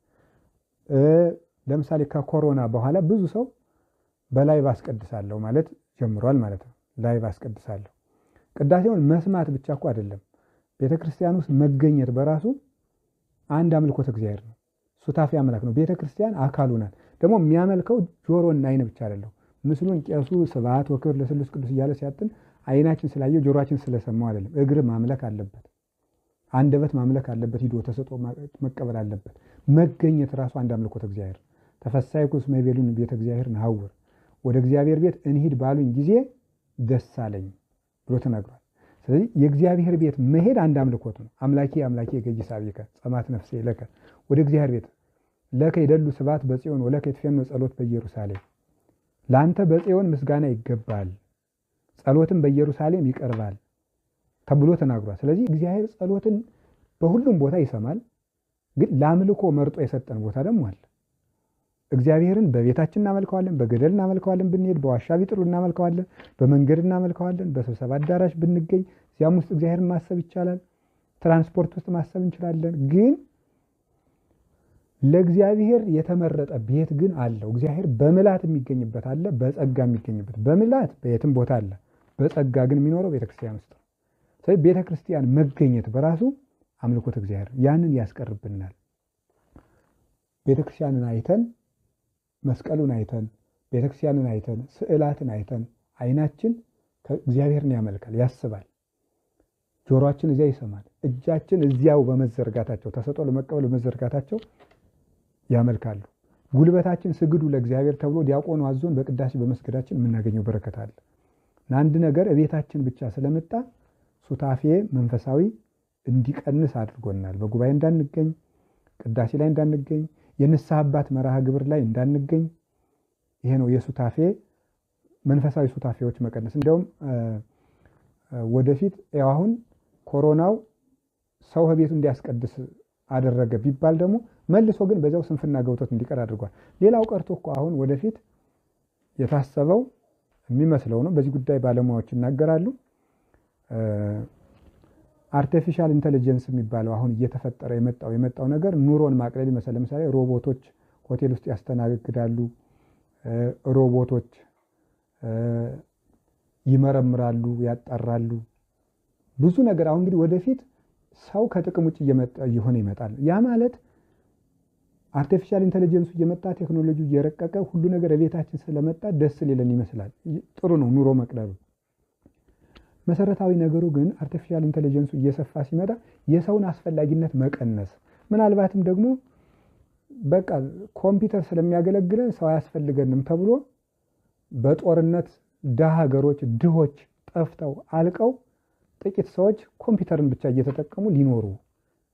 ለምሳሌ ከኮሮና በኋላ ብዙ ሰው በላይቭ አስቀድሳለሁ ማለት ጀምሯል ማለት ነው። ላይቭ አስቀድሳለሁ። ቅዳሴውን መስማት ብቻ እኮ አይደለም፣ ቤተክርስቲያን ውስጥ መገኘት በራሱ አንድ አምልኮተ እግዚአብሔር ነው። ሱታፌ አምላክ ነው። ቤተክርስቲያን አካሉ ናት። ደግሞ የሚያመልከው ጆሮና አይን ብቻ አይደለም። ምስሉን ቄሱ ስብሐት ወክብር ለስሉስ ቅዱስ እያለ ሲያጥን አይናችን ስላየው ጆሮአችን ስለሰማው አይደለም። እግር ማምለክ አለበት፣ አንደበት ማምለክ አለበት፣ ሂዶ ተሰጦ መቀበል አለበት። መገኘት ራሱ አንድ አምልኮተ እግዚአብሔር። ተፈሳይኩ እስመ ይቤሉን ቤተ እግዚአብሔር ነሐውር፣ ወደ እግዚአብሔር ቤት እንሂድ ባሉኝ ጊዜ ደስ አለኝ ብሎ ተናግሯል። ስለዚህ የእግዚአብሔር ቤት መሄድ አንድ አምልኮት ነው። አምላኬ አምላኬ ገይሳቤከ ጸማት ነፍሴ ለከ፣ ወደ እግዚአብሔር ቤት ለከ ይደሉ ስብሐት በጽዮን ወለከ ይትፌኑ ጸሎት በኢየሩሳሌም፣ ለአንተ በጽዮን ምስጋና ይገባል፣ ጸሎትም በኢየሩሳሌም ይቀርባል ተብሎ ተናግሯል። ስለዚህ እግዚአብሔር ጸሎትን በሁሉም ቦታ ይሰማል። ግን ለአምልኮ መርጦ የሰጠን ቦታ ደግሞ አለ። እግዚአብሔርን በቤታችን እናመልከዋለን፣ በገደል እናመልከዋለን፣ ብንሄድ በዋሻ ቢጥሉ እናመልከዋለን፣ በመንገድ እናመልከዋለን፣ በስብሰባ አዳራሽ ብንገኝ እዚያም ውስጥ እግዚአብሔርን ማሰብ ይቻላል። ትራንስፖርት ውስጥ ማሰብ እንችላለን። ግን ለእግዚአብሔር የተመረጠ ቤት ግን አለው። እግዚአብሔር በምላት የሚገኝበት አለ፣ በጸጋ የሚገኝበት። በምላት በየትም ቦታ አለ፣ በጸጋ ግን የሚኖረው ቤተክርስቲያን ውስጥ ነው። ስለዚህ ቤተክርስቲያን መገኘት በራሱ አምልኮተ እግዚአብሔር ያንን ያስቀርብናል። ቤተክርስቲያንን አይተን መስቀሉን አይተን ቤተክርስቲያንን አይተን ስዕላትን አይተን አይናችን እግዚአብሔርን ያመልካል፣ ያስባል። ጆሮአችን እዚያ ይሰማል። እጃችን እዚያው በመዘርጋታቸው ተሰጥኦ ለመቀበል በመዘርጋታቸው ያመልካሉ። ጉልበታችን ስግዱ ለእግዚአብሔር ተብሎ ዲያቆኑ አዞን በቅዳሴ በመስገዳችን የምናገኘው በረከት አለ። አንድ ነገር እቤታችን ብቻ ስለመጣ ሱታፌ መንፈሳዊ እንዲቀንስ አድርጎናል። በጉባኤ እንዳንገኝ፣ ቅዳሴ ላይ እንዳንገኝ፣ የንስሐ አባት መርሃ ግብር ላይ እንዳንገኝ። ይሄ ነው የሱታፌ መንፈሳዊ ሱታፌዎች መቀነስ። እንደውም ወደፊት አሁን ኮሮናው ሰው ከቤቱ እንዲያስቀድስ አደረገ ቢባል ደግሞ መልሶ ግን በዛው ስንፍና ገብቶት እንዲቀር አድርጓል። ሌላው ቀርቶ እኮ አሁን ወደፊት የታሰበው የሚመስለው ነው። በዚህ ጉዳይ ባለሙያዎች ይናገራሉ። አርቲፊሻል ኢንተለጀንስ የሚባለው አሁን እየተፈጠረ የመጣው ነገር ኑሮን ማቅለል ይመስላል። ለምሳሌ ሮቦቶች ሆቴል ውስጥ ያስተናግዳሉ። ሮቦቶች ይመረምራሉ፣ ያጣራሉ። ብዙ ነገር አሁን እንግዲህ ወደፊት ሰው ከጥቅም ውጭ እየሆነ ይመጣል። ያ ማለት አርቲፊሻል ኢንተለጀንሱ እየመጣ ቴክኖሎጂው እየረቀቀ ሁሉ ነገር ቤታችን ስለመጣ ደስ ሊለን ይመስላል። ጥሩ ነው ኑሮ መቅለሉ። መሰረታዊ ነገሩ ግን አርቲፊሻል ኢንተለጀንሱ እየሰፋ ሲመጣ የሰውን አስፈላጊነት መቀነስ፣ ምናልባትም ደግሞ በቃ ኮምፒውተር ስለሚያገለግለን ሰው አያስፈልገንም ተብሎ በጦርነት ደሃ ሀገሮች ድሆች ጠፍተው አልቀው ጥቂት ሰዎች ኮምፒውተርን ብቻ እየተጠቀሙ ሊኖሩ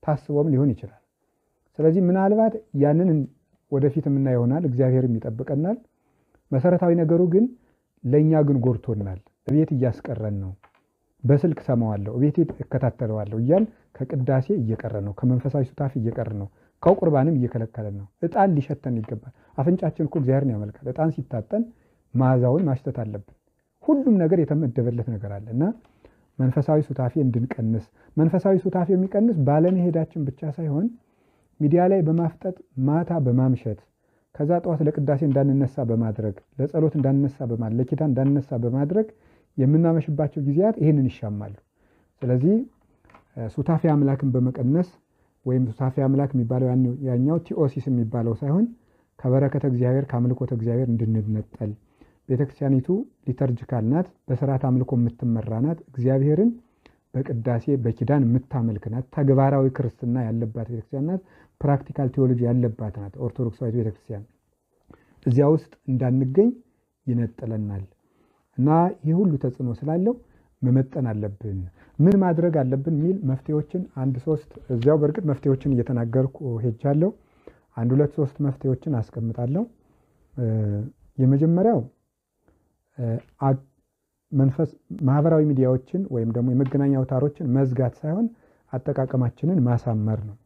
ታስቦም ሊሆን ይችላል። ስለዚህ ምናልባት ያንን ወደፊት የምናየው ይሆናል። እግዚአብሔርም ይጠብቀናል። መሰረታዊ ነገሩ ግን ለኛ ግን ጎርቶናል። እቤት እያስቀረን ነው። በስልክ ሰማዋለሁ፣ እቤት እከታተለዋለሁ እያል ከቅዳሴ እየቀረን ነው። ከመንፈሳዊ ሱታፍ እየቀረን ነው። ከቁርባንም እየከለከለን ነው። ዕጣን ሊሸተን ይገባል። አፍንጫችን እኮ እግዚአብሔርን ያመልካል። ዕጣን ሲታጠን መዓዛውን ማሽተት አለብን። ሁሉም ነገር የተመደበለት ነገር አለ እና መንፈሳዊ ሱታፌ እንድንቀንስ፣ መንፈሳዊ ሱታፌ የሚቀንስ ባለመሄዳችን ብቻ ሳይሆን ሚዲያ ላይ በማፍጠጥ ማታ በማምሸት ከዛ ጠዋት ለቅዳሴ እንዳንነሳ በማድረግ ለጸሎት እንዳንነሳ በማድረግ ለኪዳን እንዳንነሳ በማድረግ የምናመሽባቸው ጊዜያት ይህንን ይሻማሉ። ስለዚህ ሱታፌ አምላክን በመቀነስ ወይም ሱታፌ አምላክ የሚባለው ያኛው ቲኦሲስ የሚባለው ሳይሆን ከበረከተ እግዚአብሔር ከአምልኮተ እግዚአብሔር እንድንነጠል። ቤተክርስቲያኒቱ ሊተርጂካል ናት፣ በስርዓት አምልኮ የምትመራ ናት። እግዚአብሔርን በቅዳሴ በኪዳን የምታመልክ ናት። ተግባራዊ ክርስትና ያለባት ቤተክርስቲያን ናት። ፕራክቲካል ቴዎሎጂ ያለባት ናት ኦርቶዶክሳዊት ቤተክርስቲያን። እዚያ ውስጥ እንዳንገኝ ይነጥለናል እና ይህ ሁሉ ተጽዕኖ ስላለው መመጠን አለብን። ምን ማድረግ አለብን የሚል መፍትሄዎችን 1-3 እዚያው በእርግጥ መፍትሄዎችን እየተናገርኩ ሄጃለሁ። 1-2-3 መፍትሄዎችን አስቀምጣለሁ። የመጀመሪያው ማህበራዊ ሚዲያዎችን ወይም ደግሞ የመገናኛ አውታሮችን መዝጋት ሳይሆን አጠቃቀማችንን ማሳመር ነው።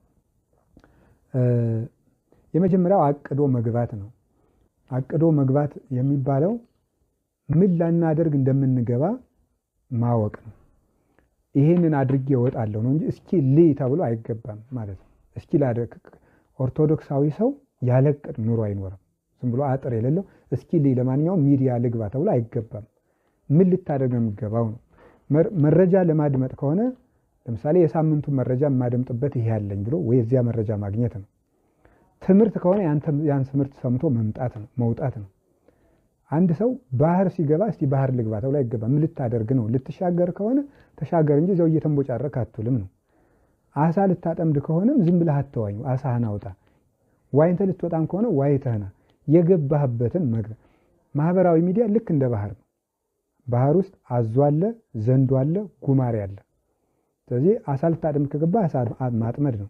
የመጀመሪያው አቅዶ መግባት ነው። አቅዶ መግባት የሚባለው ምን ላናደርግ እንደምንገባ ማወቅ ነው። ይሄንን አድርጌ እወጣለሁ ነው እንጂ እስኪ ልይ ተብሎ አይገባም ማለት ነው። እስኪ ላደርግ ኦርቶዶክሳዊ ሰው ያለቅጥ ኑሮ አይኖርም። ዝም ብሎ አጥር የሌለው እስኪ ልይ ለማንኛውም ሚዲያ ልግባ ተብሎ አይገባም። ምን ልታደርግ ነው የሚገባው ነው። መረጃ ለማድመጥ ከሆነ ለምሳሌ የሳምንቱ መረጃ የማደምጥበት ይሄ ያለኝ ብሎ ወይ እዚያ መረጃ ማግኘት ነው። ትምህርት ከሆነ ያን ትምህርት ሰምቶ መውጣት ነው። አንድ ሰው ባህር ሲገባ እስቲ ባህር ልግባ ተብሎ አይገባም። ምን ልታደርግ ነው? ልትሻገር ከሆነ ተሻገር እንጂ ዘው እየተንቦጫረክ አትውልም ነው። አሳ ልታጠምድ ከሆነም ዝም ብለህ አትዋኝ፣ አሳህን አውጣ። ዋይንተ ልትወጣም ከሆነ ዋይተህና የገባህበትን መግባት። ማህበራዊ ሚዲያ ልክ እንደ ባህር ነው። ባህር ውስጥ አዞ አለ፣ ዘንዶ አለ፣ ጉማሬ አለ። ስለዚህ አሳ ልታጠምድ ከገባ አሳ ማጥመድ ነው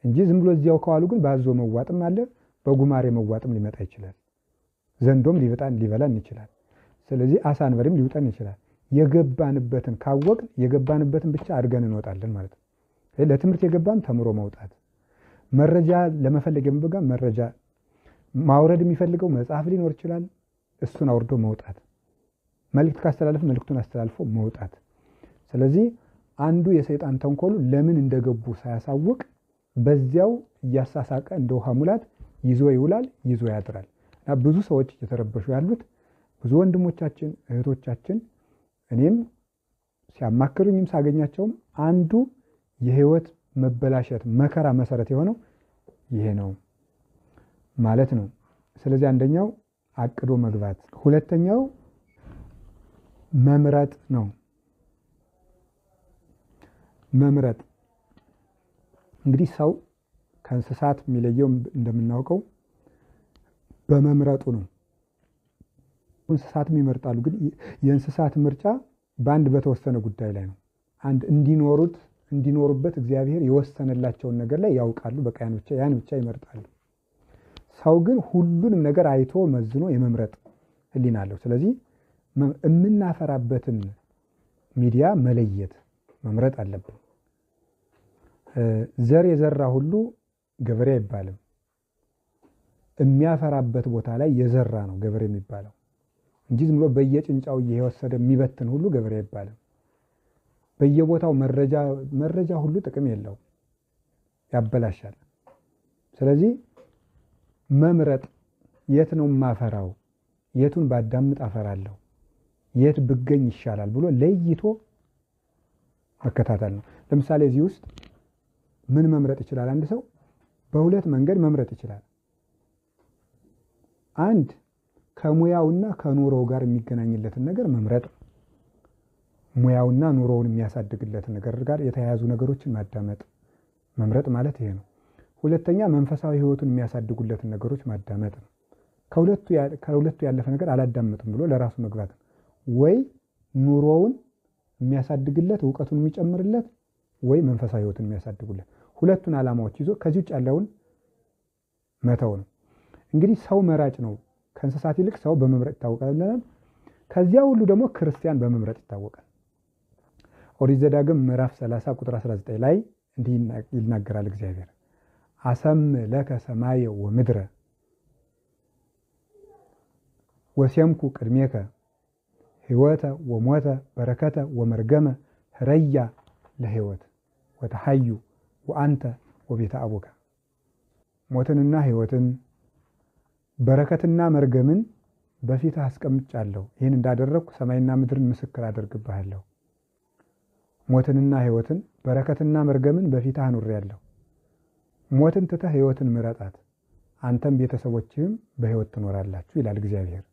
እንጂ ዝም ብሎ እዚያው ከዋሉ ግን በአዞ መዋጥም አለ፣ በጉማሬ መዋጥም ሊመጣ ይችላል። ዘንዶም ሊበላን ይችላል። ስለዚህ አሳ አንበሪም ሊውጠን ይችላል። የገባንበትን ካወቅን የገባንበትን ብቻ አድርገን እንወጣለን ማለት ነው። ለትምህርት የገባን ተምሮ መውጣት፣ መረጃ ለመፈለግ የሚበጋ መረጃ ማውረድ የሚፈልገው መጽሐፍ ሊኖር ይችላል። እሱን አውርዶ መውጣት፣ መልእክት ካስተላለፍ መልእክቱን አስተላልፎ መውጣት። ስለዚህ አንዱ የሰይጣን ተንኮሉ ለምን እንደገቡ ሳያሳውቅ በዚያው እያሳሳቀ እንደ ውሃ ሙላት ይዞ ይውላል፣ ይዞ ያድራል። ብዙ ሰዎች እየተረበሹ ያሉት ብዙ ወንድሞቻችን እህቶቻችን፣ እኔም ሲያማክሩኝም ሳገኛቸውም አንዱ የህይወት መበላሸት መከራ መሰረት የሆነው ይሄ ነው ማለት ነው። ስለዚህ አንደኛው አቅዶ መግባት፣ ሁለተኛው መምረጥ ነው። መምረጥ እንግዲህ ሰው ከእንስሳት የሚለየው እንደምናውቀው በመምረጡ ነው። እንስሳትም ይመርጣሉ፣ ግን የእንስሳት ምርጫ በአንድ በተወሰነ ጉዳይ ላይ ነው። አንድ እንዲኖሩበት እግዚአብሔር የወሰነላቸውን ነገር ላይ ያውቃሉ። በቃ ያን ብቻ ይመርጣሉ። ሰው ግን ሁሉንም ነገር አይቶ መዝኖ የመምረጥ ሕሊና አለው። ስለዚህ የምናፈራበትን ሚዲያ መለየት መምረጥ አለብን። ዘር የዘራ ሁሉ ገበሬ አይባልም። የሚያፈራበት ቦታ ላይ የዘራ ነው ገበሬ የሚባለው እንጂ ዝም ብሎ በየጭንጫው እየወሰደ የሚበትን ሁሉ ገበሬ አይባልም። በየቦታው መረጃ ሁሉ ጥቅም የለው፣ ያበላሻል። ስለዚህ መምረጥ፣ የት ነው የማፈራው፣ የቱን ባዳምጥ አፈራለሁ፣ የት ብገኝ ይሻላል ብሎ ለይቶ መከታተል ነው። ለምሳሌ እዚህ ውስጥ ምን መምረጥ ይችላል? አንድ ሰው በሁለት መንገድ መምረጥ ይችላል። አንድ ከሙያውና ከኑሮው ጋር የሚገናኝለትን ነገር መምረጥ፣ ሙያውና ኑሮውን የሚያሳድግለትን ነገር ጋር የተያያዙ ነገሮችን ማዳመጥ መምረጥ ማለት ይሄ ነው። ሁለተኛ መንፈሳዊ ሕይወቱን የሚያሳድጉለትን ነገሮች ማዳመጥ ነው። ከሁለቱ ያለፈ ነገር አላዳመጥም ብሎ ለራሱ መግባት ነው። ወይ ኑሮውን የሚያሳድግለት እውቀቱን የሚጨምርለት፣ ወይ መንፈሳዊ ሕይወቱን የሚያሳድጉለት፣ ሁለቱን ዓላማዎች ይዞ ከዚህ ውጭ ያለውን መተው ነው። እንግዲህ ሰው መራጭ ነው። ከእንስሳት ይልቅ ሰው በመምረጥ ይታወቃል ብለናል። ከዚያ ሁሉ ደግሞ ክርስቲያን በመምረጥ ይታወቃል። ኦሪት ዘዳግም ምዕራፍ 30 ቁጥር 19 ላይ እንዲህ ይናገራል እግዚአብሔር፣ አሰም ለከ ሰማየ ወምድረ ወሴምኩ ቅድሜከ ሕይወተ ወሞተ በረከተ ወመርገመ ህረያ ለሕይወት ወተሐዩ ወአንተ ወቤተ አቡከ። ሞትንና ሕይወትን በረከትና መርገምን በፊትህ አስቀምጫለሁ። ይህን እንዳደረግኩ ሰማይና ምድርን ምስክር አደርግብሃለሁ። ሞትንና ሕይወትን በረከትና መርገምን በፊትህ አኑሬያለሁ። ሞትን ትተህ ሕይወትን ምረጣት፣ አንተም ቤተሰቦችህም በሕይወት ትኖራላችሁ ይላል እግዚአብሔር።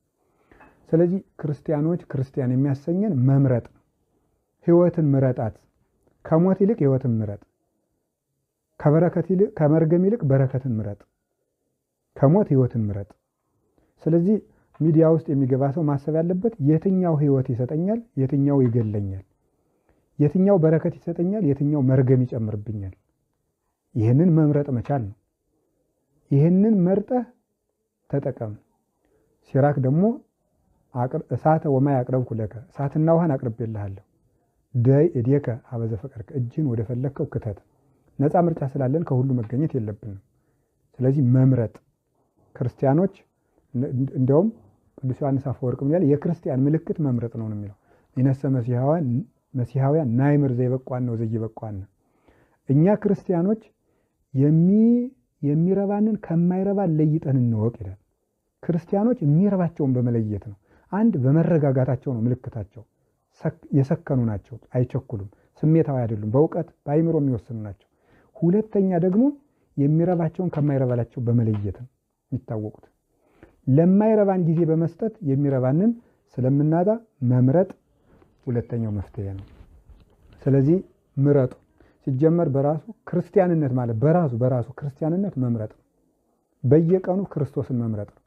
ስለዚህ ክርስቲያን የሚያሰኘን መምረጥ ነው። ሕይወትን ምረጣት። ከሞት ይልቅ ሕይወትን ምረጥ። ከመርገም ይልቅ በረከትን ምረጥ። ከሞት ሕይወትን ምረጥ። ስለዚህ ሚዲያ ውስጥ የሚገባ ሰው ማሰብ ያለበት የትኛው ሕይወት ይሰጠኛል፣ የትኛው ይገለኛል፣ የትኛው በረከት ይሰጠኛል፣ የትኛው መርገም ይጨምርብኛል። ይህንን መምረጥ መቻል ነው። ይህንን መርጠህ ተጠቀም። ሲራክ ደግሞ እሳተ ወማይ አቅረብኩ ለከ፣ እሳትና ውሃን አቅርቤልሃለሁ። ደይ እዴከ ሀበዘ ፈቀድከ፣ እጅን ወደ ፈለግከው ክተት። ነፃ ምርጫ ስላለን ከሁሉ መገኘት የለብንም። ስለዚህ መምረጥ ክርስቲያኖች እንዲያውም ቅዱስ ዮሐንስ አፈወርቅ ምን ያለ የክርስቲያን ምልክት መምረጥ ነው የሚለው። ይነሰ መሲሐውያን ናይምር ዘይበቋን ነው ዘይበቋን። እኛ ክርስቲያኖች የሚረባንን ከማይረባ ለይጠን እንወቅ ይላል። ክርስቲያኖች የሚረባቸውን በመለየት ነው። አንድ በመረጋጋታቸው ነው ምልክታቸው። የሰከኑ ናቸው፣ አይቸኩሉም፣ ስሜታዊ አይደሉም፣ በእውቀት በአይምሮ የሚወስኑ ናቸው። ሁለተኛ ደግሞ የሚረባቸውን ከማይረባላቸው በመለየት ነው የሚታወቁት። ለማይረባን ጊዜ በመስጠት የሚረባንን ስለምናጣ መምረጥ ሁለተኛው መፍትሄ ነው። ስለዚህ ምረጡ። ሲጀመር በራሱ ክርስቲያንነት ማለት በራሱ ክርስቲያንነት መምረጥ ነው። በየቀኑ ክርስቶስን መምረጥ ነው።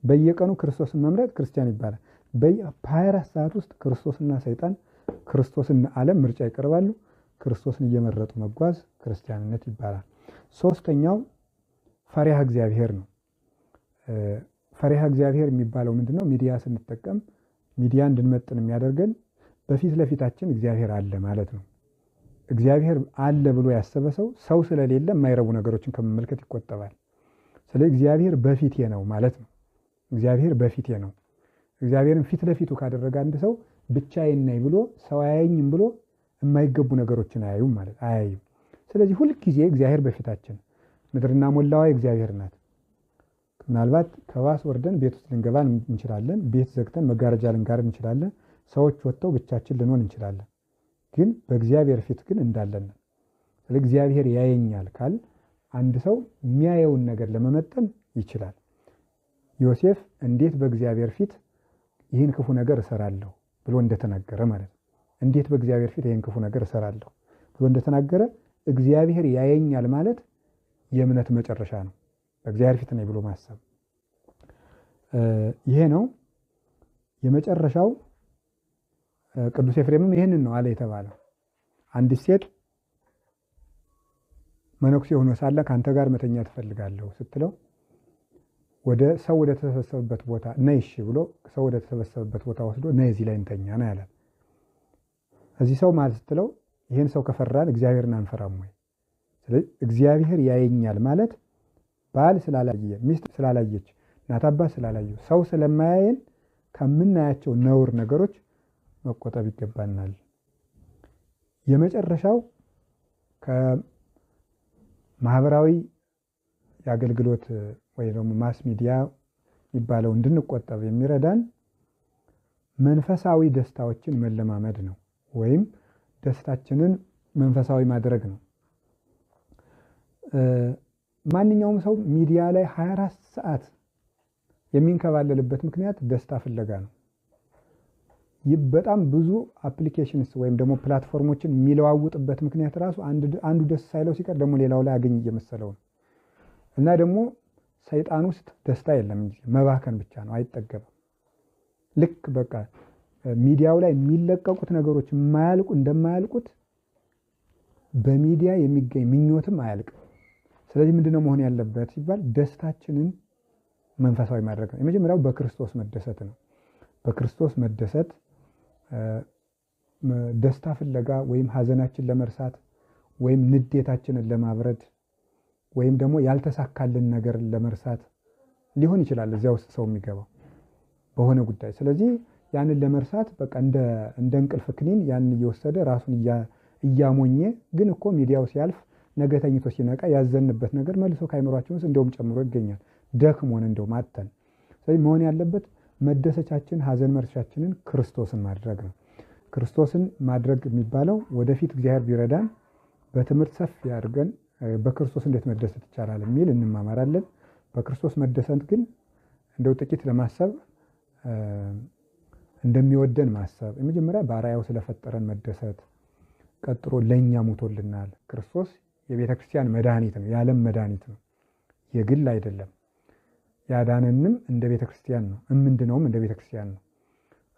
በየቀኑ ክርስቶስን መምረጥ ክርስቲያን ይባላል። በ24 ሰዓት ውስጥ ክርስቶስና ሰይጣን፣ ክርስቶስና ዓለም ምርጫ ይቀርባሉ። ክርስቶስን እየመረጡ መጓዝ ክርስቲያንነት ይባላል። ሶስተኛው ፈሪሃ እግዚአብሔር ነው። ፈሪሃ እግዚአብሔር የሚባለው ምንድነው? ሚዲያ ስንጠቀም ሚዲያ እንድንመጥን የሚያደርገን በፊት ለፊታችን እግዚአብሔር አለ ማለት ነው። እግዚአብሔር አለ ብሎ ያሰበ ሰው ስለሌለ የማይረቡ ነገሮችን ከመመልከት ይቆጠባል። ስለዚህ እግዚአብሔር በፊቴ ነው ማለት ነው። እግዚአብሔር በፊቴ ነው። እግዚአብሔርን ፊት ለፊቱ ካደረገ አንድ ሰው ብቻዬን ነኝ ብሎ ሰው አያየኝም ብሎ የማይገቡ ነገሮችን አያይም። ስለዚህ ሁልጊዜ እግዚአብሔር በፊታችን፣ ምድርና ሞላዋ እግዚአብሔር ናት። ምናልባት ከባስ ወርደን ቤት ውስጥ ልንገባ እንችላለን። ቤት ዘግተን መጋረጃ ልንጋርድ እንችላለን። ሰዎች ወጥተው ብቻችን ልንሆን እንችላለን። ግን በእግዚአብሔር ፊት ግን እንዳለን። ስለዚህ እግዚአብሔር ያየኛል ካል አንድ ሰው የሚያየውን ነገር ለመመጠን ይችላል። ዮሴፍ እንዴት በእግዚአብሔር ፊት ይህን ክፉ ነገር እሰራለሁ ብሎ እንደተናገረ ማለት ነው። እንዴት በእግዚአብሔር ፊት ይህን ክፉ ነገር እሰራለሁ ብሎ እንደተናገረ እግዚአብሔር ያየኛል ማለት የእምነት መጨረሻ ነው። በእግዚአብሔር ፊት ነኝ ብሎ ማሰብ ይሄ ነው የመጨረሻው። ቅዱስ ኤፍሬምም ይህንን ነው አለ የተባለው። አንዲት ሴት መነኩሴ ሆኖ ሳለ ከአንተ ጋር መተኛት እፈልጋለሁ ስትለው ወደ ሰው ወደ ተሰበሰበበት ቦታ ነይ እሺ ብሎ ሰው ወደ ተሰበሰበበት ቦታ ወስዶ ነይ እዚህ ላይ እንተኛ ነው ያላት። እዚህ ሰው ማለት ስትለው ይህን ሰው ከፈራን እግዚአብሔርን አንፈራም ወይ? ስለዚህ እግዚአብሔር ያየኛል ማለት ባል ስላላየ፣ ሚስት ስላላየች፣ እናት አባት ስላላየው፣ ሰው ስለማያየን ከምናያቸው ነውር ነገሮች መቆጠብ ይገባናል። የመጨረሻው ከማህበራዊ የአገልግሎት ወይ ደግሞ ማስ ሚዲያ የሚባለው እንድንቆጠብ የሚረዳን መንፈሳዊ ደስታዎችን መለማመድ ነው፣ ወይም ደስታችንን መንፈሳዊ ማድረግ ነው። ማንኛውም ሰው ሚዲያ ላይ 24 ሰዓት የሚንከባለልበት ምክንያት ደስታ ፍለጋ ነው። በጣም ብዙ አፕሊኬሽንስ ወይም ደግሞ ፕላትፎርሞችን የሚለዋውጥበት ምክንያት ራሱ አንዱ ደስ ሳይለው ሲቀር ደግሞ ሌላው ላይ አገኝ እየመሰለው ነው። እና ደግሞ ሰይጣን ውስጥ ደስታ የለም እንጂ መባከን ብቻ ነው፣ አይጠገብም። ልክ በቃ ሚዲያው ላይ የሚለቀቁት ነገሮች እንደማያልቁት በሚዲያ የሚገኝ ምኞትም አያልቅም። ስለዚህ ምንድነው መሆን ያለበት ሲባል ደስታችንን መንፈሳዊ ማድረግ ነው። የመጀመሪያው በክርስቶስ መደሰት ነው። በክርስቶስ መደሰት ደስታ ፍለጋ ወይም ሀዘናችን ለመርሳት ወይም ንዴታችንን ለማብረድ ወይም ደግሞ ያልተሳካልን ነገር ለመርሳት ሊሆን ይችላል እዚያ ውስጥ ሰው የሚገባው በሆነ ጉዳይ። ስለዚህ ያንን ለመርሳት በቃ እንደ እንቅልፍ ክኒን ያንን እየወሰደ ራሱን እያሞኘ ግን እኮ ሚዲያው ሲያልፍ ነገ ተኝቶ ሲነቃ ያዘንበት ነገር መልሶ ከአይምሯችን ውስጥ እንደውም ጨምሮ ይገኛል። ደክሞን እንደው ማተን። ስለዚህ መሆን ያለበት መደሰቻችን ሀዘን መርሻችንን ክርስቶስን ማድረግ ነው። ክርስቶስን ማድረግ የሚባለው ወደፊት እግዚአብሔር ቢረዳን በትምህርት ሰፊ አድርገን በክርስቶስ እንዴት መደሰት ይቻላል የሚል እንማማራለን። በክርስቶስ መደሰት ግን እንደው ጥቂት ለማሰብ እንደሚወደን ማሰብ፣ የመጀመሪያ በአርአያው ስለፈጠረን መደሰት፣ ቀጥሎ ለኛ ሞቶልናል። ክርስቶስ የቤተ ክርስቲያን መድኃኒት ነው፣ የዓለም መድኃኒት ነው፣ የግል አይደለም። ያዳነንም እንደ ቤተ ክርስቲያን ነው፣ እምንድነውም እንደ ቤተ ክርስቲያን ነው።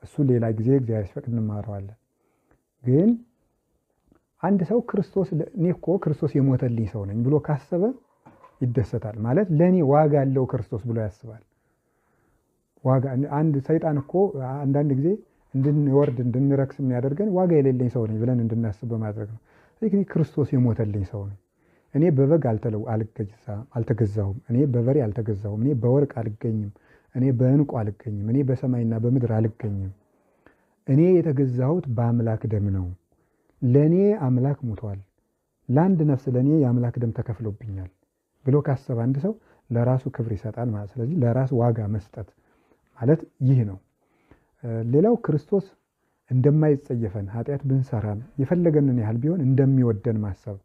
እሱ ሌላ ጊዜ እግዚአብሔር ሲፈቅድ እንማረዋለን። ግን አንድ ሰው እኔ እኮ ክርስቶስ የሞተልኝ ሰው ነኝ ብሎ ካሰበ ይደሰታል። ማለት ለእኔ ዋጋ ያለው ክርስቶስ ብሎ ያስባል። አንድ ሰይጣን እኮ አንዳንድ ጊዜ እንድንወርድ እንድንረክስ የሚያደርገን ዋጋ የሌለኝ ሰው ነኝ ብለን እንድናስብ በማድረግ ነው። ስለዚህ ክርስቶስ የሞተልኝ ሰው ነኝ። እኔ በበግ አልተገዛሁም፣ እኔ በበሬ አልተገዛሁም፣ እኔ በወርቅ አልገኝም፣ እኔ በዕንቁ አልገኝም፣ እኔ በሰማይና በምድር አልገኝም። እኔ የተገዛሁት በአምላክ ደም ነው። ለእኔ አምላክ ሞቷል፣ ለአንድ ነፍስ ለእኔ የአምላክ ደም ተከፍሎብኛል ብሎ ካሰበ አንድ ሰው ለራሱ ክብር ይሰጣል ማለት። ስለዚህ ለራስ ዋጋ መስጠት ማለት ይህ ነው። ሌላው ክርስቶስ እንደማይጸየፈን ኃጢአት ብንሰራም የፈለገንን ያህል ቢሆን እንደሚወደን ማሰብ።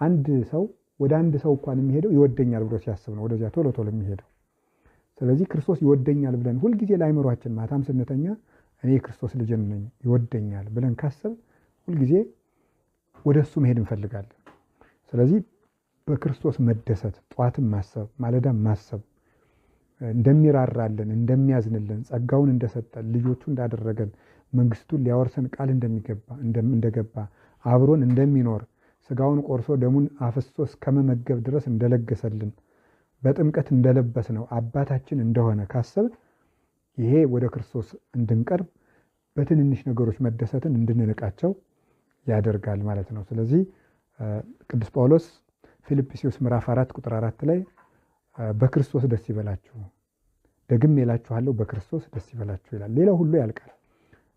አንድ ሰው ወደ አንድ ሰው እንኳን የሚሄደው ይወደኛል ብሎ ሲያስብ ነው ወደዚያ ቶሎ ቶሎ የሚሄደው። ስለዚህ ክርስቶስ ይወደኛል ብለን ሁልጊዜ ለአይምሯችን ማታም ስንተኛ እኔ የክርስቶስ ልጅ ነኝ ይወደኛል ብለን ካሰብ ሁልጊዜ ወደ እሱ መሄድ እንፈልጋለን። ስለዚህ በክርስቶስ መደሰት፣ ጧትም ማሰብ፣ ማለዳም ማሰብ፣ እንደሚራራልን፣ እንደሚያዝንልን፣ ጸጋውን እንደሰጠን፣ ልጆቹ እንዳደረገን፣ መንግስቱን ሊያወርሰን ቃል እንደገባ፣ አብሮን እንደሚኖር፣ ስጋውን ቆርሶ ደሙን አፍስሶ እስከመመገብ ድረስ እንደለገሰልን፣ በጥምቀት እንደለበስ ነው አባታችን እንደሆነ ካሰብ ይሄ ወደ ክርስቶስ እንድንቀርብ በትንንሽ ነገሮች መደሰትን እንድንንቃቸው ያደርጋል ማለት ነው። ስለዚህ ቅዱስ ጳውሎስ ፊልጵስዩስ ምዕራፍ 4 ቁጥር 4 ላይ በክርስቶስ ደስ ይበላችሁ፣ ደግሜ እላችኋለሁ በክርስቶስ ደስ ይበላችሁ ይላል። ሌላው ሁሉ ያልቃል።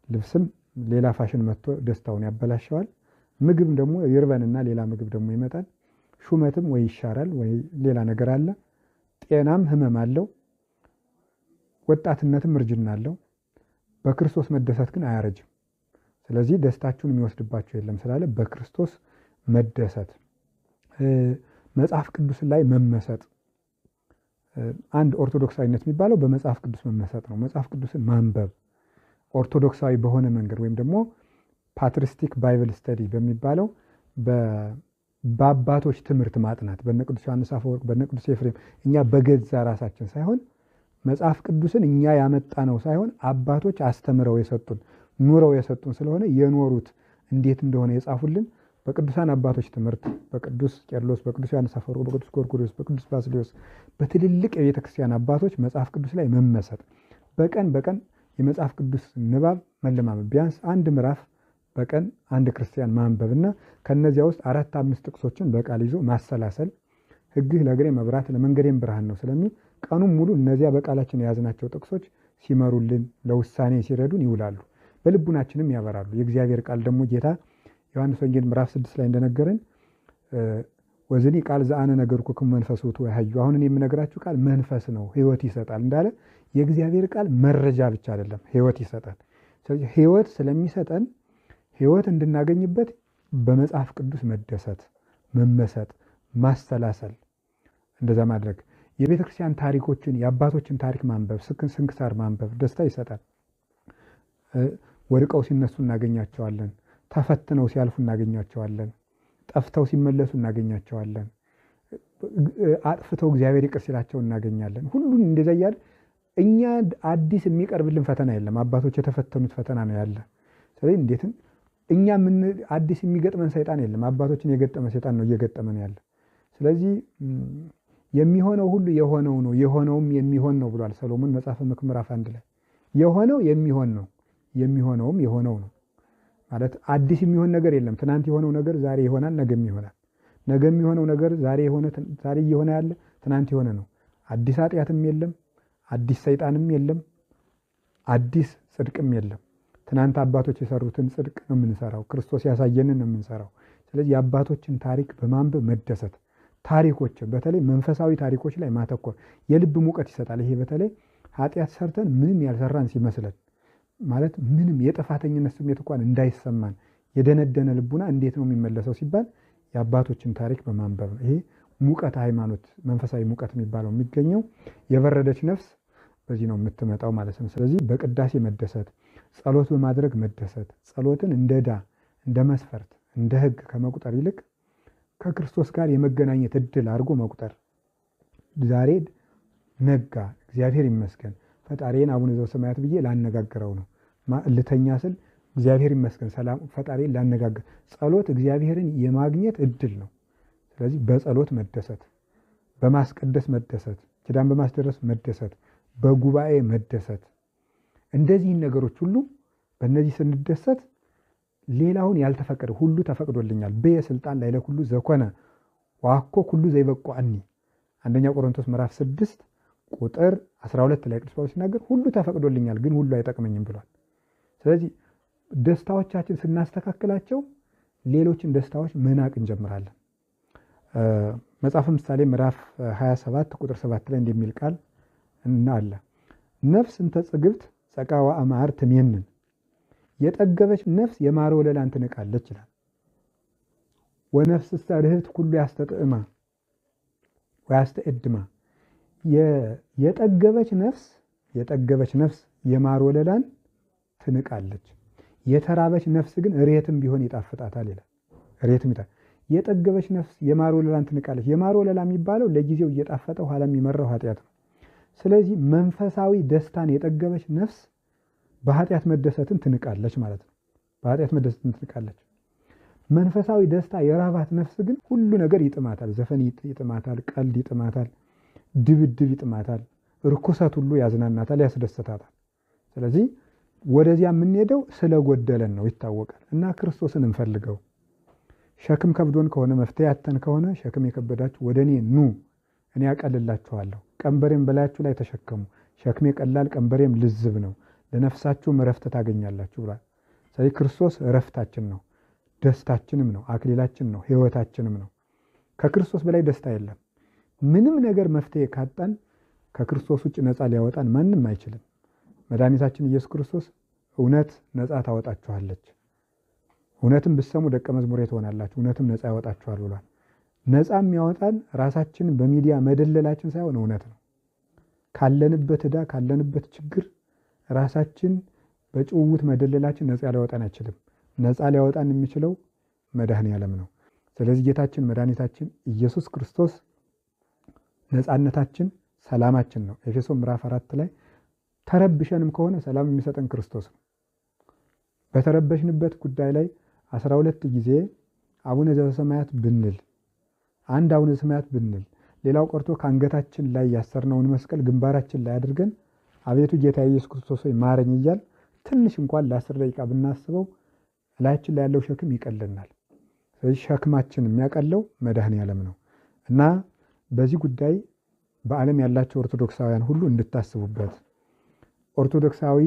ልብስም ሌላ ፋሽን መጥቶ ደስታውን ያበላሸዋል። ምግብ ደግሞ ይርበንና ሌላ ምግብ ደግሞ ይመጣል። ሹመትም ወይ ይሻራል ወይ ሌላ ነገር አለ። ጤናም ህመም አለው። ወጣትነትም እርጅና አለው። በክርስቶስ መደሰት ግን አያረጅም። ስለዚህ ደስታችሁን የሚወስድባችሁ የለም ስላለ በክርስቶስ መደሰት፣ መጽሐፍ ቅዱስ ላይ መመሰጥ፣ አንድ ኦርቶዶክሳዊነት የሚባለው በመጽሐፍ ቅዱስ መመሰጥ ነው። መጽሐፍ ቅዱስን ማንበብ ኦርቶዶክሳዊ በሆነ መንገድ ወይም ደግሞ ፓትሪስቲክ ባይብል ስተዲ በሚባለው በአባቶች ትምህርት ማጥናት በነ ቅዱስ ዮሐንስ አፈወርቅ በነ ቅዱስ ኤፍሬም እኛ በገዛ ራሳችን ሳይሆን መጽሐፍ ቅዱስን እኛ ያመጣ ነው ሳይሆን አባቶች አስተምረው የሰጡን ኑረው የሰጡን ስለሆነ የኖሩት እንዴት እንደሆነ የጻፉልን በቅዱሳን አባቶች ትምህርት በቅዱስ ቄርሎስ፣ በቅዱስ ዮሐንስ አፈወርቅ፣ በቅዱስ ጎርጎርዮስ፣ በቅዱስ ባስልዮስ በትልልቅ የቤተ ክርስቲያን አባቶች መጽሐፍ ቅዱስ ላይ መመሰጥ በቀን በቀን የመጽሐፍ ቅዱስ ንባብ መለማመድ ቢያንስ አንድ ምዕራፍ በቀን አንድ ክርስቲያን ማንበብና ከነዚያ ውስጥ 4-5 ጥቅሶችን በቃል ይዞ ማሰላሰል ሕግህ ለእግሬ መብራት ለመንገዴም ብርሃን ነው ስለሚል ቀኑን ሙሉ እነዚያ በቃላችን የያዝናቸው ጥቅሶች ሲመሩልን ለውሳኔ ሲረዱን ይውላሉ፣ በልቡናችንም ያበራሉ። የእግዚአብሔር ቃል ደግሞ ጌታ ዮሐንስ ወንጌል ምዕራፍ 6 ላይ እንደነገረን ወዝኒ ቃል ዘአነ ነገርኩክሙ መንፈስ ውእቱ ወያሕዩ፣ አሁን የምነግራችሁ ቃል መንፈስ ነው ሕይወት ይሰጣል እንዳለ የእግዚአብሔር ቃል መረጃ ብቻ አይደለም ሕይወት ይሰጣል። ስለዚህ ሕይወት ስለሚሰጠን ሕይወት እንድናገኝበት በመጽሐፍ ቅዱስ መደሰት፣ መመሰጥ፣ ማሰላሰል እንደዛ ማድረግ የቤተ ክርስቲያን ታሪኮችን የአባቶችን ታሪክ ማንበብ ስንክሳር ማንበብ ደስታ ይሰጣል። ወድቀው ሲነሱ እናገኛቸዋለን። ተፈትነው ሲያልፉ እናገኛቸዋለን። ጠፍተው ሲመለሱ እናገኛቸዋለን። አጥፍተው እግዚአብሔር ይቅር ሲላቸው እናገኛለን። ሁሉን እንደዛ እያለ እኛ አዲስ የሚቀርብልን ፈተና የለም። አባቶች የተፈተኑት ፈተና ነው ያለ። ስለዚህ እንዴትም እኛ ምን አዲስ የሚገጥመን ሰይጣን የለም። አባቶችን የገጠመ ሰይጣን ነው እየገጠመን ያለ። ስለዚህ የሚሆነው ሁሉ የሆነው ነው የሆነውም የሚሆን ነው ብሏል ሰሎሞን መጽሐፈ ምክር ምዕራፍ 1 ላይ። የሆነው የሚሆን ነው የሚሆነውም የሆነው ነው ማለት አዲስ የሚሆን ነገር የለም። ትናንት የሆነው ነገር ዛሬ ይሆናል፣ ነገም ይሆናል። ነገ የሚሆነው ነገር ዛሬ እየሆነ ያለ ትናንት የሆነ ነው። አዲስ ኃጢአትም የለም፣ አዲስ ሰይጣንም የለም፣ አዲስ ጽድቅም የለም። ትናንት አባቶች የሰሩትን ጽድቅ ነው የምንሰራው፣ ክርስቶስ ያሳየንን ነው የምንሰራው። ስለዚህ የአባቶችን ታሪክ በማንበብ መደሰት፣ ታሪኮችን በተለይ መንፈሳዊ ታሪኮች ላይ ማተኮር የልብ ሙቀት ይሰጣል። ይሄ በተለይ ኃጢአት ሰርተን ምንም ያልሰራን ሲመስለን ማለት ምንም የጥፋተኝነት ስሜት እንኳን እንዳይሰማን የደነደነ ልቡና እንዴት ነው የሚመለሰው ሲባል የአባቶችን ታሪክ በማንበብ ነው። ይሄ ሙቀት ሃይማኖት መንፈሳዊ ሙቀት የሚባለው የሚገኘው የበረደች ነፍስ በዚህ ነው የምትመጣው ማለት ነው። ስለዚህ በቅዳሴ መደሰት፣ ጸሎት በማድረግ መደሰት፣ ጸሎትን እንደ ዕዳ እንደ መስፈርት እንደ ሕግ ከመቁጠር ይልቅ ከክርስቶስ ጋር የመገናኘት እድል አድርጎ መቁጠር። ዛሬ ነጋ እግዚአብሔር ይመስገን ፈጣሪን አቡነ ዘበሰማያት ብዬ ላነጋግረው ነው ልተኛ ስል እግዚአብሔር ይመስገን ሰላም ፈጣሪን ላነጋግር። ጸሎት እግዚአብሔርን የማግኘት እድል ነው። ስለዚህ በጸሎት መደሰት፣ በማስቀደስ መደሰት፣ ኪዳን በማስደረስ መደሰት፣ በጉባኤ መደሰት፣ እንደዚህን ነገሮች ሁሉ በእነዚህ ስንደሰት ሌላውን ያልተፈቀደ ሁሉ ተፈቅዶልኛል በየስልጣን ላይ ለሁሉ ዘኮነ ዋኮ ሁሉ ዘይበቋኒ አንደኛ ቆሮንቶስ ምዕራፍ 6 ቁጥር 12 ላይ ቅዱስ ጳውሎስ ሲናገር ሁሉ ተፈቅዶልኛል ግን ሁሉ አይጠቅመኝም ብሏል። ስለዚህ ደስታዎቻችን ስናስተካክላቸው ሌሎችን ደስታዎች መናቅ እንጀምራለን። መጽሐፈ ምሳሌ ምዕራፍ 27 ቁጥር 7 ላይ እንደሚል ቃል እና አለ ነፍስ እንተ ጽግብት ጸቃዋ አማር ትሜንን የጠገበች ነፍስ የማር ወለላን ትንቃለች ይላል። ወነፍስሰ ርህብት ኩሉ ያስተጥዕማ ወያስተዕድማ የጠገበች ነፍስ የማር ወለላን ትንቃለች፣ የተራበች ነፍስ ግን እሬትም ቢሆን ይጣፍጣታል ይላል። እሬትም ይጣፍጣል። የጠገበች ነፍስ የማር ወለላን ትንቃለች። የማር ወለላ የሚባለው ለጊዜው እየጣፈጠ ኋላ የሚመራው ኃጢአት ነው። ስለዚህ መንፈሳዊ ደስታን የጠገበች ነፍስ በኃጢአት መደሰትን ትንቃለች ማለት ነው። በኃጢአት መደሰትን ትንቃለች። መንፈሳዊ ደስታ የራባት ነፍስ ግን ሁሉ ነገር ይጥማታል። ዘፈን ይጥማታል፣ ቀልድ ይጥማታል፣ ድብድብ ይጥማታል፣ ርኩሰት ሁሉ ያዝናናታል፣ ያስደስታታል። ስለዚህ ወደዚያ የምንሄደው ስለጎደለን ነው ይታወቃል። እና ክርስቶስን እንፈልገው። ሸክም ከብዶን ከሆነ መፍትሄ ያተን ከሆነ ሸክም የከበዳችሁ ወደ እኔ ኑ እኔ ያቀልላችኋለሁ፣ ቀንበሬም በላያችሁ ላይ ተሸከሙ፣ ሸክሜ ቀላል ቀንበሬም ልዝብ ነው፣ ለነፍሳችሁም እረፍት ታገኛላችሁ ብሏል። ስለዚህ ክርስቶስ እረፍታችን ነው፣ ደስታችንም ነው፣ አክሊላችን ነው፣ ሕይወታችንም ነው። ከክርስቶስ በላይ ደስታ የለም። ምንም ነገር መፍትሄ ካጣን ከክርስቶስ ውጭ ነፃ ሊያወጣን ማንም አይችልም። መድኃኒታችን ኢየሱስ ክርስቶስ እውነት ነፃ ታወጣችኋለች፣ እውነትም ብትሰሙ ደቀ መዝሙሬ ትሆናላችሁ፣ እውነትም ነፃ ያወጣችኋል ብሏል። ነፃ የሚያወጣን ራሳችን በሚዲያ መደለላችን ሳይሆን እውነት ነው። ካለንበት ዕዳ ካለንበት ችግር ራሳችን በጭውውት መደለላችን ነፃ ሊያወጣን አይችልም። ነፃ ሊያወጣን የሚችለው መድኃኔዓለም ነው። ስለዚህ ጌታችን መድኃኒታችን ኢየሱስ ክርስቶስ ነፃነታችን፣ ሰላማችን ነው። ኤፌሶን ምዕራፍ 4 ላይ ተረብሸንም ከሆነ ሰላም የሚሰጠን ክርስቶስ ነው። በተረበሽንበት ጉዳይ ላይ 12 ጊዜ አቡነ ዘበሰማያት ብንል፣ አንድ አቡነ ዘበሰማያት ብንል፣ ሌላው ቀርቶ ከአንገታችን ላይ ያሰርነውን መስቀል ግንባራችን ላይ አድርገን አቤቱ ጌታ ኢየሱስ ክርስቶስ ሆይ ማረኝ እያል ትንሽ እንኳን ለ10 ደቂቃ ብናስበው ላያችን ላይ ያለው ሸክም ይቀልናል። ስለዚህ ሸክማችን የሚያቀለው መድኃኔዓለም ነው እና በዚህ ጉዳይ በዓለም ያላቸው ኦርቶዶክሳውያን ሁሉ እንድታስቡበት፣ ኦርቶዶክሳዊ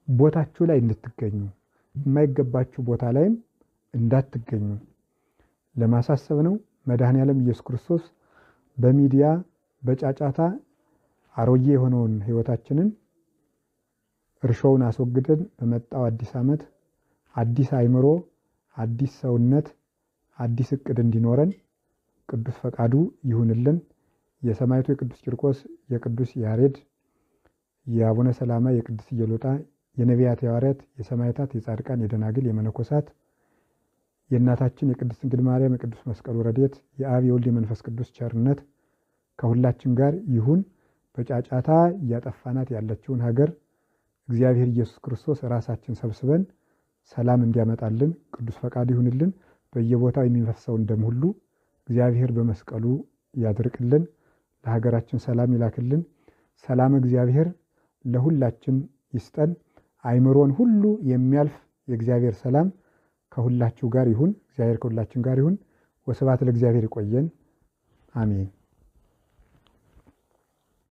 ቦታችሁ ላይ እንድትገኙ፣ የማይገባችሁ ቦታ ላይም እንዳትገኙ ለማሳሰብ ነው። መድኃኔዓለም ኢየሱስ ክርስቶስ በሚዲያ በጫጫታ አሮጌ የሆነውን ሕይወታችንን እርሾውን አስወግደን በመጣው አዲስ ዓመት አዲስ አእምሮ፣ አዲስ ሰውነት፣ አዲስ ዕቅድ እንዲኖረን ቅዱስ ፈቃዱ ይሁንልን። የሰማዕቱ የቅዱስ ቂርቆስ፣ የቅዱስ ያሬድ፣ የአቡነ ሰላማ፣ የቅዱስ ኢየሉጣ፣ የነቢያት፣ የሐዋርያት፣ የሰማዕታት፣ የጻድቃን፣ የደናግል፣ የመነኮሳት የእናታችን የቅድስት ድንግል ማርያም የቅዱስ መስቀሉ ረድኤት የአብ የወልድ የመንፈስ ቅዱስ ቸርነት ከሁላችን ጋር ይሁን። በጫጫታ እያጠፋናት ያለችውን ሀገር እግዚአብሔር ኢየሱስ ክርስቶስ ራሳችን ሰብስበን ሰላም እንዲያመጣልን ቅዱስ ፈቃድ ይሁንልን። በየቦታው የሚፈሰውን ደም ሁሉ እግዚአብሔር በመስቀሉ ያድርቅልን። ለሀገራችን ሰላም ይላክልን። ሰላም እግዚአብሔር ለሁላችን ይስጠን። አእምሮን ሁሉ የሚያልፍ የእግዚአብሔር ሰላም ከሁላችሁ ጋር ይሁን። እግዚአብሔር ከሁላችን ጋር ይሁን። ወስብሐት ለእግዚአብሔር። ይቆየን። አሜን።